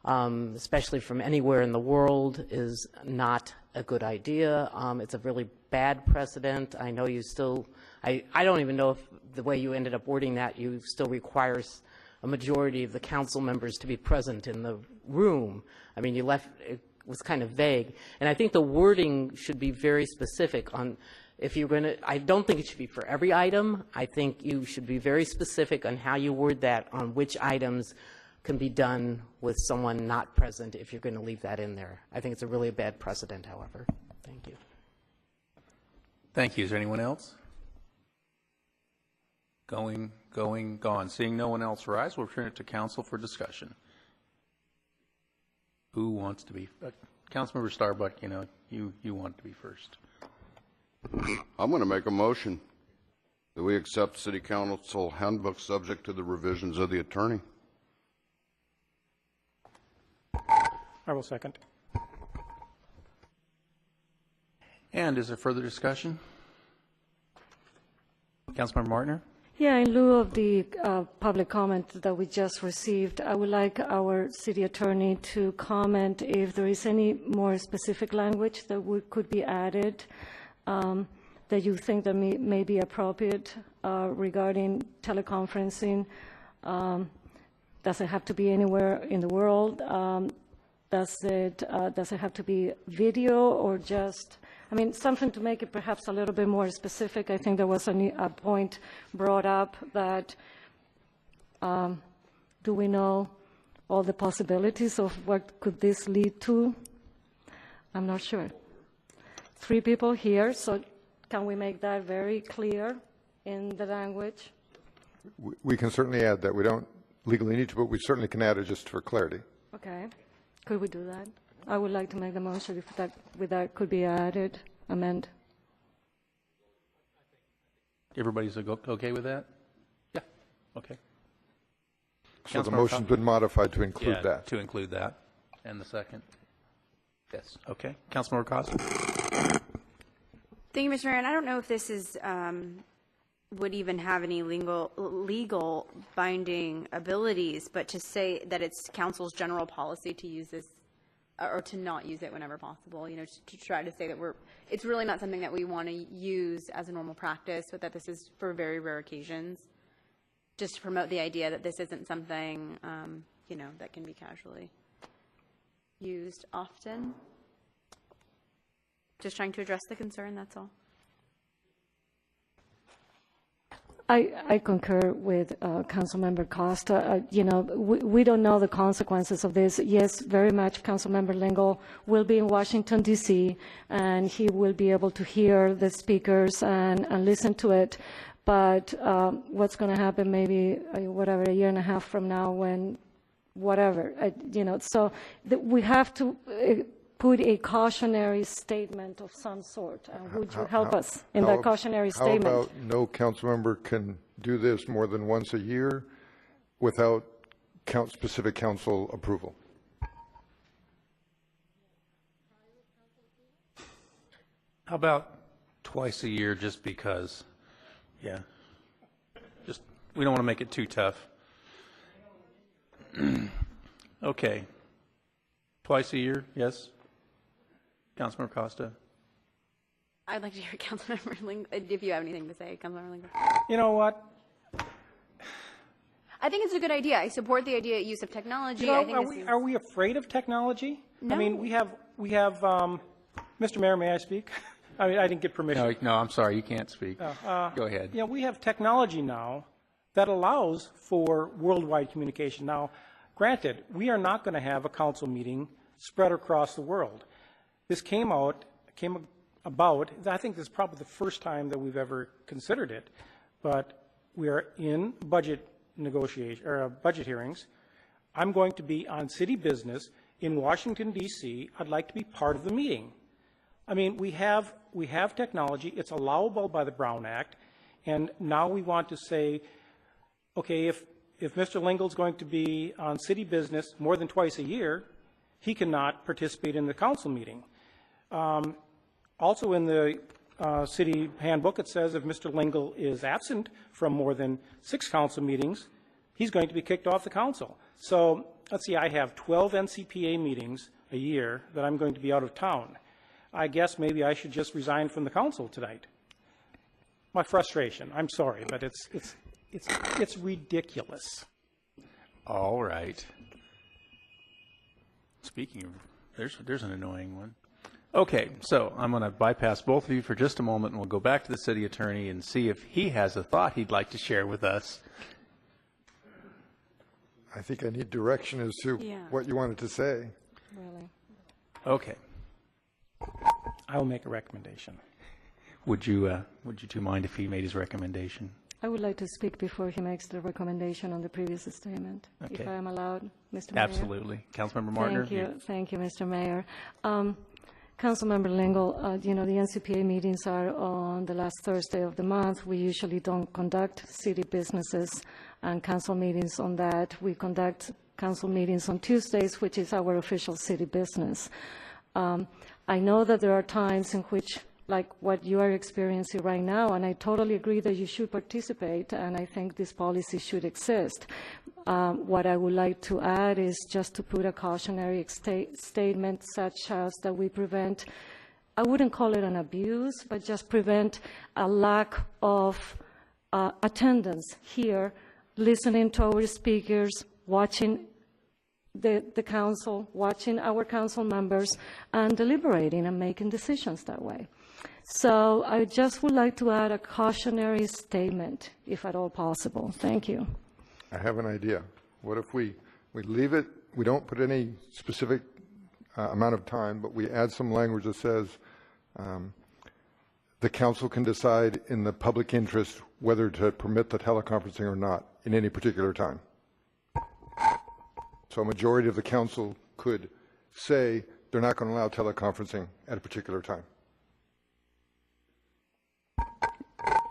especially from anywhere in the world, is not a good idea. It's a really bad precedent. I know you still, I don't even know if the way you ended up wording that, you still requires a majority of the council members to be present in the room. I mean, you left, it was kind of vague. And I think the wording should be very specific on, if you're going to, I don't think it should be for every item. I think you should be very specific on how you word that, on which items can be done with someone not present if you're going to leave that in there. I think it's a really bad precedent, however. Thank you. Thank you. Is there anyone else? Going, gone. Seeing no one else rise, we'll turn it to council for discussion. Who wants to be? Councilmember Starbuck, you want to be first. I'm going to make a motion that we accept City Council handbook subject to the revisions of the attorney. I will second. And is there further discussion? Councilmember Martiner? Yeah, in lieu of the public comment that we just received, I would like our city attorney to comment if there is any more specific language that could be added that you think that may be appropriate regarding teleconferencing. Does it have to be anywhere in the world? Does it have to be video or just, something to make it perhaps a little bit more specific? I think there was a point brought up that do we know all the possibilities of what could this lead to? I'm not sure. 3 people here, so can we make that very clear in the language? We can certainly add that. We don't legally need to, but we certainly can add it just for clarity. Okay. Could we do that? I would like to make the motion if that could be added, amend. Everybody's okay with that? Yeah. Okay. So the motion's been modified to include that. To include that. And the second? Yes. Okay. Councilmember Costa? Thank you, Mr. Mayor. And I don't know if this is would even have any legal binding abilities, but to say that it's council's general policy to use this or to not use it whenever possible, to try to say that it's really not something that we want to use as a normal practice, but that this is for very rare occasions, just to promote the idea that this isn't something, that can be casually used often. Just trying to address the concern, that's all. I concur with Councilmember Costa. We don't know the consequences of this. Yes, very much Councilmember Lingle will be in Washington, D.C., and he will be able to hear the speakers and listen to it. But what's going to happen maybe, a year and a half from now when whatever, so we have to put a cautionary statement of some sort. Would you help us in that cautionary statement? How about no council member can do this more than once a year without specific council approval? How about twice a year just because? Yeah. We don't want to make it too tough. Okay. Twice a year, yes? Councilmember Costa? I'd like to hear Councilmember Lingle, if you have anything to say, Councilmember Lingle. You know what? I think it's a good idea. I support the idea of use of technology. Are we afraid of technology? No. We have Mr. Mayor, may I speak? I didn't get permission. No, I'm sorry, you can't speak. Go ahead. We have technology now that allows for worldwide communication. Now, granted, we are not going to have a council meeting spread across the world. This came about, I think this is probably the first time that we've ever considered it, but we are in budget negotiation or budget hearings. I'm going to be on city business in Washington, D.C. I'd like to be part of the meeting. We have technology. It's allowable by the Brown Act, and now we want to say, okay, if Mr. Lingle's going to be on city business more than twice a year, he cannot participate in the council meeting. Also in the city handbook, it says if Mr. Lingle is absent from more than 6 council meetings, he's going to be kicked off the council. So let's see, I have 12 NCPA meetings a year that I'm going to be out of town. I guess maybe I should just resign from the council tonight. My frustration, I'm sorry, but it's ridiculous. All right. Speaking of, there's an annoying one. Okay, so I'm going to bypass both of you for just a moment, and we'll go back to the city attorney and see if he has a thought he'd like to share with us. I think I need direction as to what you wanted to say. Really? Okay. I will make a recommendation. Would you two mind if he made his recommendation? I would like to speak before he makes the recommendation on the previous statement, Okay. if I am allowed, Mr. Mayor. Absolutely. Councilmember Martiner? Thank you, Mr. Mayor. Councilmember Lingle, the NCPA meetings are on the last Thursday of the month. We usually don't conduct city businesses and council meetings on that. We conduct council meetings on Tuesdays, which is our official city business. I know that there are times in which, like what you are experiencing right now, and I totally agree that you should participate, and I think this policy should exist. What I would like to add is just to put a cautionary statement such as that we prevent, I wouldn't call it an abuse, but just prevent a lack of attendance here, listening to our speakers, watching the council, watching our council members, and deliberating and making decisions that way. So I just would like to add a cautionary statement, if at all possible. Thank you. I have an idea. What if we leave it, we don't put any specific amount of time, but we add some language that says the council can decide in the public interest whether to permit the teleconferencing or not in any particular time. So a majority of the council could say they're not going to allow teleconferencing at a particular time.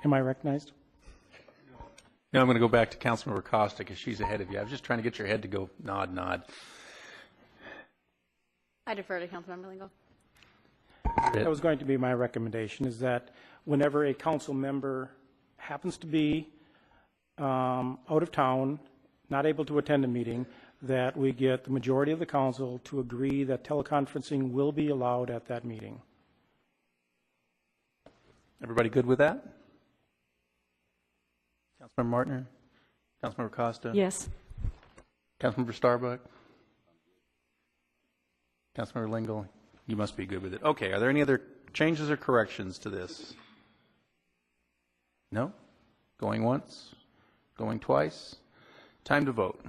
Am I recognized? Now I'm going to go back to Councilmember Costa because she's ahead of you. I was just trying to get your head to go nod, nod. I defer to Councilmember Lingle. That was going to be my recommendation, is that whenever a council member happens to be out of town, not able to attend a meeting, that we get the majority of the council to agree that teleconferencing will be allowed at that meeting. Everybody good with that? Councilmember Martiner? Councilmember Costa? Yes. Councilmember Starbuck? Councilmember Lingle? You must be good with it. Okay, are there any other changes or corrections to this? No? Going once? Going twice? Time to vote.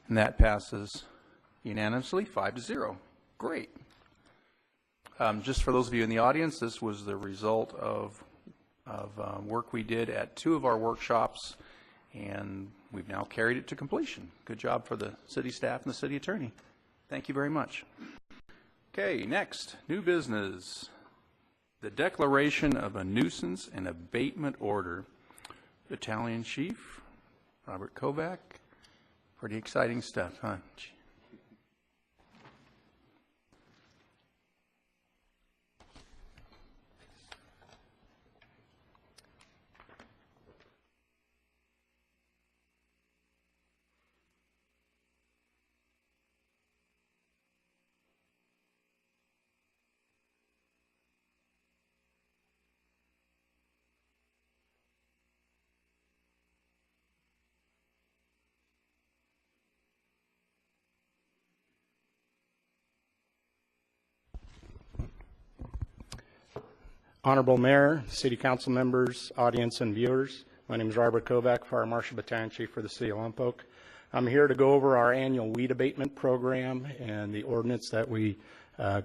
And that passes unanimously, 5-0. Great. Just for those of you in the audience, this was the result of work we did at 2 of our workshops, and we've now carried it to completion. Good job for the city staff and the city attorney. Thank you very much. Okay, next, new business. The declaration of a nuisance and abatement order. Battalion Chief Robert Kovac. Pretty exciting stuff, huh? Honorable Mayor, City Council members, audience, and viewers, my name is Robert Kovac, Fire Marshal Battalion Chief for the City of Lompoc. I'm here to go over our annual weed abatement program and the ordinance that we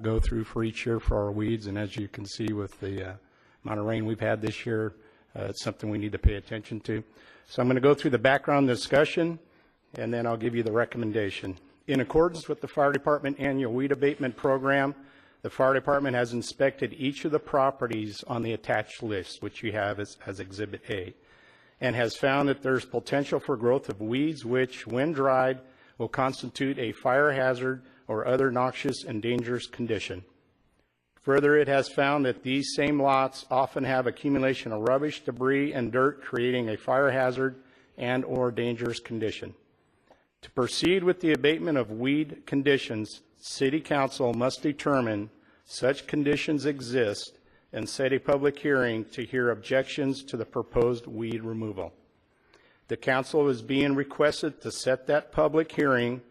go through for each year for our weeds. And as you can see with the amount of rain we've had this year, it's something we need to pay attention to. So I'm going to go through the background discussion, and then I'll give you the recommendation. In accordance with the Fire Department annual weed abatement program, the Fire Department has inspected each of the properties on the attached list, which you have as Exhibit A, and has found that there's potential for growth of weeds which, when dried, will constitute a fire hazard or other noxious and dangerous condition. Further, it has found that these same lots often have accumulation of rubbish, debris, and dirt, creating a fire hazard and or dangerous condition. To proceed with the abatement of weed conditions, City Council must determine such conditions exist and set a public hearing to hear objections to the proposed weed removal. The Council is being requested to set that public hearing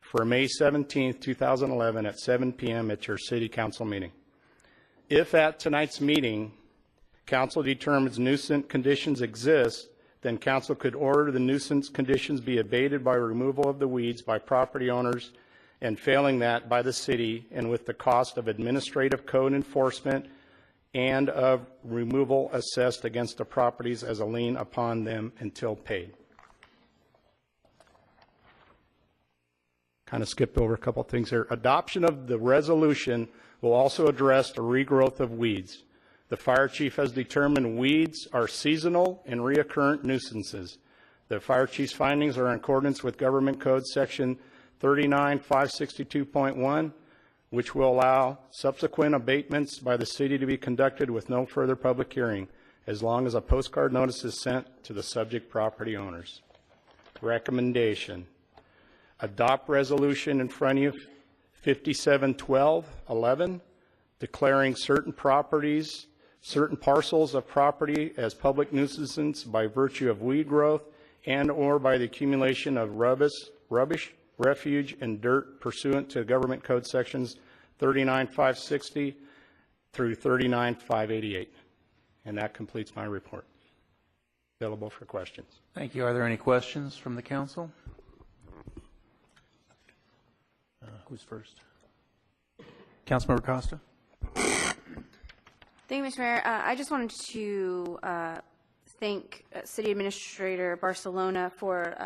for May 17, 2011 at 7 p.m. at your City Council meeting. If at tonight's meeting, Council determines nuisance conditions exist, then Council could order the nuisance conditions be abated by removal of the weeds by property owners, and failing that by the city, and with the cost of administrative code enforcement and of removal assessed against the properties as a lien upon them until paid. Kind of skipped over a couple things here. Adoption of the resolution will also address the regrowth of weeds. The fire chief has determined weeds are seasonal and reoccurrent nuisances. The fire chief's findings are in accordance with Government Code Section 39562.1, which will allow subsequent abatements by the city to be conducted with no further public hearing, as long as a postcard notice is sent to the subject property owners. Recommendation: adopt resolution in front of you 571211, declaring certain properties, certain parcels of property as public nuisances by virtue of weed growth and or by the accumulation of rubbish, refuge, and dirt pursuant to Government Code Sections 39560 through 39588. And that completes my report. Available for questions. Thank you. Are there any questions from the council? Who's first? Councilmember Costa. Thank you, Mr. Mayor. I just wanted to thank City Administrator Barcelona for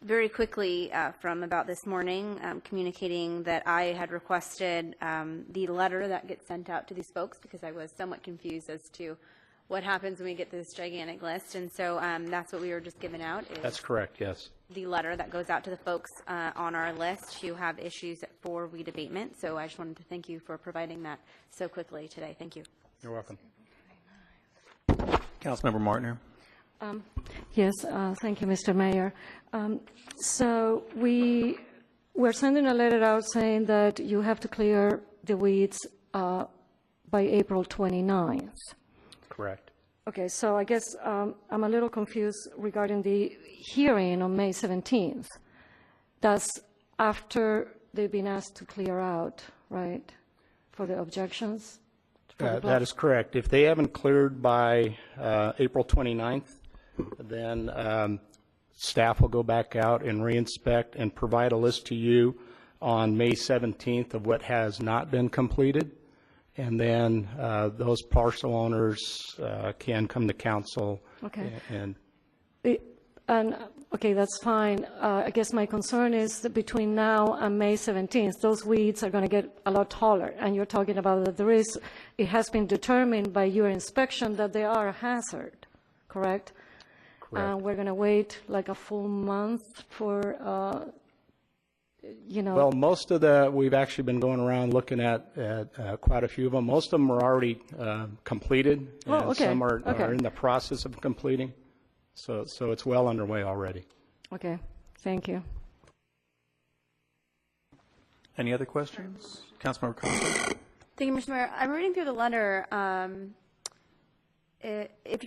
very quickly from about this morning communicating that I had requested the letter that gets sent out to these folks, because I was somewhat confused as to what happens when we get this gigantic list. And so that's what we were just given out. That's correct, yes. The letter that goes out to the folks on our list who have issues for weed abatement. So I just wanted to thank you for providing that so quickly today. Thank you. You're welcome. Councilmember Martiner. Yes, thank you, Mr. Mayor. So we're sending a letter out saying that you have to clear the weeds by April 29th. Correct. Okay, so I guess I'm a little confused regarding the hearing on May 17th. That's after they've been asked to clear out, right, for the objections? That is correct. If they haven't cleared by April 29th, then staff will go back out and reinspect and provide a list to you on May 17th of what has not been completed. And then those parcel owners can come to council. Okay. And okay, that's fine. I guess my concern is that between now and May 17th, those weeds are going to get a lot taller. And you're talking about that it has been determined by your inspection that they are a hazard, correct? Correct. We're going to wait like a full month for, Well, most of we've actually been going around looking at quite a few of them. Most of them are already completed. And okay. Some are in the process of completing. So it's well underway already. Okay, thank you. Any other questions? Councilmember Costa. Thank you, Mr. Mayor. I'm reading through the letter. If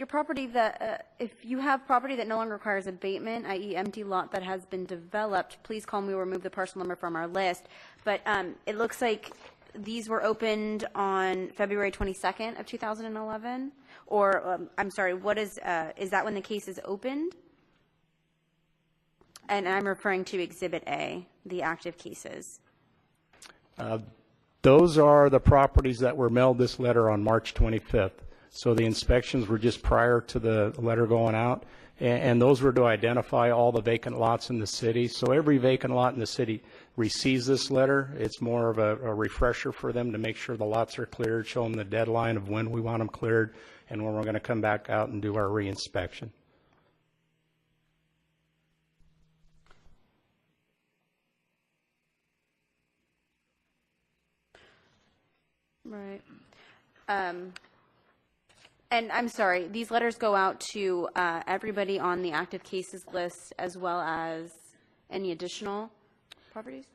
you have property that no longer requires abatement, i.e. empty lot that has been developed, please call me. We'll remove the parcel number from our list. But it looks like these were opened on February 22nd of 2011. Or, I'm sorry, what is that when the case is opened? And I'm referring to Exhibit A, the active cases. Those are the properties that were mailed this letter on March 25th. So the inspections were just prior to the letter going out. And those were to identify all the vacant lots in the city. So every vacant lot in the city receives this letter. It's more of a refresher for them to make sure the lots are cleared, show them the deadline of when we want them cleared, and when we're going to come back out and do our reinspection. Right. And I'm sorry, these letters go out to everybody on the active cases list as well as any additional properties?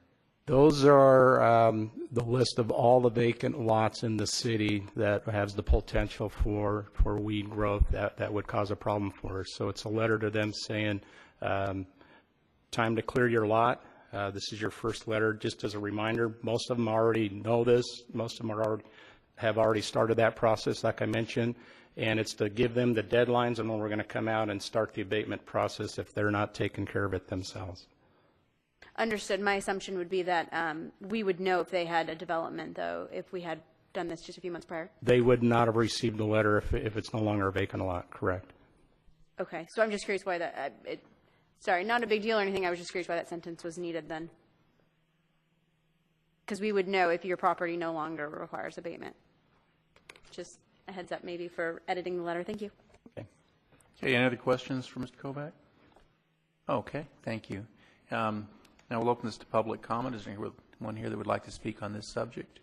Those are the list of all the vacant lots in the city that has the potential for weed growth that would cause a problem for us. So it's a letter to them saying, time to clear your lot. This is your first letter. Just as a reminder, most of them already know this. Most of them have already started that process, like I mentioned. And it's to give them the deadlines and when we're going to come out and start the abatement process if they're not taking care of it themselves. Understood. My assumption would be that we would know if they had a development, though, if we had done this just a few months prior? They would not have received the letter if it's no longer a vacant lot, correct? Okay, so I'm just curious why that, sorry, not a big deal or anything, I was just curious why that sentence was needed then. Because we would know if your property no longer requires abatement. Just a heads up maybe for editing the letter. Thank you. Okay, any other questions for Mr. Kovac? Okay, thank you. Now we'll open this to public comment. Is there anyone here that would like to speak on this subject?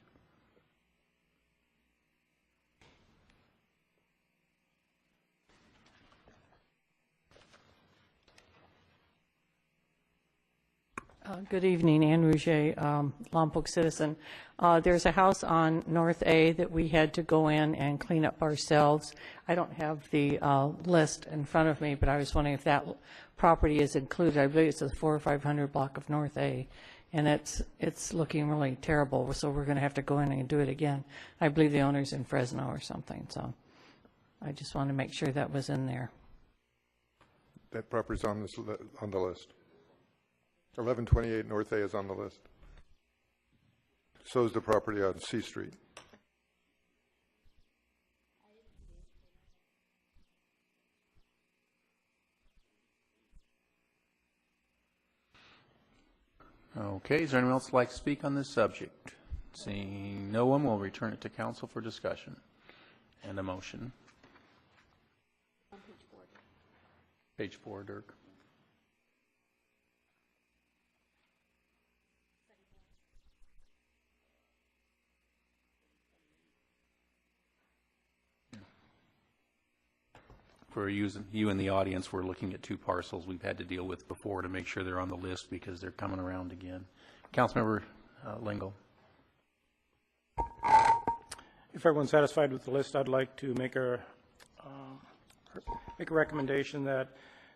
Good evening, Anne Rouget, Lompoc citizen. There's a house on North A that we had to go in and clean up ourselves. I don't have the list in front of me, but I was wondering if that property is included. I believe it's a 400 or 500 block of North A, and it's looking really terrible, so we're going to have to go in and do it again. I believe the owner's in Fresno or something, so I just wanted to make sure that was in there. That property's on the list. 1128 North A is on the list. So is the property on C Street. Okay, is there anyone else who'd like to speak on this subject? Seeing no one, we'll return it to council for discussion and a motion. Page 4, Dirk. For you in the audience, we're looking at two parcels we've had to deal with before to make sure they're on the list because they're coming around again. Councilmember Lingle. If everyone's satisfied with the list, I'd like to make a recommendation that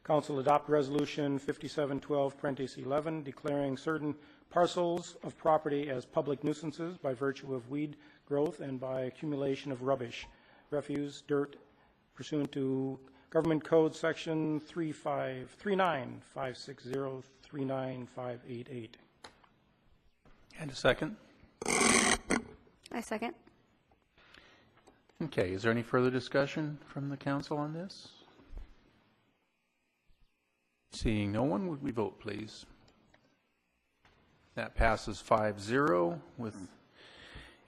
Council adopt Resolution 5712, declaring certain parcels of property as public nuisances by virtue of weed growth and by accumulation of rubbish, refuse, dirt, pursuant to Government Code Section 39560395588. And a second? I second. Okay, is there any further discussion from the council on this? Seeing no one, would we vote, please? That passes 5-0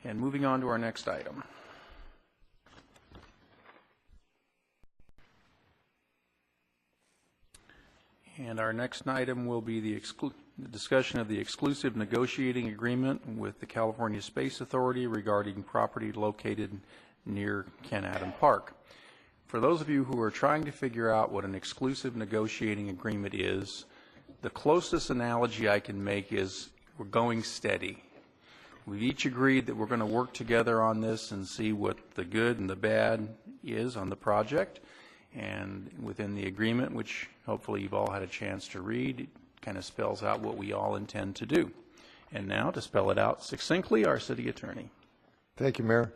and moving on to our next item. And our next item will be the discussion of the exclusive negotiating agreement with the California Space Authority regarding property located near Ken Adam Park. For those of you who are trying to figure out what an exclusive negotiating agreement is, the closest analogy I can make is we're going steady. We've each agreed that we're going to work together on this and see what the good and the bad is on the project. And within the agreement, which hopefully you've all had a chance to read, it kind of spells out what we all intend to do. And now, to spell it out succinctly, our city attorney. Thank you, Mayor.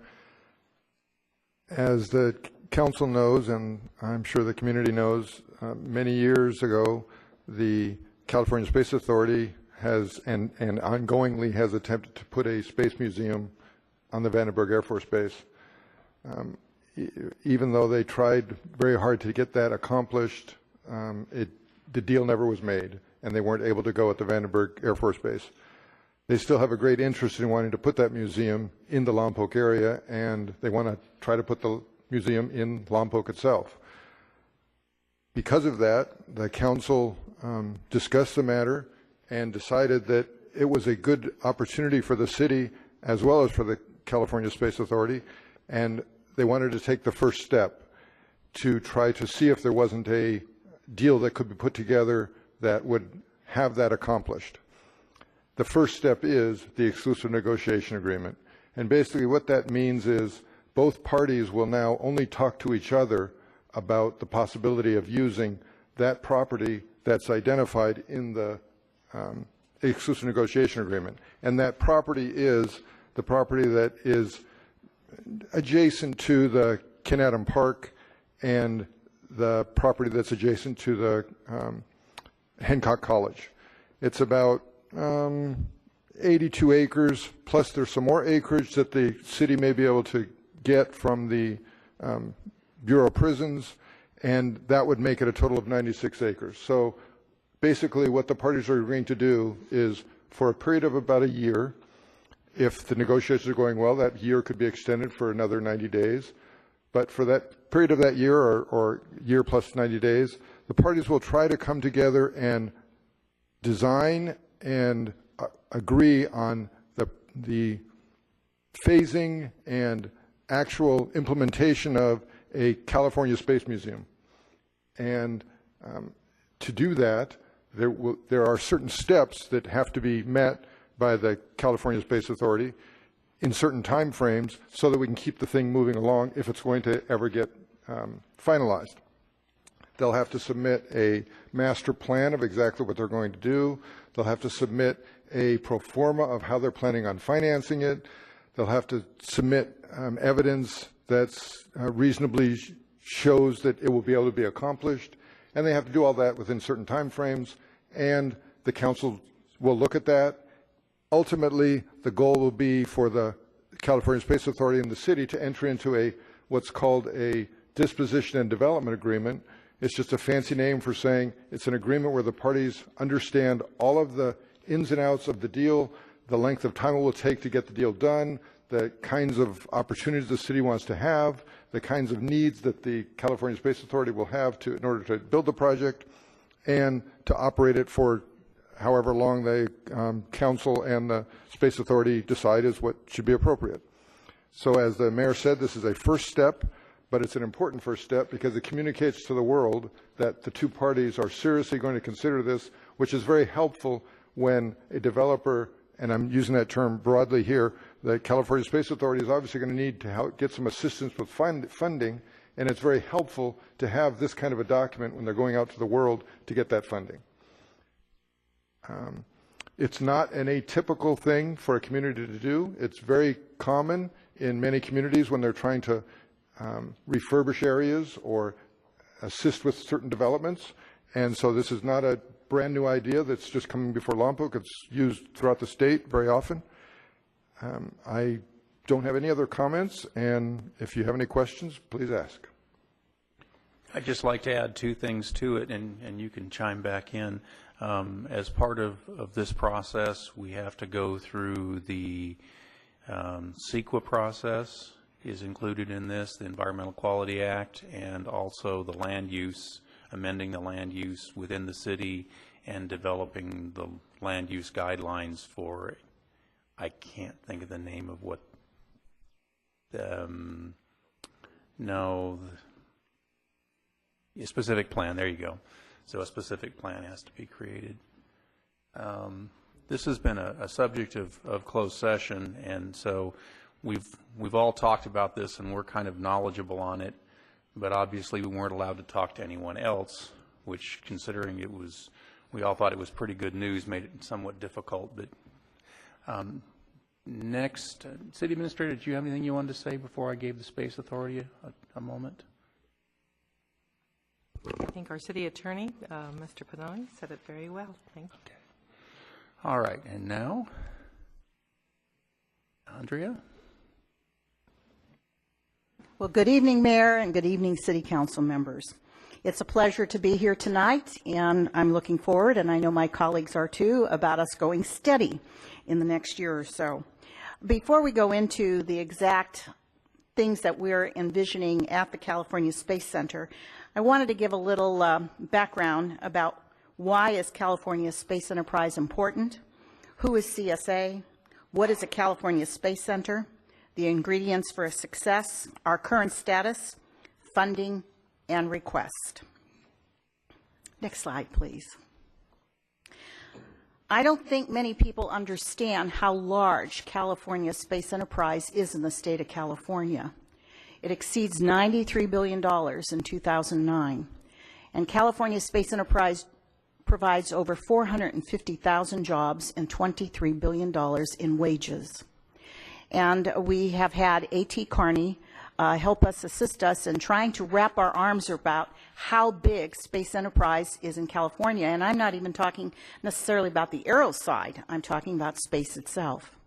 As the council knows, and I'm sure the community knows, many years ago, the California Space Authority has, and ongoingly has attempted to put a space museum on the Vandenberg Air Force Base. Even though they tried very hard to get that accomplished, the deal never was made, and they weren't able to go at the Vandenberg Air Force Base. They still have a great interest in wanting to put that museum in the Lompoc area, and they want to try to put the museum in Lompoc itself. Because of that, the council discussed the matter and decided that it was a good opportunity for the city as well as for the California Space Authority, and they wanted to take the first step to try to see if there wasn't a deal that could be put together that would have that accomplished. The first step is the exclusive negotiation agreement. And basically what that means is both parties will now only talk to each other about the possibility of using that property that's identified in the exclusive negotiation agreement. And that property is the property that is adjacent to the Ken Adam Park and the property that's adjacent to the Hancock College. It's about 82 acres, plus there's some more acreage that the city may be able to get from the Bureau of Prisons, and that would make it a total of 96 acres. So basically what the parties are agreeing to do is, for a period of about a year, if the negotiations are going well, that year could be extended for another 90 days. But for that period of that year, or year plus 90 days, the parties will try to come together and design and agree on the phasing and actual implementation of a California Space Museum. And to do that, there are certain steps that have to be met by the California Space Authority in certain time frames so that we can keep the thing moving along if it's going to ever get finalized. They'll have to submit a master plan of exactly what they're going to do. They'll have to submit a pro forma of how they're planning on financing it. They'll have to submit evidence that's reasonably shows that it will be able to be accomplished. And they have to do all that within certain time frames, and the council will look at that. Ultimately, the goal will be for the California Space Authority and the city to enter into what's called a disposition and development agreement. It's just a fancy name for saying it's an agreement where the parties understand all of the ins and outs of the deal, the length of time it will take to get the deal done, the kinds of opportunities the city wants to have, the kinds of needs that the California Space Authority will have in order to build the project and to operate it for however long the council and the Space Authority decide is what should be appropriate. So as the mayor said, this is a first step, but it's an important first step because it communicates to the world that the two parties are seriously going to consider this, which is very helpful when a developer, and I'm using that term broadly here, the California Space Authority is obviously going to need to help get some assistance with funding, and it's very helpful to have this kind of a document when they're going out to the world to get that funding. It's not an atypical thing for a community to do. It's very common in many communities when they're trying to refurbish areas or assist with certain developments. And so this is not a brand new idea that's just coming before Lompoc. It's used throughout the state very often. I don't have any other comments, and if you have any questions, please ask. I'd just like to add two things to it, and you can chime back in. As part of this process, we have to go through the CEQA process is included in this, the Environmental Quality Act, and also the land use, amending the land use within the city and developing the land use guidelines for, I can't think of the name of what, a specific plan, there you go. So a specific plan has to be created. This has been a subject of closed session, and so we've all talked about this and we're kind of knowledgeable on it, but obviously we weren't allowed to talk to anyone else, which, considering it was, we all thought it was pretty good news, made it somewhat difficult. But next, City Administrator, did you have anything you wanted to say before I gave the Space Authority a moment? I think our city attorney, Mr. Pannoni, said it very well. Thank you. Okay. All right, and now, Andrea? Well, good evening, Mayor, and good evening, City Council members. It's a pleasure to be here tonight, and I'm looking forward, and I know my colleagues are too, about us going steady in the next year or so. Before we go into the exact things that we're envisioning at the California Space Center, I wanted to give a little background about why is California Space Enterprise important, who is CSA, what is a California Space Center, the ingredients for a success, our current status, funding, and request. Next slide, please. I don't think many people understand how large California Space Enterprise is in the state of California. It exceeds $93 billion in 2009, and California Space Enterprise provides over 450,000 jobs and $23 billion in wages. And we have had A.T. Kearney help us, assist us in trying to wrap our arms about how big space enterprise is in California. And I'm not even talking necessarily about the aero side. I'm talking about space itself.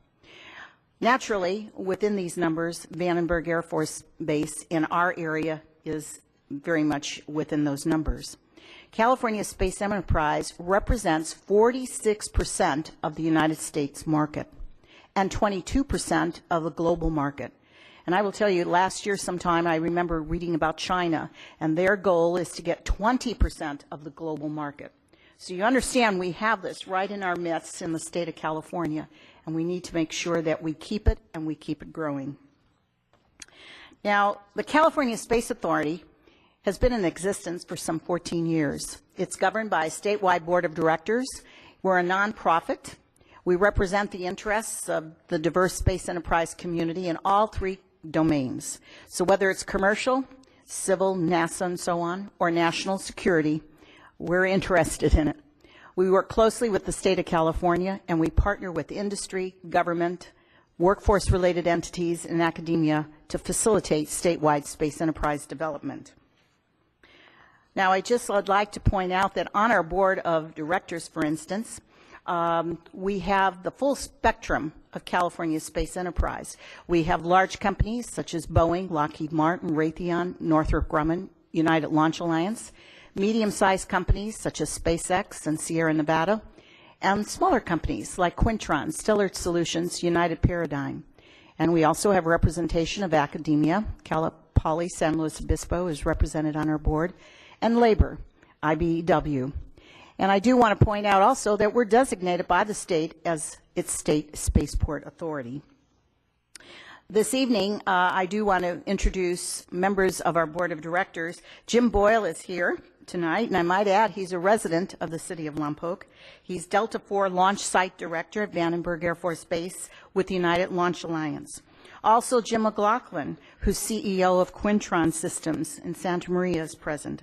Naturally, within these numbers, Vandenberg Air Force Base in our area is very much within those numbers. California Space Enterprise represents 46% of the United States market and 22% of the global market. And I will tell you, last year sometime, I remember reading about China, and their goal is to get 20% of the global market. So you understand we have this right in our midst in the state of California, and we need to make sure that we keep it and we keep it growing. Now, the California Space Authority has been in existence for some 14 years. It's governed by a statewide board of directors. We're a nonprofit. We represent the interests of the diverse space enterprise community in all three domains. So whether it's commercial, civil, NASA, and so on, or national security, we're interested in it. We work closely with the state of California, and we partner with industry, government, workforce-related entities, and academia to facilitate statewide space enterprise development. Now, I'd like to point out that on our board of directors, for instance, we have the full spectrum of California space enterprise. We have large companies such as Boeing, Lockheed Martin, Raytheon, Northrop Grumman, United Launch Alliance, medium-sized companies such as SpaceX and Sierra Nevada, and smaller companies like Quintron, Stellar Solutions, United Paradigm. And we also have representation of academia. Cal Poly San Luis Obispo is represented on our board, and labor, IBEW. And I do want to point out also that we're designated by the state as its state spaceport authority. This evening, I do want to introduce members of our board of directors. Jim Boyle is here tonight, and I might add he's a resident of the city of Lompoc. He's Delta IV Launch Site Director at Vandenberg Air Force Base with the United Launch Alliance. Also, Jim McLaughlin, who's CEO of Quintron Systems in Santa Maria, is present.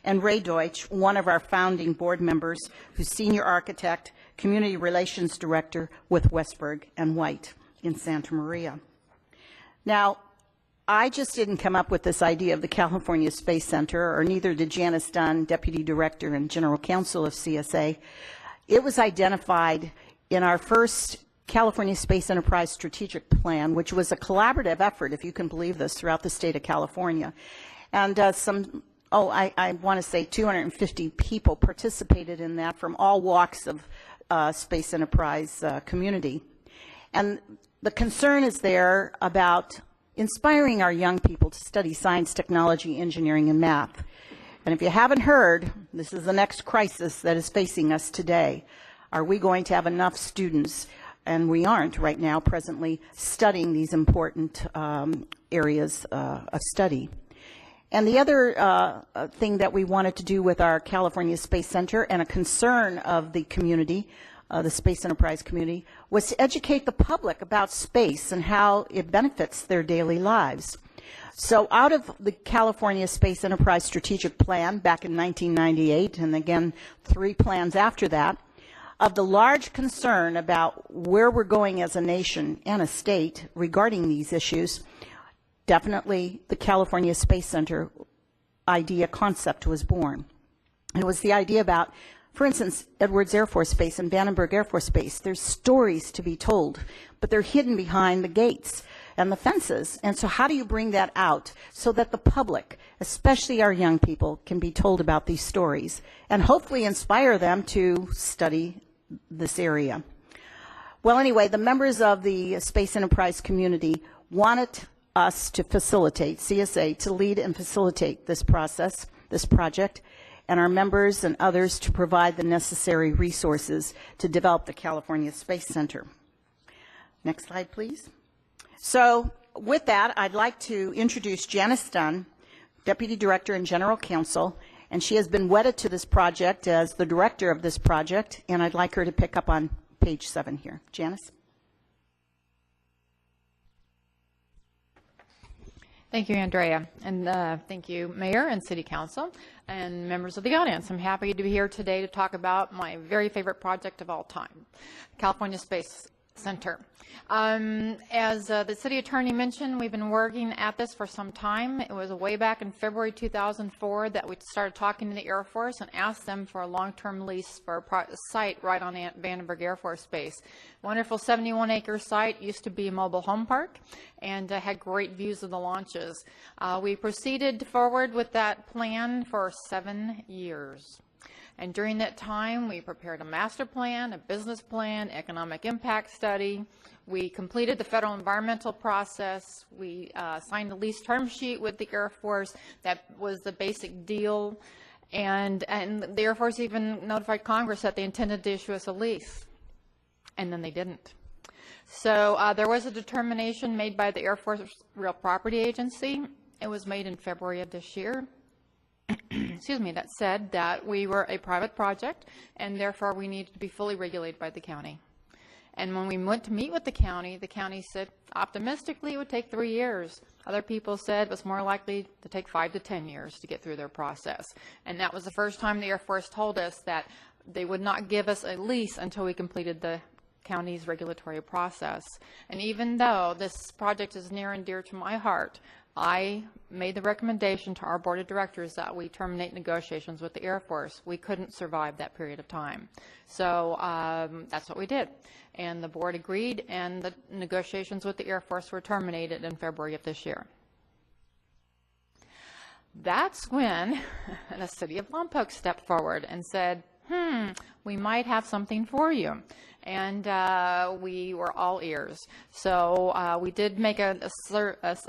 And Ray Deutsch, one of our founding board members, who's Senior Architect, Community Relations Director with Westberg and White in Santa Maria. Now, I just didn't come up with this idea of the California Space Center, or neither did Janice Dunn, Deputy Director and General Counsel of CSA. It was identified in our first California Space Enterprise Strategic Plan, which was a collaborative effort, if you can believe this, throughout the state of California. And I want to say 250 people participated in that from all walks of space enterprise community. And the concern is there about inspiring our young people to study science, technology, engineering, and math. And if you haven't heard, this is the next crisis that is facing us today. Are we going to have enough students, and we aren't right now presently, studying these important areas of study? And the other thing that we wanted to do with our California Space Center, and a concern of the community, the space enterprise community, was to educate the public about space and how it benefits their daily lives. So out of the California Space Enterprise Strategic Plan back in 1998, and again 3 plans after that, of the large concern about where we're going as a nation and a state regarding these issues, definitely the California Space Center idea concept was born. It was the idea about, for instance, Edwards Air Force Base and Vandenberg Air Force Base. There's stories to be told, but they're hidden behind the gates and the fences. And so how do you bring that out so that the public, especially our young people, can be told about these stories and hopefully inspire them to study this area? Well, anyway, the members of the space enterprise community wanted us to facilitate, CSA, to lead and facilitate this process, this project, and our members and others to provide the necessary resources to develop the California Space Center. Next slide, please. So with that, I'd like to introduce Janice Dunn, Deputy Director and General Counsel, and she has been wedded to this project as the director of this project, and I'd like her to pick up on page 7 here. Janice? Thank you, Andrea, and thank you, Mayor and City Council, and members of the audience. I'm happy to be here today to talk about my very favorite project of all time, California Space Center. As the city attorney mentioned, we've been working at this for some time. It was way back in February 2004 that we started talking to the Air Force and asked them for a long-term lease for a site right on Vandenberg Air Force Base. Wonderful 71-acre site, used to be a mobile home park, and had great views of the launches. We proceeded forward with that plan for 7 years. And during that time, we prepared a master plan, a business plan, economic impact study. We completed the federal environmental process. We signed a lease term sheet with the Air Force. That was the basic deal. And the Air Force even notified Congress that they intended to issue us a lease. And then they didn't. So there was a determination made by the Air Force Real Property Agency. It was made in February of this year. Excuse me, that said that we were a private project and therefore we needed to be fully regulated by the county. And when we went to meet with the county said optimistically it would take 3 years. Other people said it was more likely to take 5 to 10 years to get through their process. And that was the first time the Air Force told us that they would not give us a lease until we completed the county's regulatory process. And even though this project is near and dear to my heart, I made the recommendation to our board of directors that we terminate negotiations with the Air Force. We couldn't survive that period of time. So that's what we did. And the board agreed, and the negotiations with the Air Force were terminated in February of this year. That's when the city of Lompoc stepped forward and said, we might have something for you. And we were all ears. So we did make an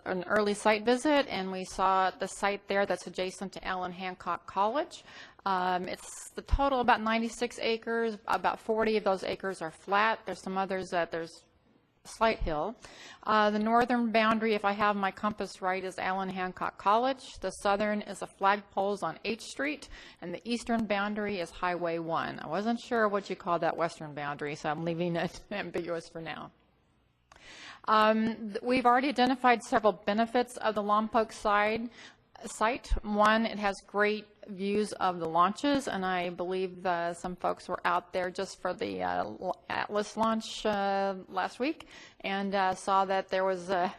early site visit, and we saw the site there that's adjacent to Allen Hancock College. It's the total about 96 acres. About 40 of those acres are flat. There's some others that there's slight hill. The northern boundary, if I have my compass right, is Allen Hancock College. The southern is the flagpoles on H Street, and the eastern boundary is Highway 1. I wasn't sure what you call that western boundary, so I'm leaving it ambiguous for now. We've already identified several benefits of the Lompoc site. One, it has great views of the launches, and I believe some folks were out there just for the Atlas launch last week and saw that there was a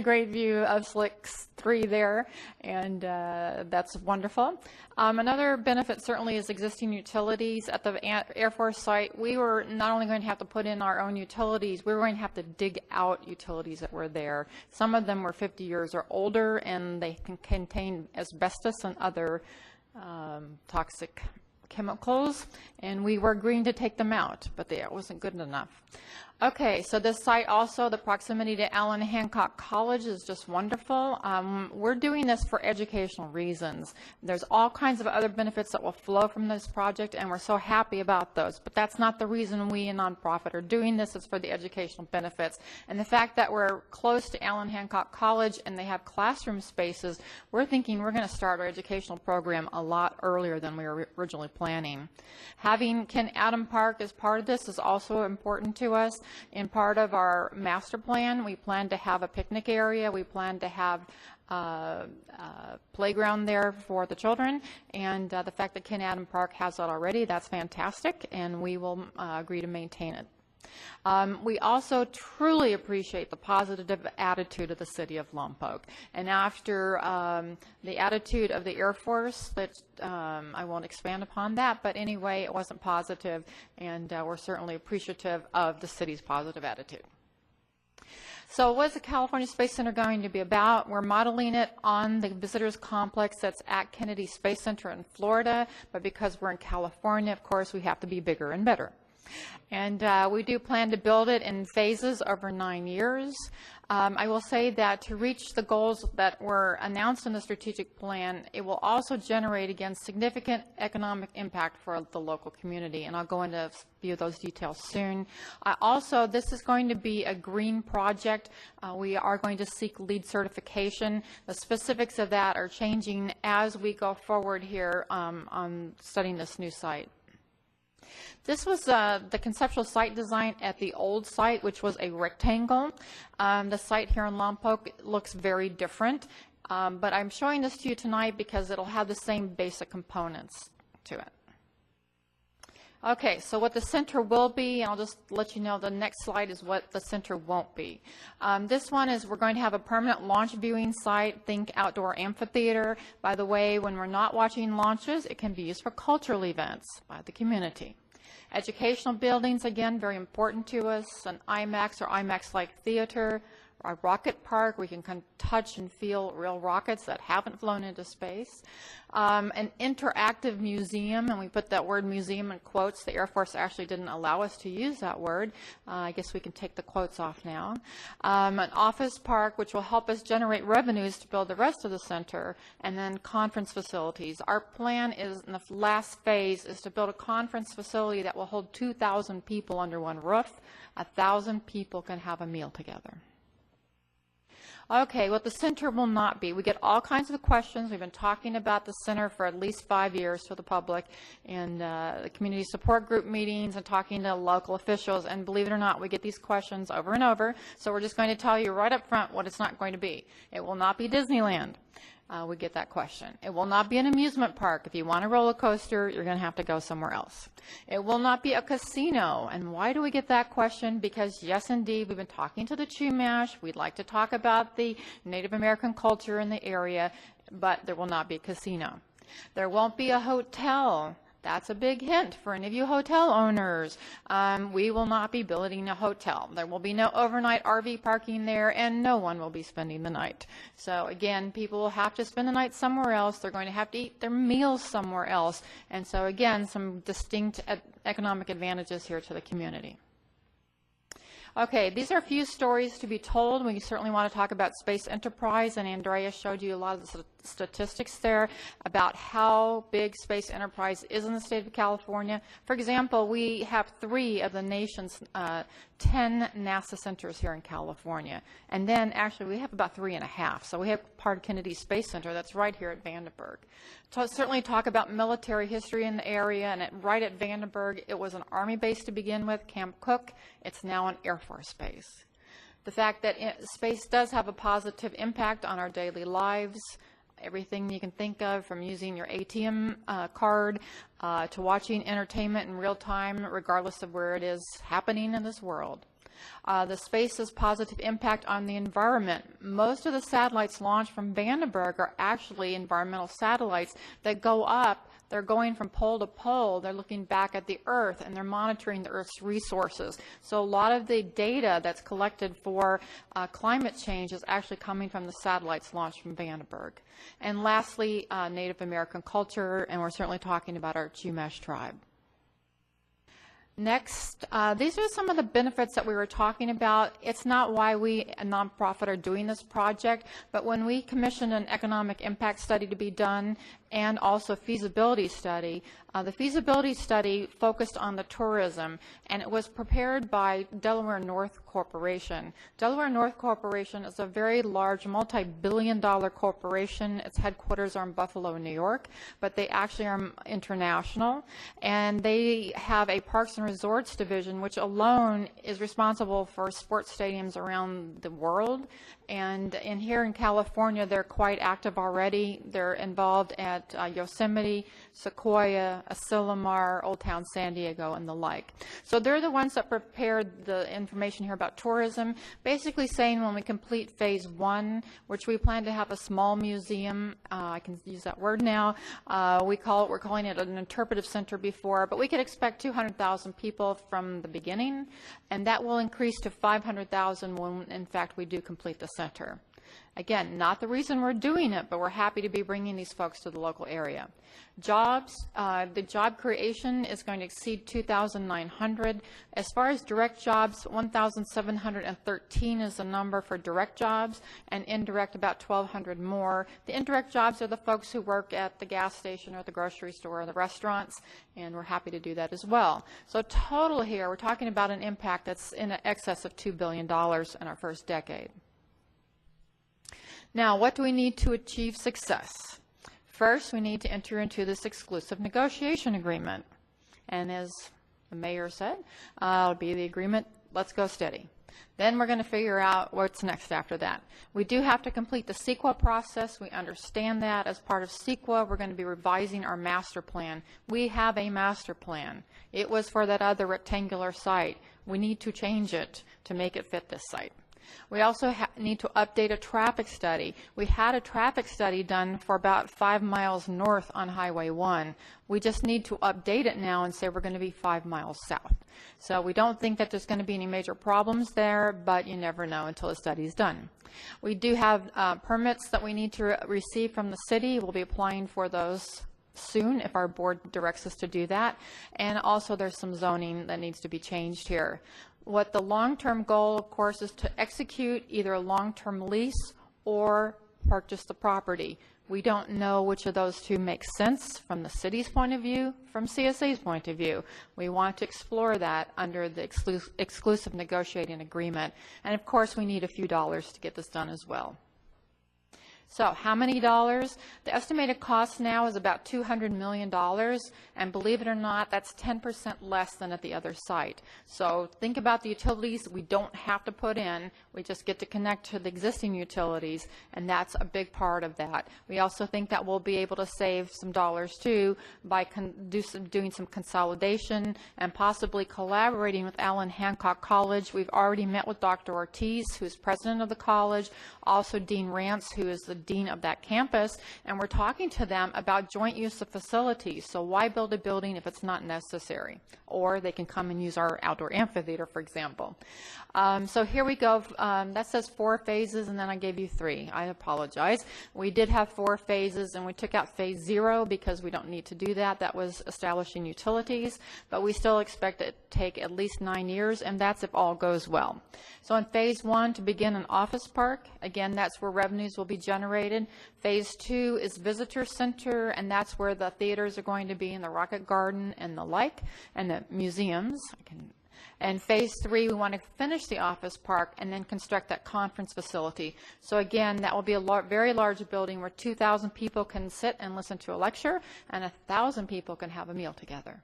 great view of Slick 3 there, and that's wonderful. Another benefit certainly is existing utilities. At the Air Force site, we were not only going to have to put in our own utilities, we were going to have to dig out utilities that were there. Some of them were 50 years or older, and they can contain asbestos and other toxic chemicals, and we were agreeing to take them out, but that wasn't good enough. Okay, so this site also, the proximity to Allen Hancock College is just wonderful. We're doing this for educational reasons. There's all kinds of other benefits that will flow from this project, and we're so happy about those. But that's not the reason we, a nonprofit, are doing this. It's for the educational benefits. And the fact that we're close to Allen Hancock College and they have classroom spaces, we're thinking we're going to start our educational program a lot earlier than we were originally planning. Having Ken Adam Park as part of this is also important to us. In part of our master plan, we plan to have a picnic area. We plan to have a playground there for the children. And the fact that Ken Adam Park has that already, that's fantastic, and we will agree to maintain it. We also truly appreciate the positive attitude of the city of Lompoc. And after the attitude of the Air Force, that I won't expand upon that, but anyway, it wasn't positive, and we're certainly appreciative of the city's positive attitude. So what is the California Space Center going to be about? We're modeling it on the visitors complex that's at Kennedy Space Center in Florida, but because we're in California, of course, we have to be bigger and better. And we do plan to build it in phases over 9 years. I will say that to reach the goals that were announced in the strategic plan, it will also generate, again, significant economic impact for the local community, and I'll go into a few of those details soon. Also, this is going to be a green project. We are going to seek LEED certification. The specifics of that are changing as we go forward here on studying this new site. This was the conceptual site design at the old site, which was a rectangle. The site here in Lompoc looks very different, but I'm showing this to you tonight because it'll have the same basic components to it. Okay, so what the center will be, and I'll just let you know the next slide is what the center won't be. This one is we're going to have a permanent launch viewing site, think outdoor amphitheater. By the way, when we're not watching launches, it can be used for cultural events by the community. Educational buildings, again, very important to us, an IMAX or IMAX-like theater, a rocket park, we can touch and feel real rockets that haven't flown into space. An interactive museum, and we put that word museum in quotes. The Air Force actually didn't allow us to use that word. I guess we can take the quotes off now. An office park, which will help us generate revenues to build the rest of the center, and then conference facilities. Our plan is, in the last phase, is to build a conference facility that will hold 2,000 people under one roof. 1,000 people can have a meal together. Okay, what the center will not be. We get all kinds of questions. We've been talking about the center for at least 5 years to the public in the community support group meetings and talking to local officials. And believe it or not, we get these questions over and over. So we're just going to tell you right up front what it's not going to be. It will not be Disneyland. We get that question. It will not be an amusement park. If you want a roller coaster, you're going to have to go somewhere else. It will not be a casino. And why do we get that question? Because yes, indeed, we've been talking to the Chumash. We'd like to talk about the Native American culture in the area, but there will not be a casino. There won't be a hotel. That's a big hint for any of you hotel owners. We will not be building a hotel. There will be no overnight RV parking there, and no one will be spending the night. So again, people will have to spend the night somewhere else. They're going to have to eat their meals somewhere else. And so again, some distinct economic advantages here to the community. Okay, these are a few stories to be told. We certainly want to talk about space enterprise, and Andrea showed you a lot of the statistics there about how big space enterprise is in the state of California. For example, we have 3 of the nation's 10 NASA centers here in California. And then actually we have about 3.5. So we have part of Kennedy Space Center that's right here at Vandenberg. So certainly talk about military history in the area, and right at Vandenberg, it was an Army base to begin with, Camp Cook. It's now an Air Force base. The fact that space does have a positive impact on our daily lives, everything you can think of, from using your ATM card to watching entertainment in real time, regardless of where it is happening in this world. The space's positive impact on the environment. Most of the satellites launched from Vandenberg are actually environmental satellites that go up. They're going from pole to pole. They're looking back at the Earth, and they're monitoring the Earth's resources. So a lot of the data that's collected for climate change is actually coming from the satellites launched from Vandenberg. And lastly, Native American culture, and we're certainly talking about our Chumash tribe. Next, these are some of the benefits that we were talking about. It's not why we, a nonprofit, are doing this project, but when we commissioned an economic impact study to be done and also feasibility study, the feasibility study focused on the tourism, and it was prepared by Delaware North Corporation. Delaware North Corporation is a very large, multi-billion-dollar corporation. Its headquarters are in Buffalo, New York, but they actually are international, and they have a Parks and Resorts division, which alone is responsible for sports stadiums around the world. And here in California, they're quite active already. They're involved at Yosemite, Sequoia, Asilomar, Old Town San Diego, and the like. So they're the ones that prepared the information here about tourism, basically saying when we complete phase 1, which we plan to have a small museum, I can use that word now, we're calling it an interpretive center before, but we could expect 200,000 people from the beginning, and that will increase to 500,000 when, in fact, we do complete the center. Again, not the reason we're doing it, but we're happy to be bringing these folks to the local area. Jobs, the job creation is going to exceed 2,900. As far as direct jobs, 1,713 is the number for direct jobs, and indirect about 1,200 more. The indirect jobs are the folks who work at the gas station or the grocery store or the restaurants, and we're happy to do that as well. So total here, we're talking about an impact that's in excess of $2 billion in our first decade. Now, what do we need to achieve success? First, we need to enter into this exclusive negotiation agreement. And as the mayor said, it'll be the agreement, let's go steady. Then we're going to figure out what's next after that. We do have to complete the CEQA process. We understand that. As part of CEQA, we're going to be revising our master plan. We have a master plan. It was for that other rectangular site. We need to change it to make it fit this site. We also need to update a traffic study. We had a traffic study done for about 5 miles north on Highway 1. We just need to update it now and say we're going to be 5 miles south. So we don't think that there's going to be any major problems there, but you never know until the study is done. We do have permits that we need to receive from the city. We'll be applying for those soon if our board directs us to do that. And also there's some zoning that needs to be changed here. What the long-term goal, of course, is to execute either a long-term lease or purchase the property. We don't know which of those two makes sense from the city's point of view, from CSA's point of view. We want to explore that under the exclusive negotiating agreement. And of course, we need a few dollars to get this done as well. So how many dollars? The estimated cost now is about $200 million, and believe it or not, that's 10% less than at the other site. So think about the utilities we don't have to put in. We just get to connect to the existing utilities, and that's a big part of that. We also think that we'll be able to save some dollars too by doing some consolidation and possibly collaborating with Allen Hancock College. We've already met with Dr. Ortiz, who's president of the college, also Dean Rance, who is the dean of that campus, and we're talking to them about joint use of facilities. So why build a building if it's not necessary? Or they can come and use our outdoor amphitheater, for example. So here we go. That says 4 phases, and then I gave you 3. I apologize. We did have 4 phases, and we took out phase 0 because we don't need to do that. That was establishing utilities, but we still expect it to take at least 9 years, and that's if all goes well. So in phase 1, to begin an office park, again, that's where revenues will be generated. Phase 2 is visitor center, and that's where the theaters are going to be in the Rocket Garden and the like, and the museums. And phase 3, we want to finish the office park and then construct that conference facility. So again, that will be a very large building where 2,000 people can sit and listen to a lecture, and 1,000 people can have a meal together.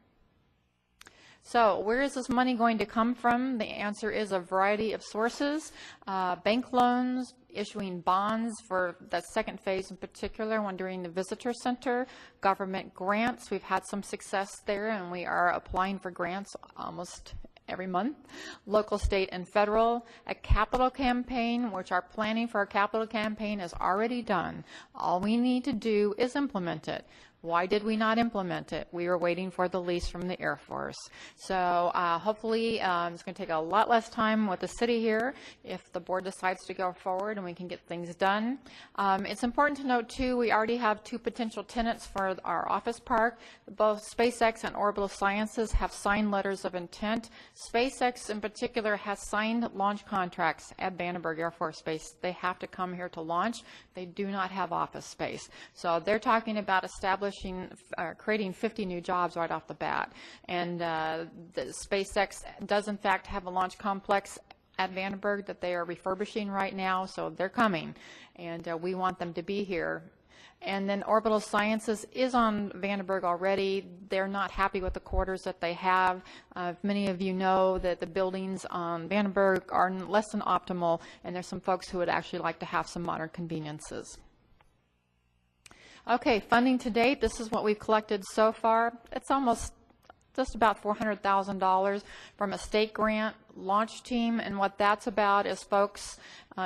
So where is this money going to come from? The answer is a variety of sources. Bank loans, issuing bonds for that second phase in particular, one during the visitor center, government grants. We've had some success there, and we are applying for grants almost every month. Local, state, and federal. A capital campaign, which our planning for our capital campaign is already done. All we need to do is implement it. Why did we not implement it? We were waiting for the lease from the Air Force. So hopefully it's going to take a lot less time with the city here if the board decides to go forward and we can get things done. It's important to note too, we already have 2 potential tenants for our office park. Both SpaceX and Orbital Sciences have signed letters of intent. SpaceX in particular has signed launch contracts at Vandenberg Air Force Base. They have to come here to launch. They do not have office space. So they're talking about creating 50 new jobs right off the bat. And the SpaceX does in fact have a launch complex at Vandenberg that they are refurbishing right now, so they're coming, and we want them to be here. And then Orbital Sciences is on Vandenberg already. They're not happy with the quarters that they have. Many of you know that the buildings on Vandenberg are less than optimal, and there's some folks who would actually like to have some modern conveniences. Okay, funding to date, this is what we've collected so far. It's almost just about $400,000 from a state grant launch team, and what that's about is folks,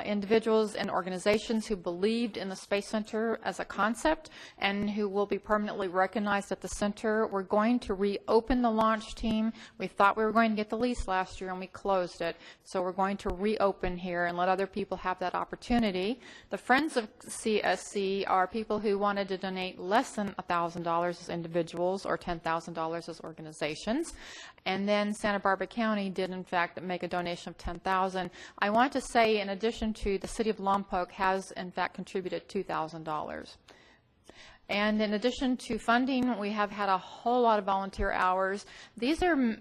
individuals and organizations who believed in the Space Center as a concept and who will be permanently recognized at the center. We're going to reopen the launch team. We thought we were going to get the lease last year and we closed it, so we're going to reopen here and let other people have that opportunity. The Friends of CSC are people who wanted to donate less than $1,000 as individuals or $10,000 as organizations. And then Santa Barbara County did in fact make a donation of $10,000. I want to say, in addition to, the city of Lompoc has in fact contributed $2,000. And in addition to funding, we have had a whole lot of volunteer hours. These are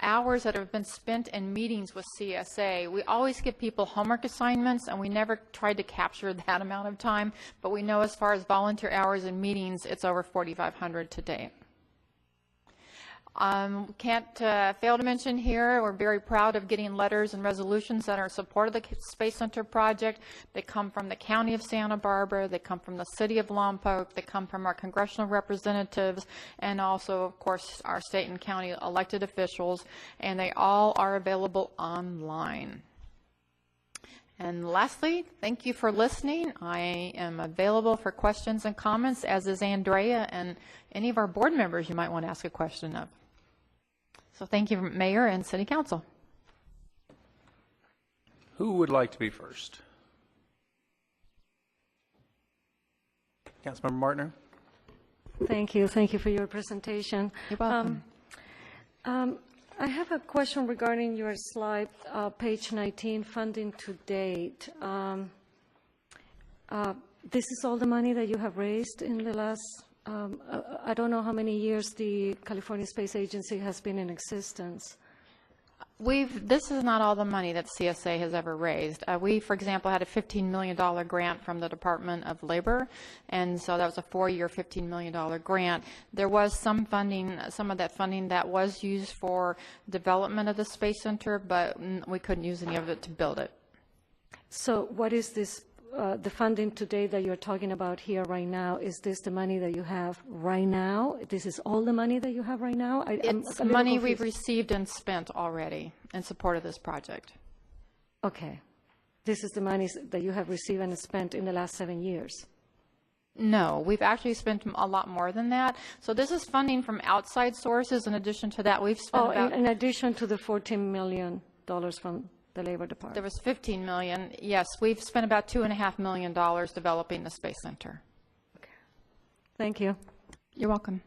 hours that have been spent in meetings with CSA. We always give people homework assignments, and we never tried to capture that amount of time, but we know as far as volunteer hours and meetings, it's over 4,500 today. Can't fail to mention here, we're very proud of getting letters and resolutions that are in support of the Space Center project. They come from the County of Santa Barbara, they come from the City of Lompoc, they come from our congressional representatives, and also, of course, our state and county elected officials, and they all are available online. And lastly, thank you for listening. I am available for questions and comments, as is Andrea and any of our board members you might want to ask a question of. So thank you, Mayor and City Council. Who would like to be first? Councilmember Martner. Thank you. Thank you for your presentation. You're welcome. I have a question regarding your slide, page 19, funding to date. This is all the money that you have raised in the last, I don't know how many years the California Space Agency has been in existence. This is not all the money that CSA has ever raised. We, for example, had a $15 million grant from the Department of Labor, and so that was a 4-year, $15 million grant. There was some funding, some of that funding that was used for development of the Space Center, but we couldn't use any of it to build it. So what is this, the funding today that you're talking about here right now? Is this the money that you have right now? This is all the money that you have right now? It's money we've received and spent already in support of this project. Okay. This is the money that you have received and spent in the last 7 years? No, we've actually spent a lot more than that. So this is funding from outside sources. In addition to that, we've spent about... in addition to the $14 million from the Labor Department. There was $15 million. Yes, we've spent about $2.5 million developing the Space Center. Okay. Thank you. You're welcome.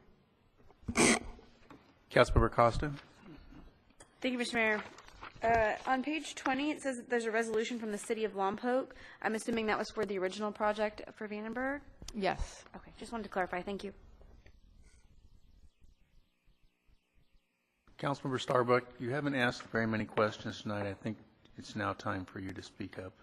Councilmember Costa. Thank you, Mr. Mayor. On page 20, it says that there's a resolution from the City of Lompoc. I'm assuming that was for the original project for Vandenberg? Yes. Okay, just wanted to clarify. Thank you. Councilmember Starbuck, you haven't asked very many questions tonight. I think it's now time for you to speak up.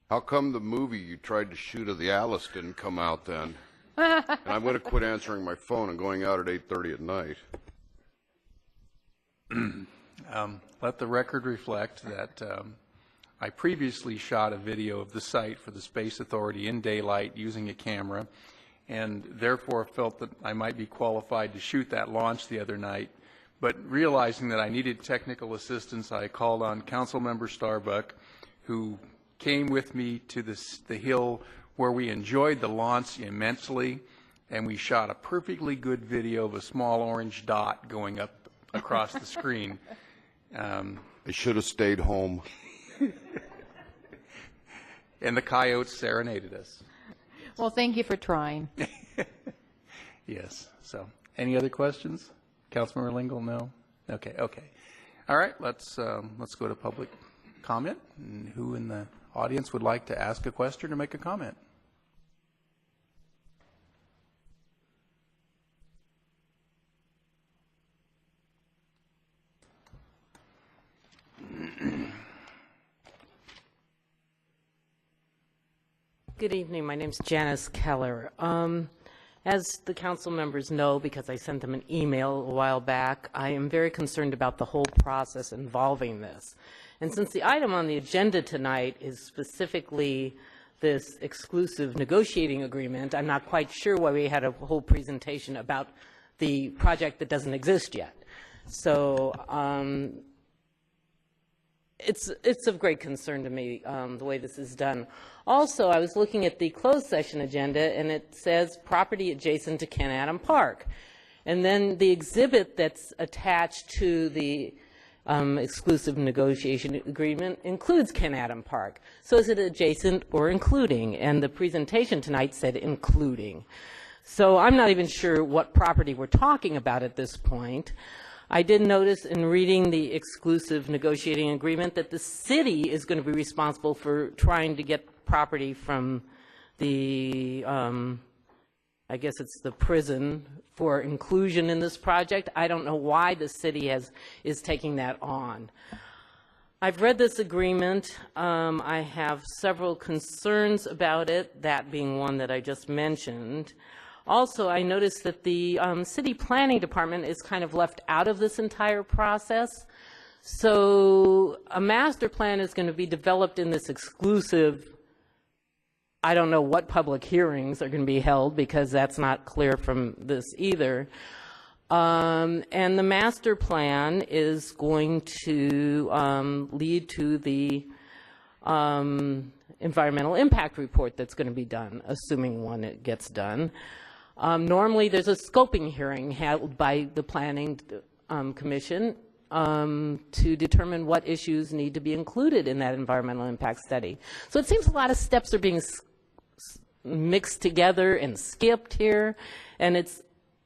How come the movie you tried to shoot of the Alice didn't come out then? And I'm going to quit answering my phone and going out at 8:30 at night. Let the record reflect that I previously shot a video of the site for the Space Authority in daylight using a camera, and therefore felt that I might be qualified to shoot that launch the other night. But realizing that I needed technical assistance, I called on Councilmember Starbuck, who came with me to the hill where we enjoyed the launch immensely, and we shot a perfectly good video of a small orange dot going up across the screen. I should have stayed home. And the coyotes serenaded us. Well, thank you for trying. Yes. So, any other questions? Councilmember Lingle, no? Okay. All right, let's go to public comment. And who in the audience would like to ask a question or make a comment? Good evening. My name is Janice Keller. As the council members know, because I sent them an email a while back, I am very concerned about the whole process involving this. And since the item on the agenda tonight is specifically this exclusive negotiating agreement, I'm not quite sure why we had a whole presentation about the project that doesn't exist yet. So it's of great concern to me, the way this is done. Also, I was looking at the closed session agenda, and it says property adjacent to Ken Adam Park. And then the exhibit that's attached to the exclusive negotiation agreement includes Ken Adam Park. So is it adjacent or including? And the presentation tonight said including. So I'm not even sure what property we're talking about at this point. I did notice in reading the exclusive negotiating agreement that the city is going to be responsible for trying to get property from the, I guess it's the prison, for inclusion in this project. I don't know why the city is taking that on. I've read this agreement. I have several concerns about it, that being one that I just mentioned. Also, I noticed that the city planning department is kind of left out of this entire process. So a master plan is going to be developed in this exclusive, I don't know what public hearings are going to be held because that's not clear from this either. And the master plan is going to lead to the environmental impact report that's going to be done, assuming one it gets done. Normally there's a scoping hearing held by the planning commission to determine what issues need to be included in that environmental impact study. So it seems a lot of steps are being mixed together and skipped here, and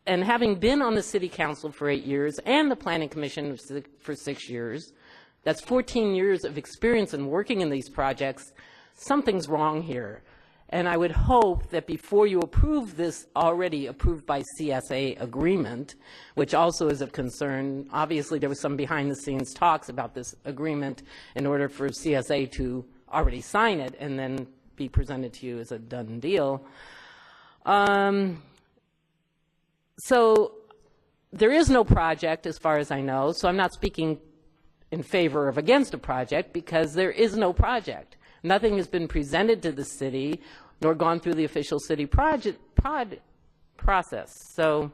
having been on the city council for 8 years and the planning commission for 6 years, that's 14 years of experience in working in these projects. Something's wrong here. And I would hope that before you approve this already approved by CSA agreement, which also is of concern, obviously there was some behind the scenes talks about this agreement in order for CSA to already sign it and then be presented to you as a done deal. So there is no project as far as I know, so I'm not speaking in favor of against a project because there is no project. Nothing has been presented to the city nor gone through the official city process. So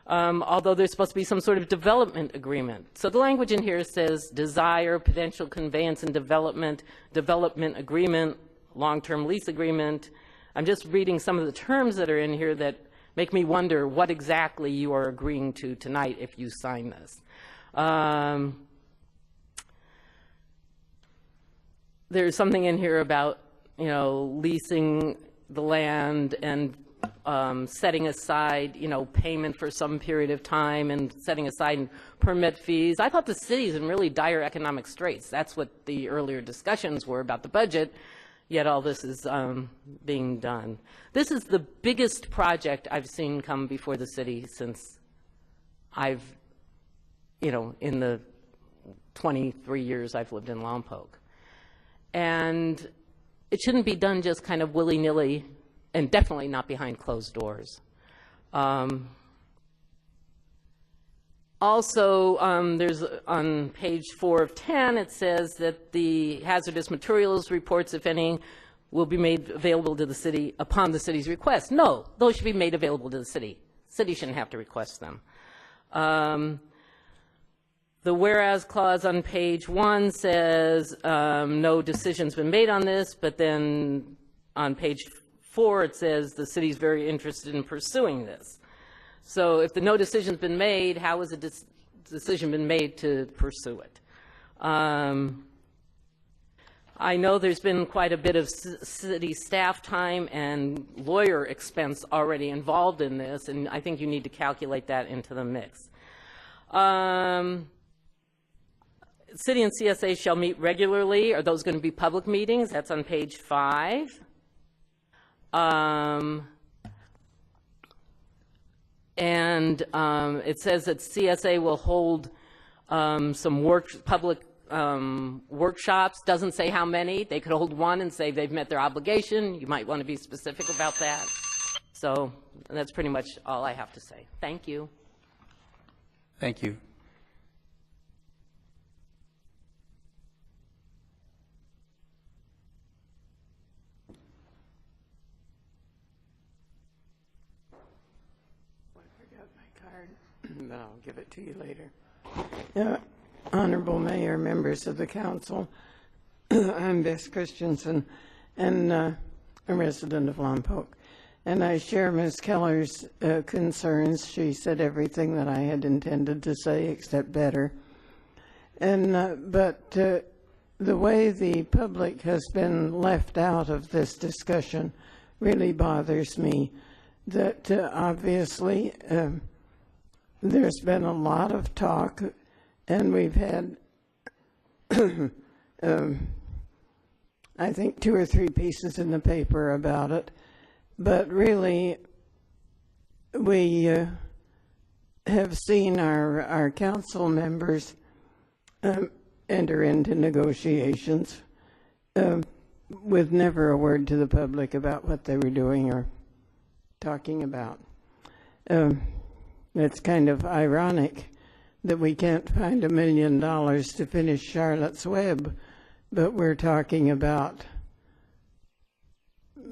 although there's supposed to be some sort of development agreement. So the language in here says desire, potential conveyance and development, development agreement, long-term lease agreement. I'm just reading some of the terms that are in here that make me wonder what exactly you are agreeing to tonight if you sign this. There's something in here about, you know, leasing the land and setting aside, you know, payment for some period of time and setting aside permit fees. I thought the city's in really dire economic straits. That's what the earlier discussions were about the budget, yet all this is being done. This is the biggest project I've seen come before the city since I've, you know, in the 23 years I've lived in Lompoc. And it shouldn't be done just kind of willy-nilly, and definitely not behind closed doors. Also, there's on page 4 of 10, it says that the hazardous materials reports, if any, will be made available to the city upon the city's request. No, those should be made available to the city. City shouldn't have to request them. The whereas clause on page 1 says no decision's been made on this, but then on page 4 it says the city's very interested in pursuing this. So if the no decision's been made, how has a decision been made to pursue it? I know there's been quite a bit of city staff time and lawyer expense already involved in this, and I think you need to calculate that into the mix. City and CSA shall meet regularly. Are those going to be public meetings? That's on page 5. It says that CSA will hold some public workshops. Doesn't say how many. They could hold one and say they've met their obligation. You might want to be specific about that. So that's pretty much all I have to say. Thank you. Thank you. But I'll give it to you later. Honorable Mayor, members of the council, I'm Bess Christensen, and a resident of Lompoc. And I share Ms. Keller's concerns. She said everything that I had intended to say, except better. But the way the public has been left out of this discussion really bothers me. That obviously there's been a lot of talk, and we've had, I think, 2 or 3 pieces in the paper about it. But really, we have seen our council members enter into negotiations with never a word to the public about what they were doing or talking about. It's kind of ironic that we can't find $1 million to finish Charlotte's Web, but we're talking about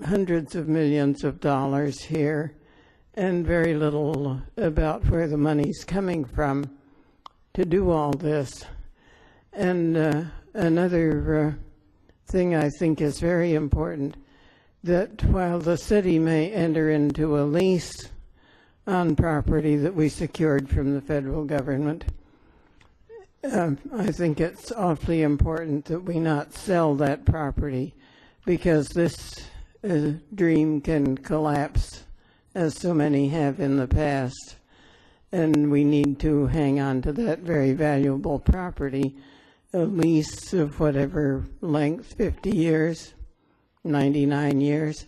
hundreds of millions of dollars here and very little about where the money's coming from to do all this. And another thing I think is very important, that while the city may enter into a lease on property that we secured from the federal government, I think it's awfully important that we not sell that property, because this dream can collapse, as so many have in the past, and we need to hang on to that very valuable property, a lease of whatever length, 50 years, 99 years,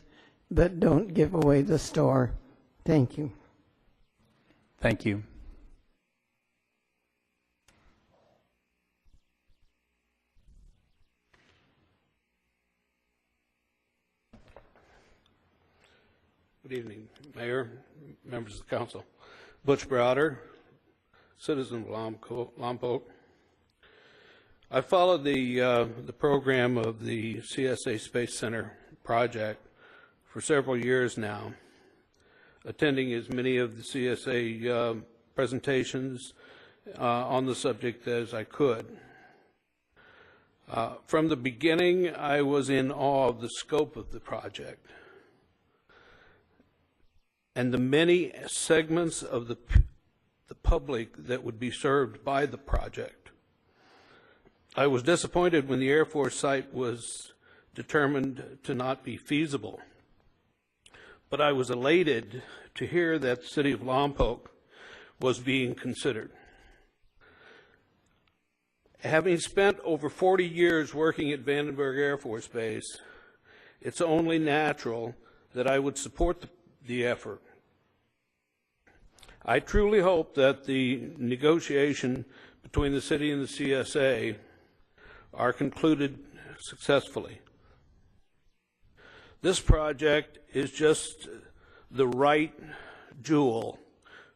but don't give away the store. Thank you. Thank you. Good evening, Mayor, members of the council. Butch Browder, citizen of Lompoc. I followed the program of the CSA Space Center project for several years now, attending as many of the CSA presentations on the subject as I could. From the beginning, I was in awe of the scope of the project and the many segments of the public that would be served by the project. I was disappointed when the Air Force site was determined to not be feasible, but I was elated to hear that the city of Lompoc was being considered. Having spent over 40 years working at Vandenberg Air Force Base, it's only natural that I would support the effort. I truly hope that the negotiation between the city and the CSA are concluded successfully. This project is just the right jewel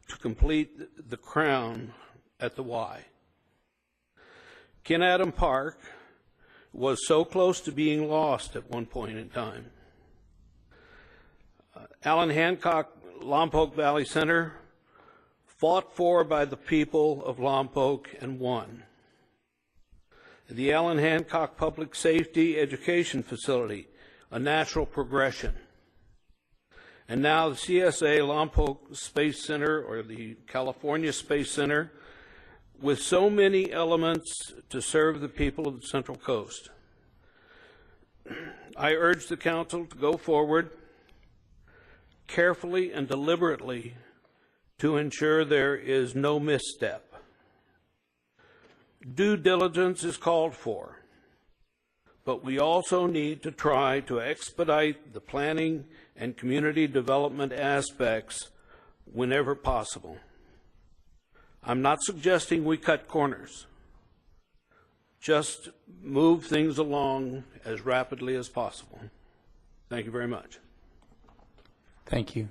to complete the crown at the Y. Ken Adam Park was so close to being lost at one point in time. Allen Hancock Lompoc Valley Center, fought for by the people of Lompoc and won. The Allen Hancock Public Safety Education Facility, a natural progression. And now the CSA Lompoc Space Center, or the California Space Center, with so many elements to serve the people of the Central Coast. I urge the council to go forward carefully and deliberately to ensure there is no misstep. Due diligence is called for, but we also need to try to expedite the planning and community development aspects whenever possible. I'm not suggesting we cut corners. Just move things along as rapidly as possible. Thank you very much. Thank you.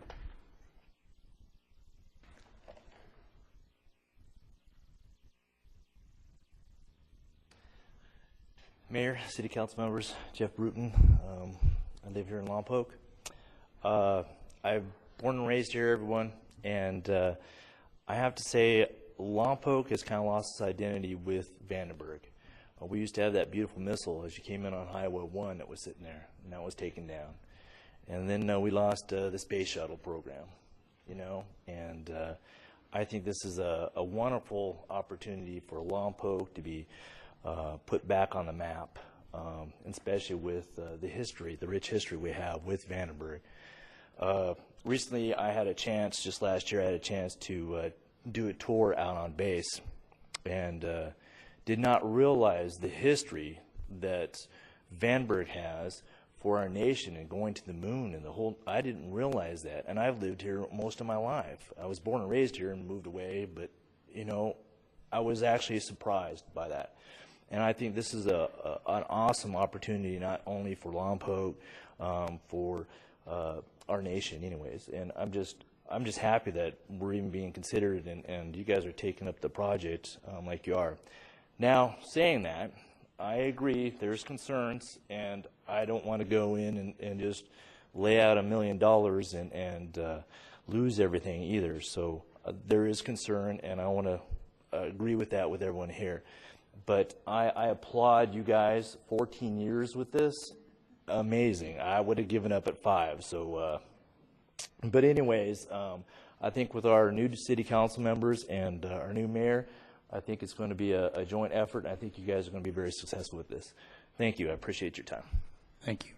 Mayor, City Council members, Jeff Bruton. I live here in Lompoc. I'm born and raised here, everyone, and I have to say Lompoc has kind of lost its identity with Vandenberg. We used to have that beautiful missile as you came in on Highway 1 that was sitting there, and that was taken down. And then we lost the space shuttle program, you know, and I think this is a wonderful opportunity for Lompoc to be put back on the map, especially with the history, the rich history we have with Vandenberg. Recently, I had a chance, just last year, I had a chance to do a tour out on base, and did not realize the history that Vandenberg has for our nation and going to the moon and the whole. I didn't realize that, and I've lived here most of my life. I was born and raised here and moved away, but you know, I was actually surprised by that. And I think this is an awesome opportunity, not only for Lompoc, for our nation, anyways. And I'm just happy that we're even being considered, and you guys are taking up the project like you are. Now, saying that, I agree there's concerns, and I don't want to go in and just lay out $1 million and lose everything either. So there is concern, and I want to agree with that with everyone here. But I applaud you guys. 14 years with this, amazing. I would have given up at 5. So, but anyways, I think with our new city council members and our new mayor, I think it's going to be a joint effort. And I think you guys are going to be very successful with this. Thank you. I appreciate your time. Thank you.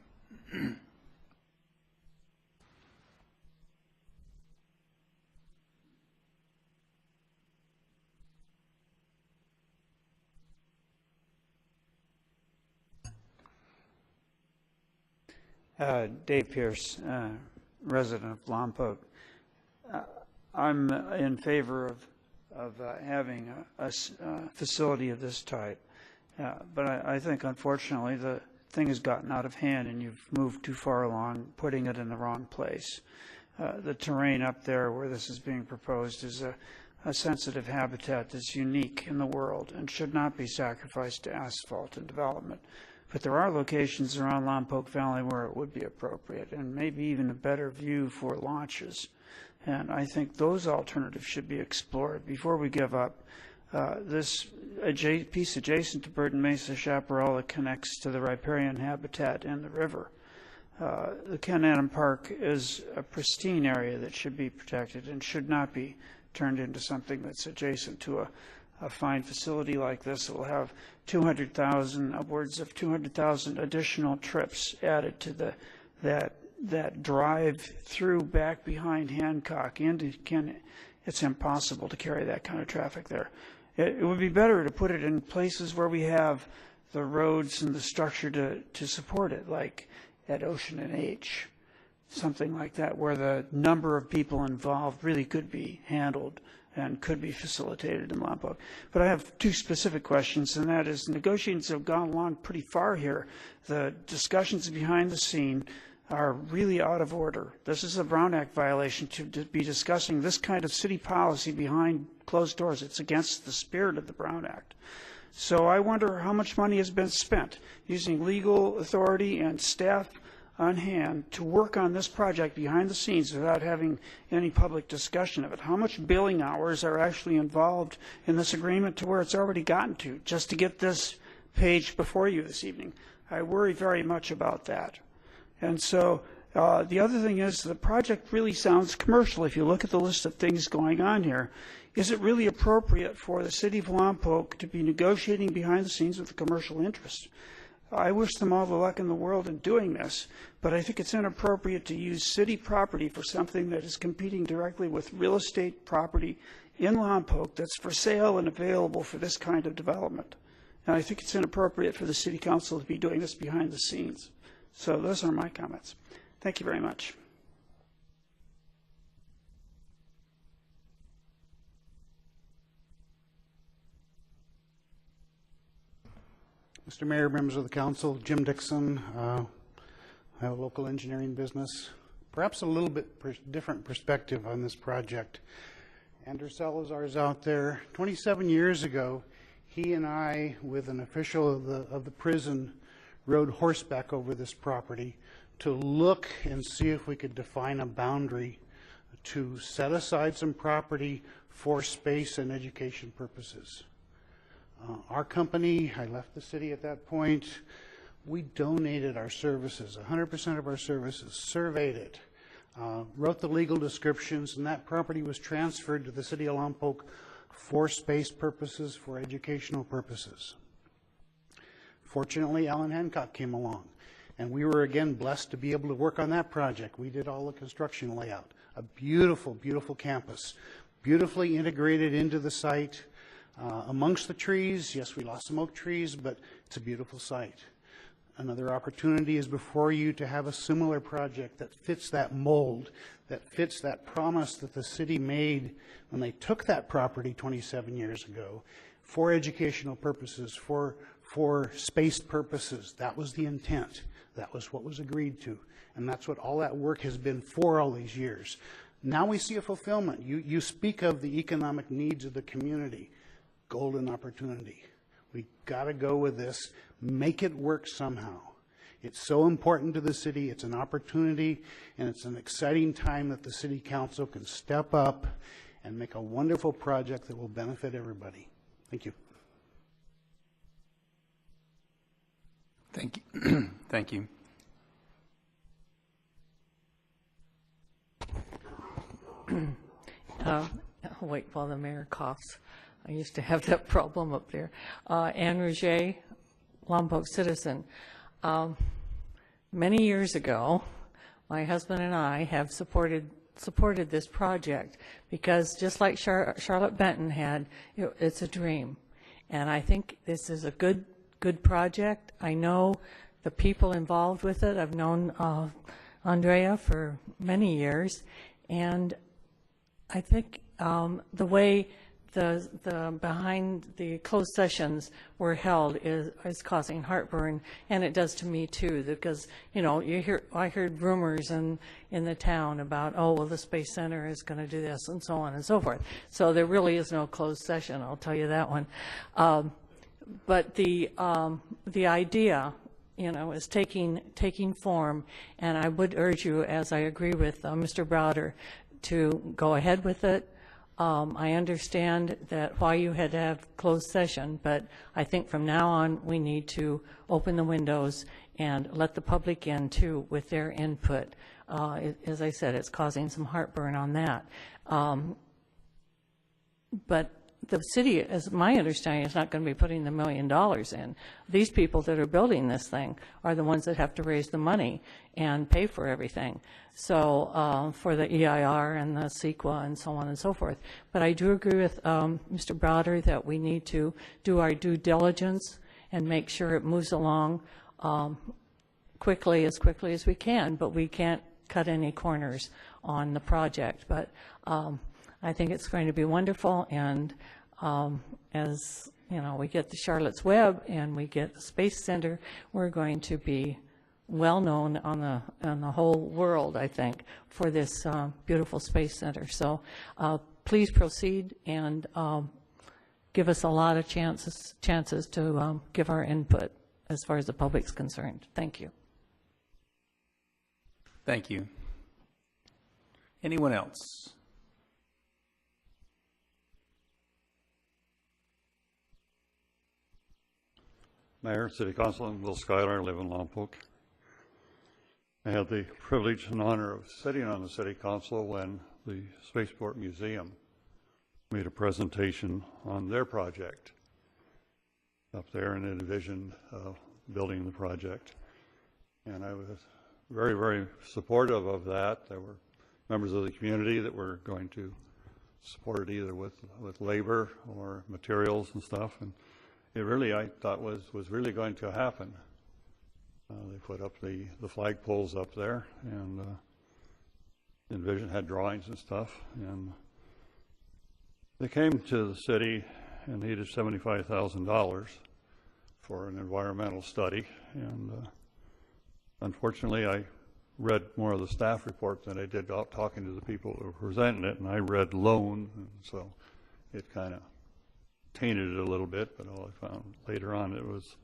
Dave Pierce, resident of Lompoc. I'm in favor of having a facility of this type, but I think unfortunately the thing has gotten out of hand and you've moved too far along putting it in the wrong place. The terrain up there where this is being proposed is a sensitive habitat that's unique in the world and should not be sacrificed to asphalt and development. But there are locations around Lompoc Valley where it would be appropriate and maybe even a better view for launches. And I think those alternatives should be explored before we give up. This piece adjacent to Burton Mesa Chaparral that connects to the riparian habitat and the river. The Ken Adam Park is a pristine area that should be protected and should not be turned into something that's adjacent to a fine facility like this. It will have 200,000, upwards of 200,000 additional trips added to that drive through back behind Hancock into Ken. It's impossible to carry that kind of traffic there. It would be better to put it in places where we have the roads and the structure to support it, like at Ocean and H, something like that, where the number of people involved really could be handled and could be facilitated in Lompoc. But I have 2 specific questions, and that is negotiations have gone along pretty far here. The discussions behind the scene are really out of order. This is a Brown Act violation to be discussing this kind of city policy behind closed doors. It's against the spirit of the Brown Act. So I wonder how much money has been spent using legal authority and staff on hand to work on this project behind the scenes without having any public discussion of it. How much billing hours are actually involved in this agreement to where it's already gotten to, just to get this page before you this evening? I worry very much about that. And so the other thing is the project really sounds commercial. If you look at the list of things going on here, is it really appropriate for the city of Lompoc to be negotiating behind the scenes with a commercial interest? I wish them all the luck in the world in doing this, but I think it's inappropriate to use city property for something that is competing directly with real estate property in Lompoc that's for sale and available for this kind of development. And I think it's inappropriate for the city council to be doing this behind the scenes. So those are my comments. Thank you very much. Mr. Mayor, members of the council, Jim Dixon. I have a local engineering business. Perhaps a little bit different perspective on this project. Andrew Salazar's out there. 27 years ago, he and I, with an official of the prison, rode horseback over this property to look and see if we could define a boundary to set aside some property for space and education purposes. Our company, I left the city at that point, we donated our services, 100% of our services, surveyed it, wrote the legal descriptions, and that property was transferred to the city of Lompoc for space purposes, for educational purposes. Fortunately, Alan Hancock came along, and we were again blessed to be able to work on that project. We did all the construction layout, a beautiful, beautiful campus, beautifully integrated into the site. Amongst the trees, yes, we lost some oak trees, but it's a beautiful site. Another opportunity is before you to have a similar project that fits that mold, that fits that promise that the city made when they took that property 27 years ago for educational purposes, for space purposes. That was the intent. That was what was agreed to. And that's what all that work has been for all these years. Now we see a fulfillment. You speak of the economic needs of the community. Golden opportunity. We got to go with this. Make it work somehow. It's so important to the city. It's an opportunity, and it's an exciting time that the city council can step up and make a wonderful project that will benefit everybody. Thank you. Thank you. Thank you. I'll wait while the mayor coughs. I used to have that problem up there. Anne Rouget, Lompoc citizen. Many years ago, my husband and I have supported this project because just like Charlotte Benton had, it's a dream. And I think this is a good project. I know the people involved with it. I've known Andrea for many years, and I think the way the behind the closed sessions were held is causing heartburn, and it does to me too, because I heard rumors in the town about, oh well, the Space Center is going to do this and so on and so forth. So there really is no closed session, I'll tell you that one. But the idea, is taking form, and I would urge you, as I agree with Mr. Browder, to go ahead with it. I understand that why you had to have closed session, but I think from now on we need to open the windows and let the public in too with their input. As I said, it's causing some heartburn on that. But the city, as my understanding, is not going to be putting the $1 million in. These people that are building this thing are the ones that have to raise the money and pay for everything. So for the EIR and the CEQA and so on and so forth. But I do agree with Mr. Browder that we need to do our due diligence and make sure it moves along quickly as we can. But we can't cut any corners on the project. But I think it's going to be wonderful, and as we get the Charlotte's Web and we get the Space Center, we're going to be well known on the whole world, I think, for this beautiful Space Center. So please proceed and give us a lot of chances to give our input as far as the public's concerned. Thank you. Thank you. Anyone else? Mayor, City Council, I'm Will Schuyler. I live in Lompoc. I had the privilege and honor of sitting on the City Council when the Spaceport Museum made a presentation on their project up there and envisioned building the project. And I was very, very supportive of that. There were members of the community that were going to support it either with labor or materials and stuff. And it really, I thought, was really going to happen. They put up the flagpoles up there, and Envision had drawings and stuff. And they came to the city and needed $75,000 for an environmental study. And unfortunately, I read more of the staff report than I did out talking to the people who were presenting it, and I read loan, and so it kind of tainted it a little bit. But all I found later on, it was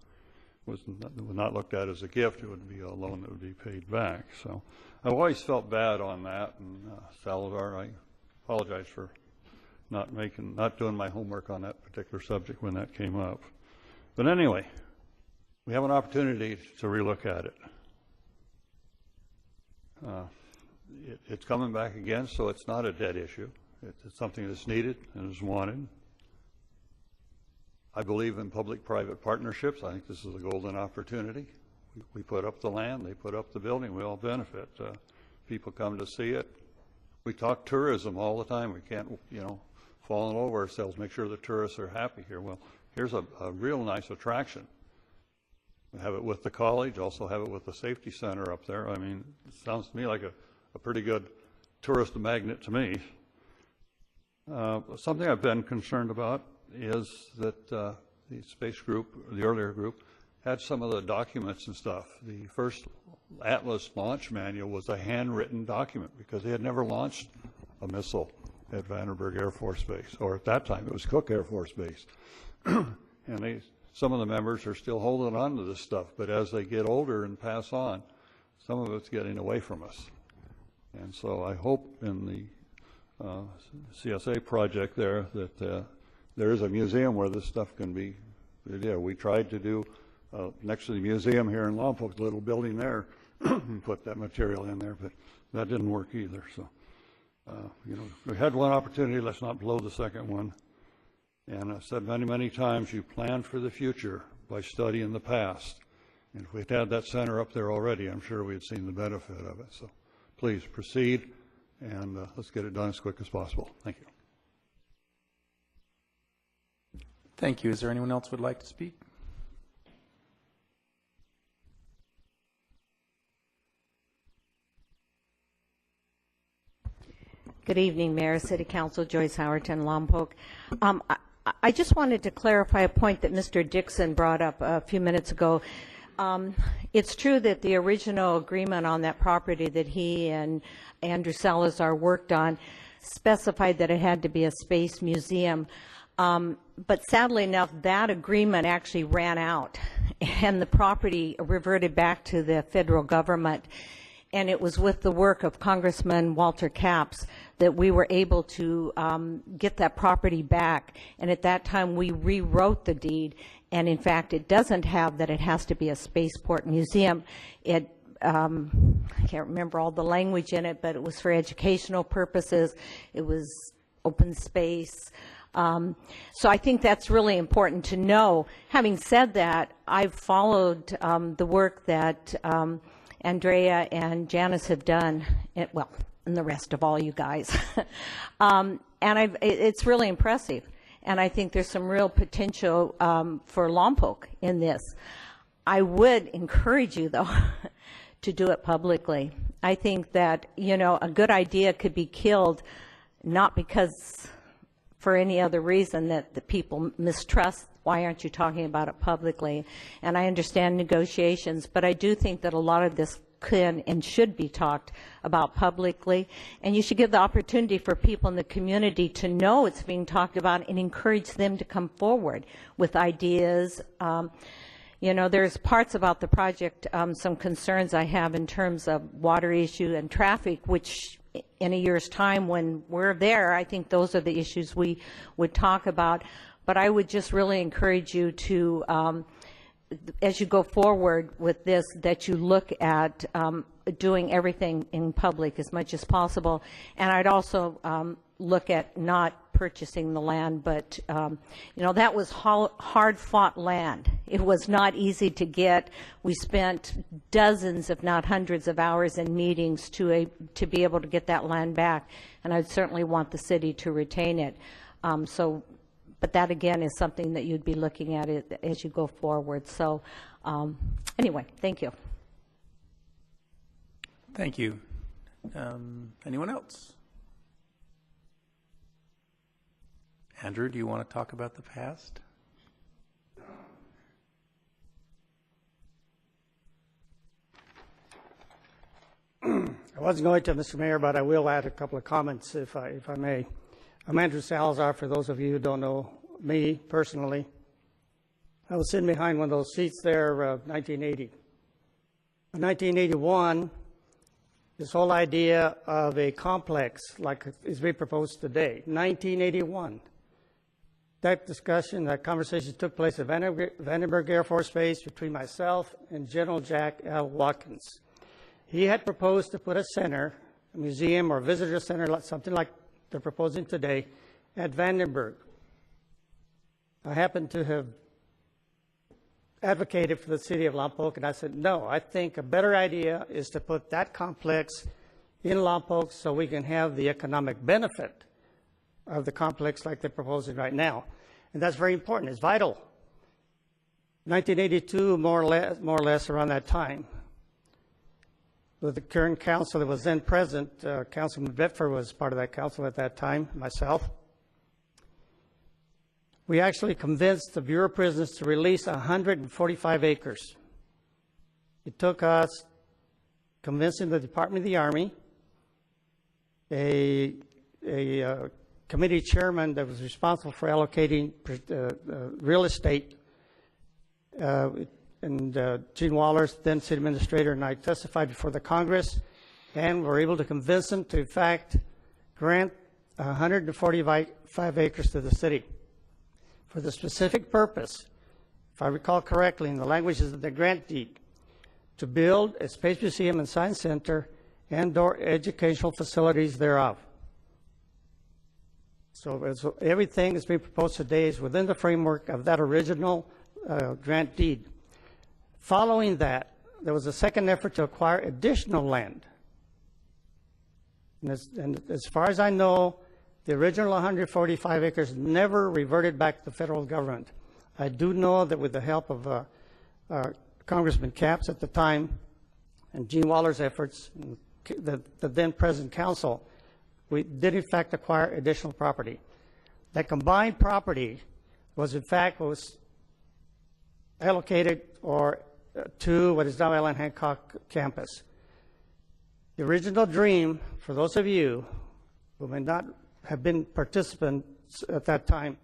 not looked at as a gift. It would be a loan that would be paid back. So I've always felt bad on that. And Salazar, I apologize for not doing my homework on that particular subject when that came up. But anyway, we have an opportunity to relook at it. It's coming back again, so it's not a dead issue. It's something that's needed and is wanted. I believe in public-private partnerships. I think this is a golden opportunity. We put up the land, they put up the building, we all benefit. People come to see it. We talk tourism all the time. We can't, fall all over ourselves, make sure the tourists are happy here. Well, here's a real nice attraction. We have it with the college, also have it with the safety center up there. I mean, it sounds to me like a pretty good tourist magnet to me. Something I've been concerned about is that the space group, the earlier group, had some of the documents and stuff. The first Atlas launch manual was a handwritten document because they had never launched a missile at Vandenberg Air Force Base, or at that time it was Cook Air Force Base. And some of the members are still holding on to this stuff, but as they get older and pass on, some of it's getting away from us. And so I hope in the CSA project there that there is a museum where this stuff can be. Yeah, we tried to do next to the museum here in Lompoc, the little building there, and put that material in there, but that didn't work either. So, we had one opportunity. Let's not blow the second one. And I've said many, many times, you plan for the future by studying the past. And if we'd had that center up there already, I'm sure we'd seen the benefit of it. So please proceed, and let's get it done as quick as possible. Thank you. Thank you. Is there anyone else who would like to speak? Good evening, Mayor, City Council, Joyce Howerton, Lompoc. I just wanted to clarify a point that Mr. Dixon brought up a few minutes ago. It's true that the original agreement on that property that he and Andrew Salazar worked on specified that it had to be a space museum. But sadly enough, that agreement actually ran out, and the property reverted back to the federal government. And it was with the work of Congressman Walter Capps that we were able to get that property back. And at that time, we rewrote the deed. And in fact, it doesn't have that it has to be a spaceport museum. It, I can't remember all the language in it, but it was for educational purposes. It was open space. So I think that's really important to know. Having said that, I've followed the work that Andrea and Janice have done, and the rest of all you guys. And it's really impressive. And I think there's some real potential for Lompoc in this. I would encourage you, though, to do it publicly. I think that, a good idea could be killed not because for any other reason that the people mistrust. Why aren't you talking about it publicly? And I understand negotiations, but I do think that a lot of this can and should be talked about publicly. And you should give the opportunity for people in the community to know it's being talked about and encourage them to come forward with ideas. There's parts about the project, some concerns I have in terms of water issue and traffic, which in a year's time when we're there, I think those are the issues we would talk about. But I would just really encourage you to, as you go forward with this, that you look at doing everything in public as much as possible. And I'd also look at not purchasing the land, but that was hard-fought land. It was not easy to get. We spent dozens, if not hundreds, of hours in meetings to be able to get that land back, and I'd certainly want the city to retain it. But that, again, is something that you'd be looking at it as you go forward. So anyway, thank you. Thank you. Anyone else? Andrew, do you want to talk about the past? I wasn't going to, Mr. Mayor, but I will add a couple of comments if I may. I'm Andrew Salazar, for those of you who don't know me personally. I was sitting behind one of those seats there, 1980. In 1981, this whole idea of a complex like is being proposed today, 1981. That discussion, that conversation took place at Vandenberg Air Force Base between myself and General Jack L. Watkins. He had proposed to put a center, a museum or visitor center, something like they're proposing today, at Vandenberg. I happened to have advocated for the city of Lompoc, and I said, no, I think a better idea is to put that complex in Lompoc so we can have the economic benefit of the complex like they're proposing right now. And that's very important. It's vital. 1982, more or less around that time, with the current council that was then present, Councilman Bedford was part of that council at that time, myself. We actually convinced the Bureau of Prisons to release 145 acres. It took us convincing the Department of the Army, a committee chairman that was responsible for allocating real estate, and Gene Waller, then city administrator, and I testified before the Congress, and were able to convince them to, in fact, grant 145 acres to the city for the specific purpose, if I recall correctly, in the language of the grant deed, to build a space museum and science center and/or educational facilities thereof. So everything that's being proposed today is within the framework of that original grant deed. Following that, there was a second effort to acquire additional land. And as far as I know, the original 145 acres never reverted back to the federal government. I do know that with the help of Congressman Capps at the time and Gene Waller's efforts, the then President Council, we did in fact acquire additional property. That combined property was in fact allocated to what is now Allen Hancock campus. The original dream, for those of you who may not have been participants at that time,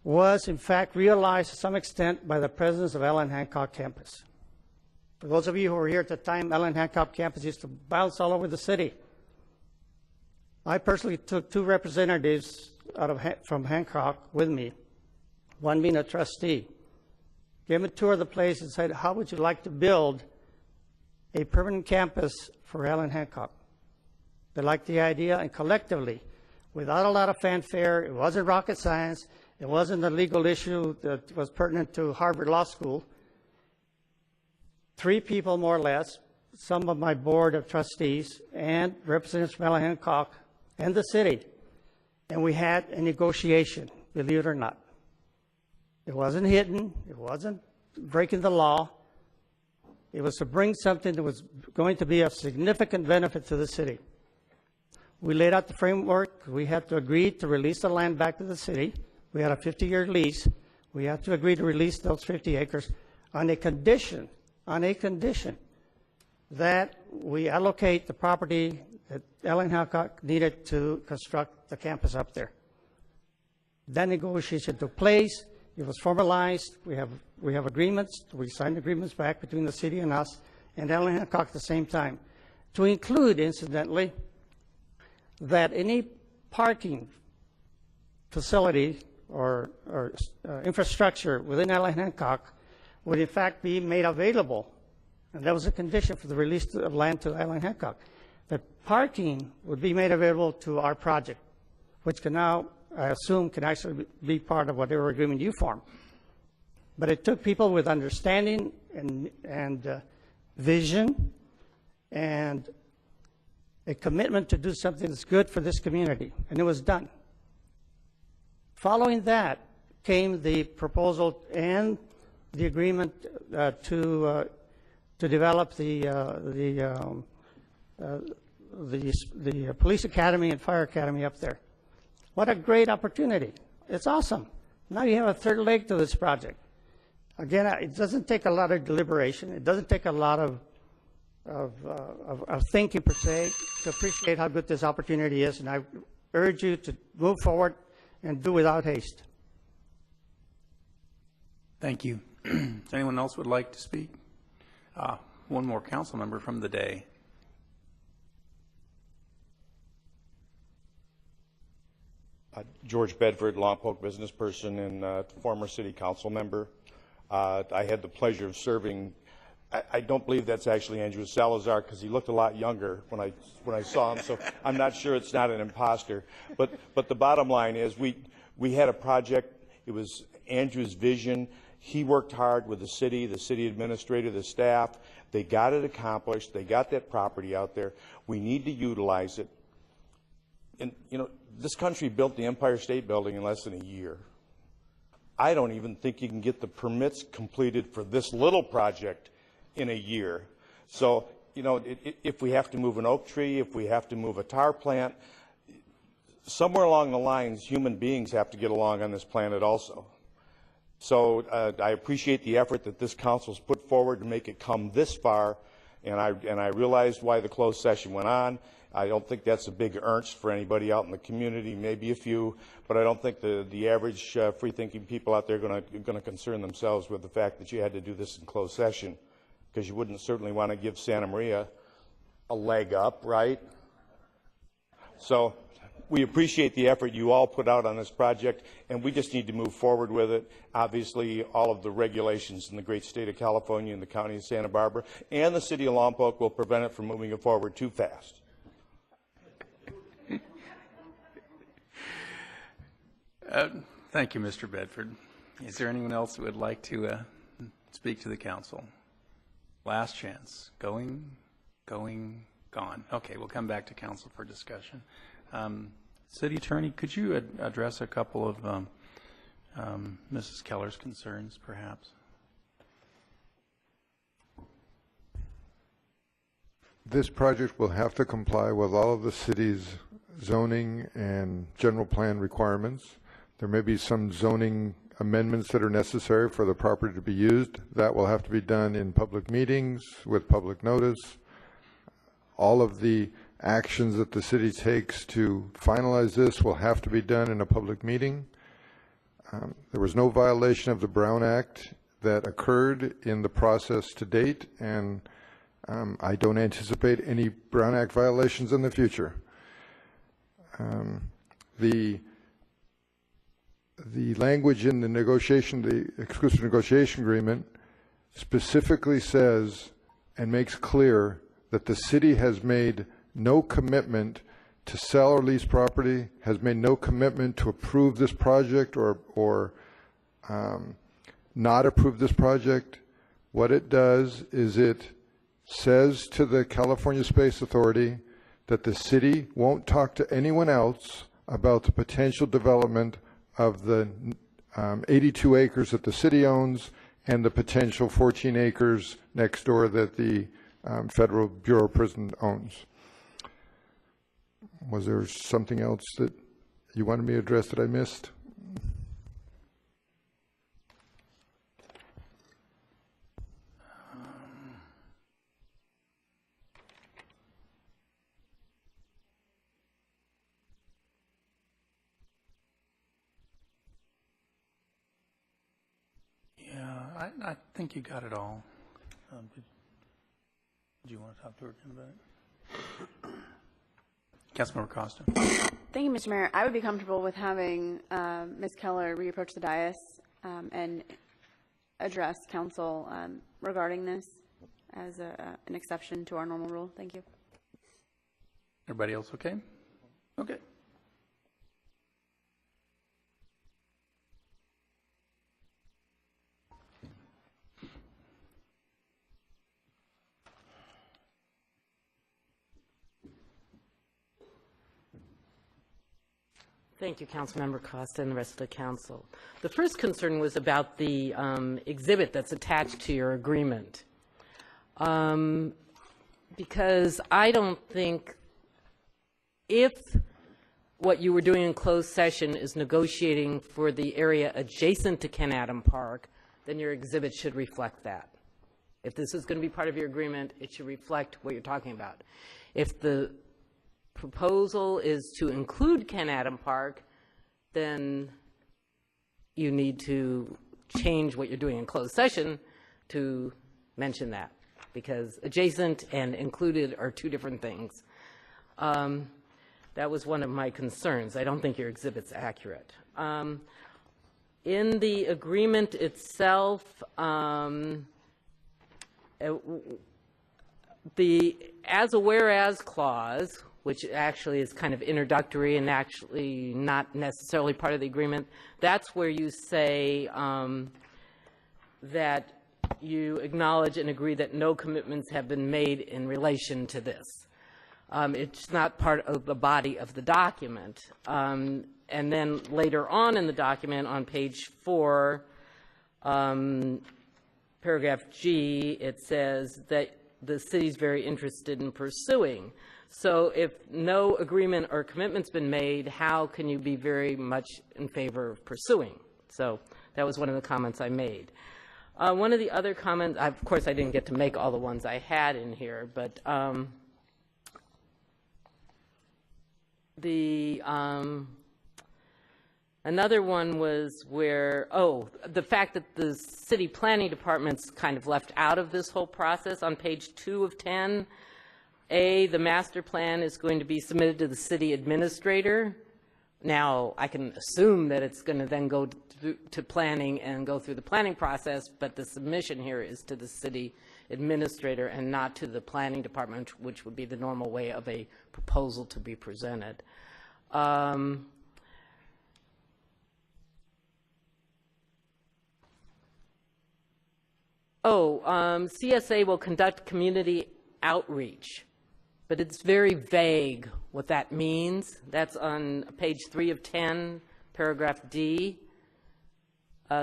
was in fact realized to some extent by the presence of Allen Hancock campus. For those of you who were here at the time, Allen Hancock campus used to bounce all over the city. I personally took 2 representatives from Hancock with me, one being a trustee. Gave them a tour of the place and said, how would you like to build a permanent campus for Allen Hancock? They liked the idea, and collectively, without a lot of fanfare, it wasn't rocket science, it wasn't a legal issue that was pertinent to Harvard Law School. 3 people, more or less, some of my board of trustees, and representatives from Allen Hancock and the city, and we had a negotiation, believe it or not. It wasn't hidden, it wasn't breaking the law. It was to bring something that was going to be of significant benefit to the city. We laid out the framework. We had to agree to release the land back to the city. We had a 50-year lease. We had to agree to release those 50 acres on a condition that we allocate the property that Allen Hancock needed to construct the campus up there. That negotiation took place. It was formalized. We have agreements. We signed agreements back between the city and us and Allen Hancock at the same time, to include, incidentally, that any parking facility or infrastructure within Allen Hancock would in fact be made available, and that was a condition for the release of land to Allen Hancock. That parking would be made available to our project, which can now, I assume, can actually be part of whatever agreement you form. But it took people with understanding and vision and a commitment to do something that's good for this community, and it was done. Following that came the proposal and the agreement to develop the police academy and fire academy up there. What a great opportunity. It's awesome. Now you have a third leg to this project. Again, it doesn't take a lot of deliberation. It doesn't take a lot of thinking, per se, to appreciate how good this opportunity is, and I urge you to move forward and do without haste. Thank you. Does anyone else would like to speak? One more council member from the day. George Bedford, Lompoc business person and former city council member. I had the pleasure of serving. I don't believe that's actually Andrew Salazar, because he looked a lot younger when I saw him, so I'm not sure it's not an imposter. But the bottom line is we had a project. It was Andrew's vision. He worked hard with the city administrator, the staff. They got it accomplished. They got that property out there. We need to utilize it. And, you know, this country built the Empire State Building in less than a year. I don't even think you can get the permits completed for this little project in a year. So, you know, if we have to move an oak tree, if we have to move a tar plant, somewhere along the lines, human beings have to get along on this planet also. So I appreciate the effort that this council's put forward to make it come this far, And I realized why the closed session went on. I don't think that's a big ernst for anybody out in the community, maybe a few, but I don't think the average free-thinking people out there are going to concern themselves with the fact that you had to do this in closed session, because you wouldn't certainly want to give Santa Maria a leg up, right? So we appreciate the effort you all put out on this project, and we just need to move forward with it. Obviously, all of the regulations in the great state of California and the county of Santa Barbara and the city of Lompoc will prevent it from moving it forward too fast. Thank you, Mr. Bedford. Is there anyone else who would like to speak to the council? Last chance. Going, gone. Okay, we'll come back to council for discussion. City Attorney, could you address a couple of Mrs. Keller's concerns, perhaps? This project will have to comply with all of the city's zoning and general plan requirements. There may be some zoning amendments that are necessary for the property to be used. That will have to be done in public meetings with public notice. All of the actions that the city takes to finalize this will have to be done in a public meeting. There was no violation of the Brown Act that occurred in the process to date, and I don't anticipate any Brown Act violations in the future. The language in the negotiation, the exclusive negotiation agreement, specifically says and makes clear that the city has made no commitment to sell or lease property, has made no commitment to approve this project or not approve this project. What it does is it says to the California Space Authority that the city won't talk to anyone else about the potential development of the 82 acres that the city owns and the potential 14 acres next door that the Federal Bureau of Prison owns. Was there something else that you wanted me to address that I missed? I think you got it all. Did you want to talk to her about it? Councilmember Costa. Thank you, Mr. Mayor. I would be comfortable with having Ms. Keller reapproach the dais and address council regarding this as an exception to our normal rule. Thank you. Everybody else okay? Okay. Thank you, Councilmember Costa and the rest of the council. The first concern was about the exhibit that's attached to your agreement. Because I don't think if what you were doing in closed session is negotiating for the area adjacent to Ken Adam Park, then your exhibit should reflect that. If this is going to be part of your agreement, it should reflect what you're talking about. If the proposal is to include Ken Adam Park, then you need to change what you're doing in closed session to mention that, because adjacent and included are two different things. That was one of my concerns. I don't think your exhibit's accurate. In the agreement itself, the as a whereas clause, which actually is kind of introductory and actually not necessarily part of the agreement, that's where you say that you acknowledge and agree that no commitments have been made in relation to this. It's not part of the body of the document. And then later on in the document, on page 4, paragraph G, it says that the city's very interested in pursuing. So if no agreement or commitment's been made, how can you be very much in favor of pursuing? So that was one of the comments I made. One of the other comments, of course, I didn't get to make all the ones I had in here, but another one was where, the fact that the city planning department's kind of left out of this whole process on page 2 of 10. The master plan is going to be submitted to the city administrator. Now, I can assume that it's going to then go to planning and go through the planning process, but the submission here is to the city administrator and not to the planning department, which would be the normal way of a proposal to be presented. CSA will conduct community outreach, but it's very vague what that means. That's on page 3 of 10, paragraph D.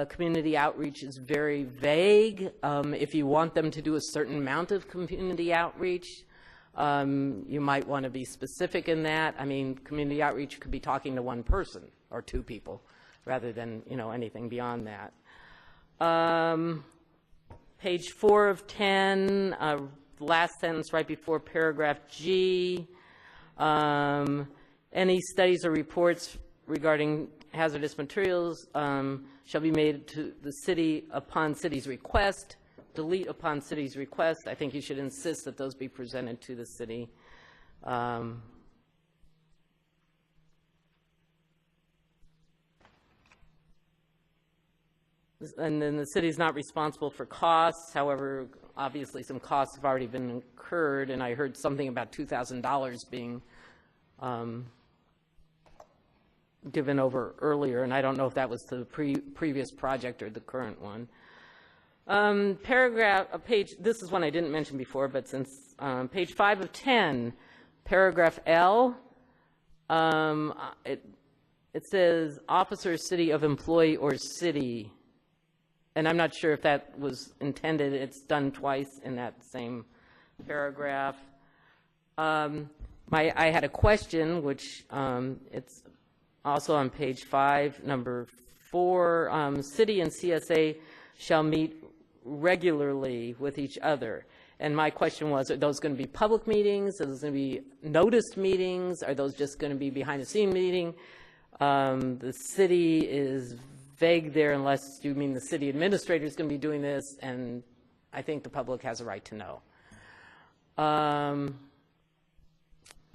Community outreach is very vague. If you want them to do a certain amount of community outreach, you might want to be specific in that. I mean, community outreach could be talking to one person or two people rather than, anything beyond that. Page 4 of 10, last sentence right before paragraph G. Any studies or reports regarding hazardous materials shall be made to the city upon city's request. Delete upon city's request. I think you should insist that those be presented to the city. And then the city is not responsible for costs. However, obviously some costs have already been incurred, and I heard something about $2,000 being given over earlier, and I don't know if that was the previous project or the current one. Page, this is one I didn't mention before, but since page 5 of 10, paragraph L, it says officer, city of employee, or city. And I'm not sure if that was intended. It's done twice in that same paragraph. I had a question, which it's also on page 5, number 4. City and CSA shall meet regularly with each other. And my question was, are those going to be public meetings? Are those going to be noticed meetings? Are those just going to be behind-the-scene meeting? The city is vague there unless you mean the city administrator is going to be doing this, and I think the public has a right to know.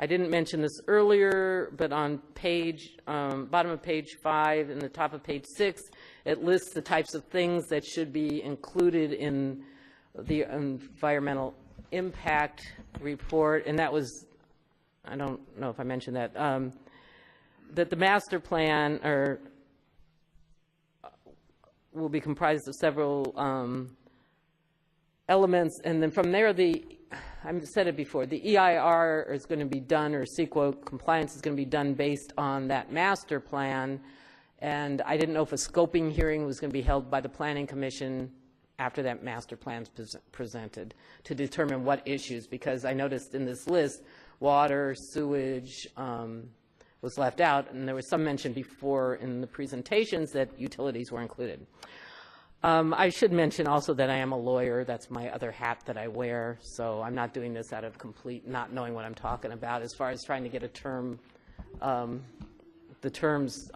I didn't mention this earlier, but on page, bottom of page 5 and the top of page 6, it lists the types of things that should be included in the environmental impact report, and that was, I don't know if I mentioned that, that the master plan will be comprised of several elements, and then from there, I've said it before, the EIR is going to be done, or CEQA compliance is going to be done based on that master plan, and I didn't know if a scoping hearing was going to be held by the Planning Commission after that master plan is presented to determine what issues, because I noticed in this list, water, sewage was left out, and there was some mention before in the presentations that utilities were included. I should mention also that I am a lawyer. That's my other hat that I wear, so I'm not doing this out of complete not knowing what I'm talking about as far as trying to get a term, the terms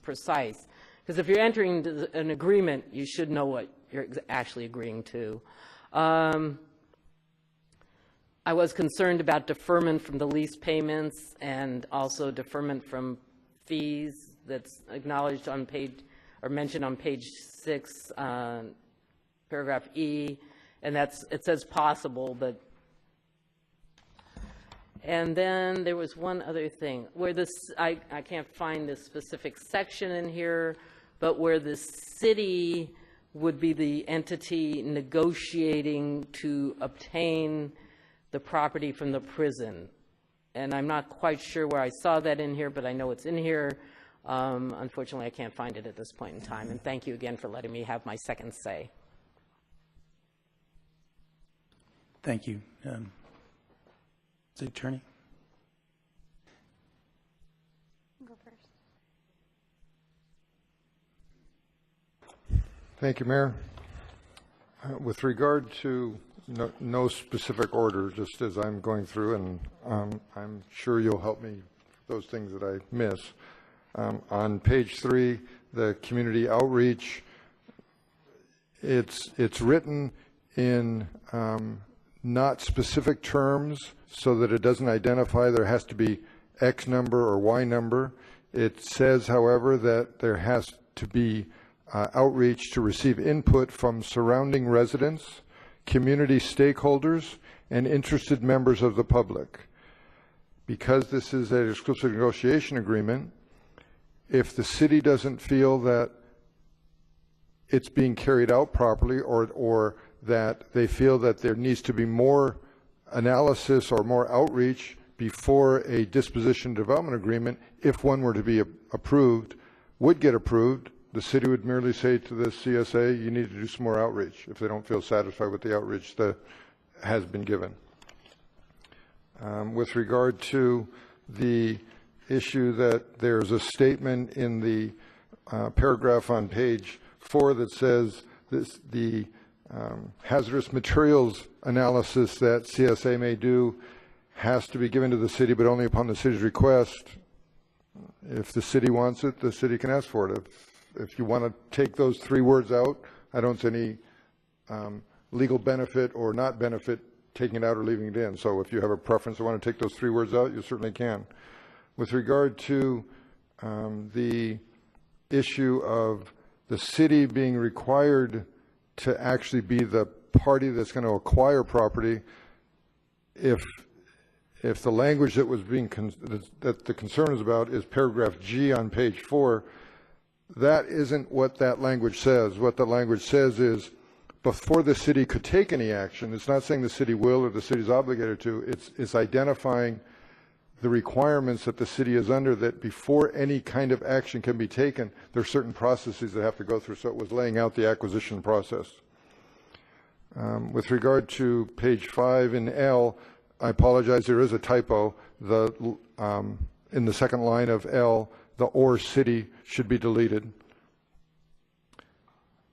precise. Because if you're entering an agreement, you should know what you're actually agreeing to. I was concerned about deferment from the lease payments and also deferment from fees that's acknowledged on page, or mentioned on page 6, paragraph E, and it says possible, but, and then there was one other thing where this, I can't find this specific section in here, but where the city would be the entity negotiating to obtain the property from the prison. And I'm not quite sure where I saw that in here, but I know it's in here. Unfortunately, I can't find it at this point in time. And thank you again for letting me have my second say. Thank you. City Attorney. Go first. Thank you, Mayor. With regard to no specific order, just as I'm going through, and I'm sure you'll help me those things that I miss. On page 3, the community outreach, it's written in not specific terms so that it doesn't identify there has to be X number or Y number. It says, however, that there has to be outreach to receive input from surrounding residents, community stakeholders, and interested members of the public. Because this is an exclusive negotiation agreement, if the city doesn't feel that it's being carried out properly, or that they feel that there needs to be more analysis or more outreach before a disposition development agreement, if one were to be approved, would get approved, the city would merely say to the CSA, you need to do some more outreach if they don't feel satisfied with the outreach that has been given. With regard to the issue that there's a statement in the paragraph on page 4 that says the hazardous materials analysis that CSA may do has to be given to the city, but only upon the city's request. If the city wants it, the city can ask for it. If you want to take those 3 words out, I don't see any legal benefit or not benefit taking it out or leaving it in. So if you have a preference or want to take those 3 words out, you certainly can. With regard to the issue of the city being required to actually be the party that's going to acquire property, if the language that was being that the concern is about is paragraph G on page 4, that isn't what that language says. What the language says is, before the city could take any action, it's not saying the city will or the city is obligated to, it's identifying the requirements that the city is under, that before any kind of action can be taken, there are certain processes that have to go through. So it was laying out the acquisition process. With regard to page 5 in L, I apologize, there is a typo. In the second line of L, the or city should be deleted.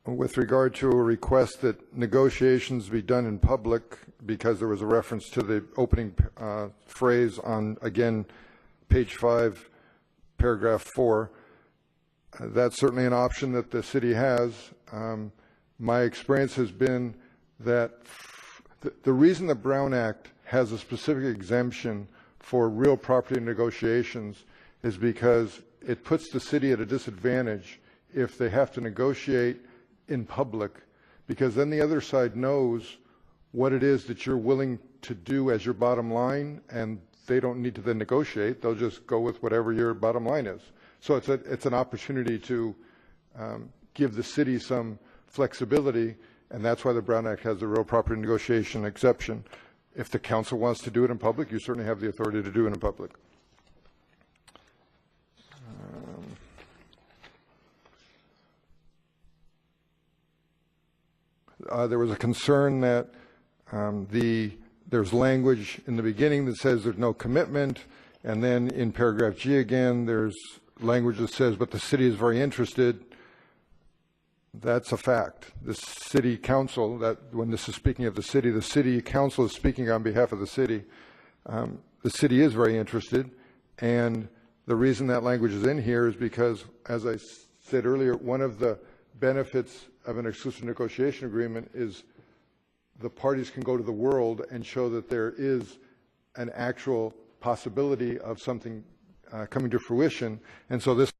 With regard to a request that negotiations be done in public, because there was a reference to the opening phrase on, again, page 5, paragraph 4, that's certainly an option that the city has. My experience has been that the reason the Brown Act has a specific exemption for real property negotiations is because it puts the city at a disadvantage if they have to negotiate in public, because then the other side knows what it is that you're willing to do as your bottom line, and they don't need to then negotiate. They'll just go with whatever your bottom line is. So it's an opportunity to give the city some flexibility, and that's why the Brown Act has the real property negotiation exception. If the council wants to do it in public, you certainly have the authority to do it in public. There was a concern that there's language in the beginning that says there's no commitment, and then in paragraph G again, there's language that says, but the city is very interested. That's a fact. The city council, that when this is speaking of the city council is speaking on behalf of the city. The city is very interested, and the reason that language is in here is because, as I said earlier, one of the benefits of an exclusive negotiation agreement is the parties can go to the world and show that there is an actual possibility of something coming to fruition, and so this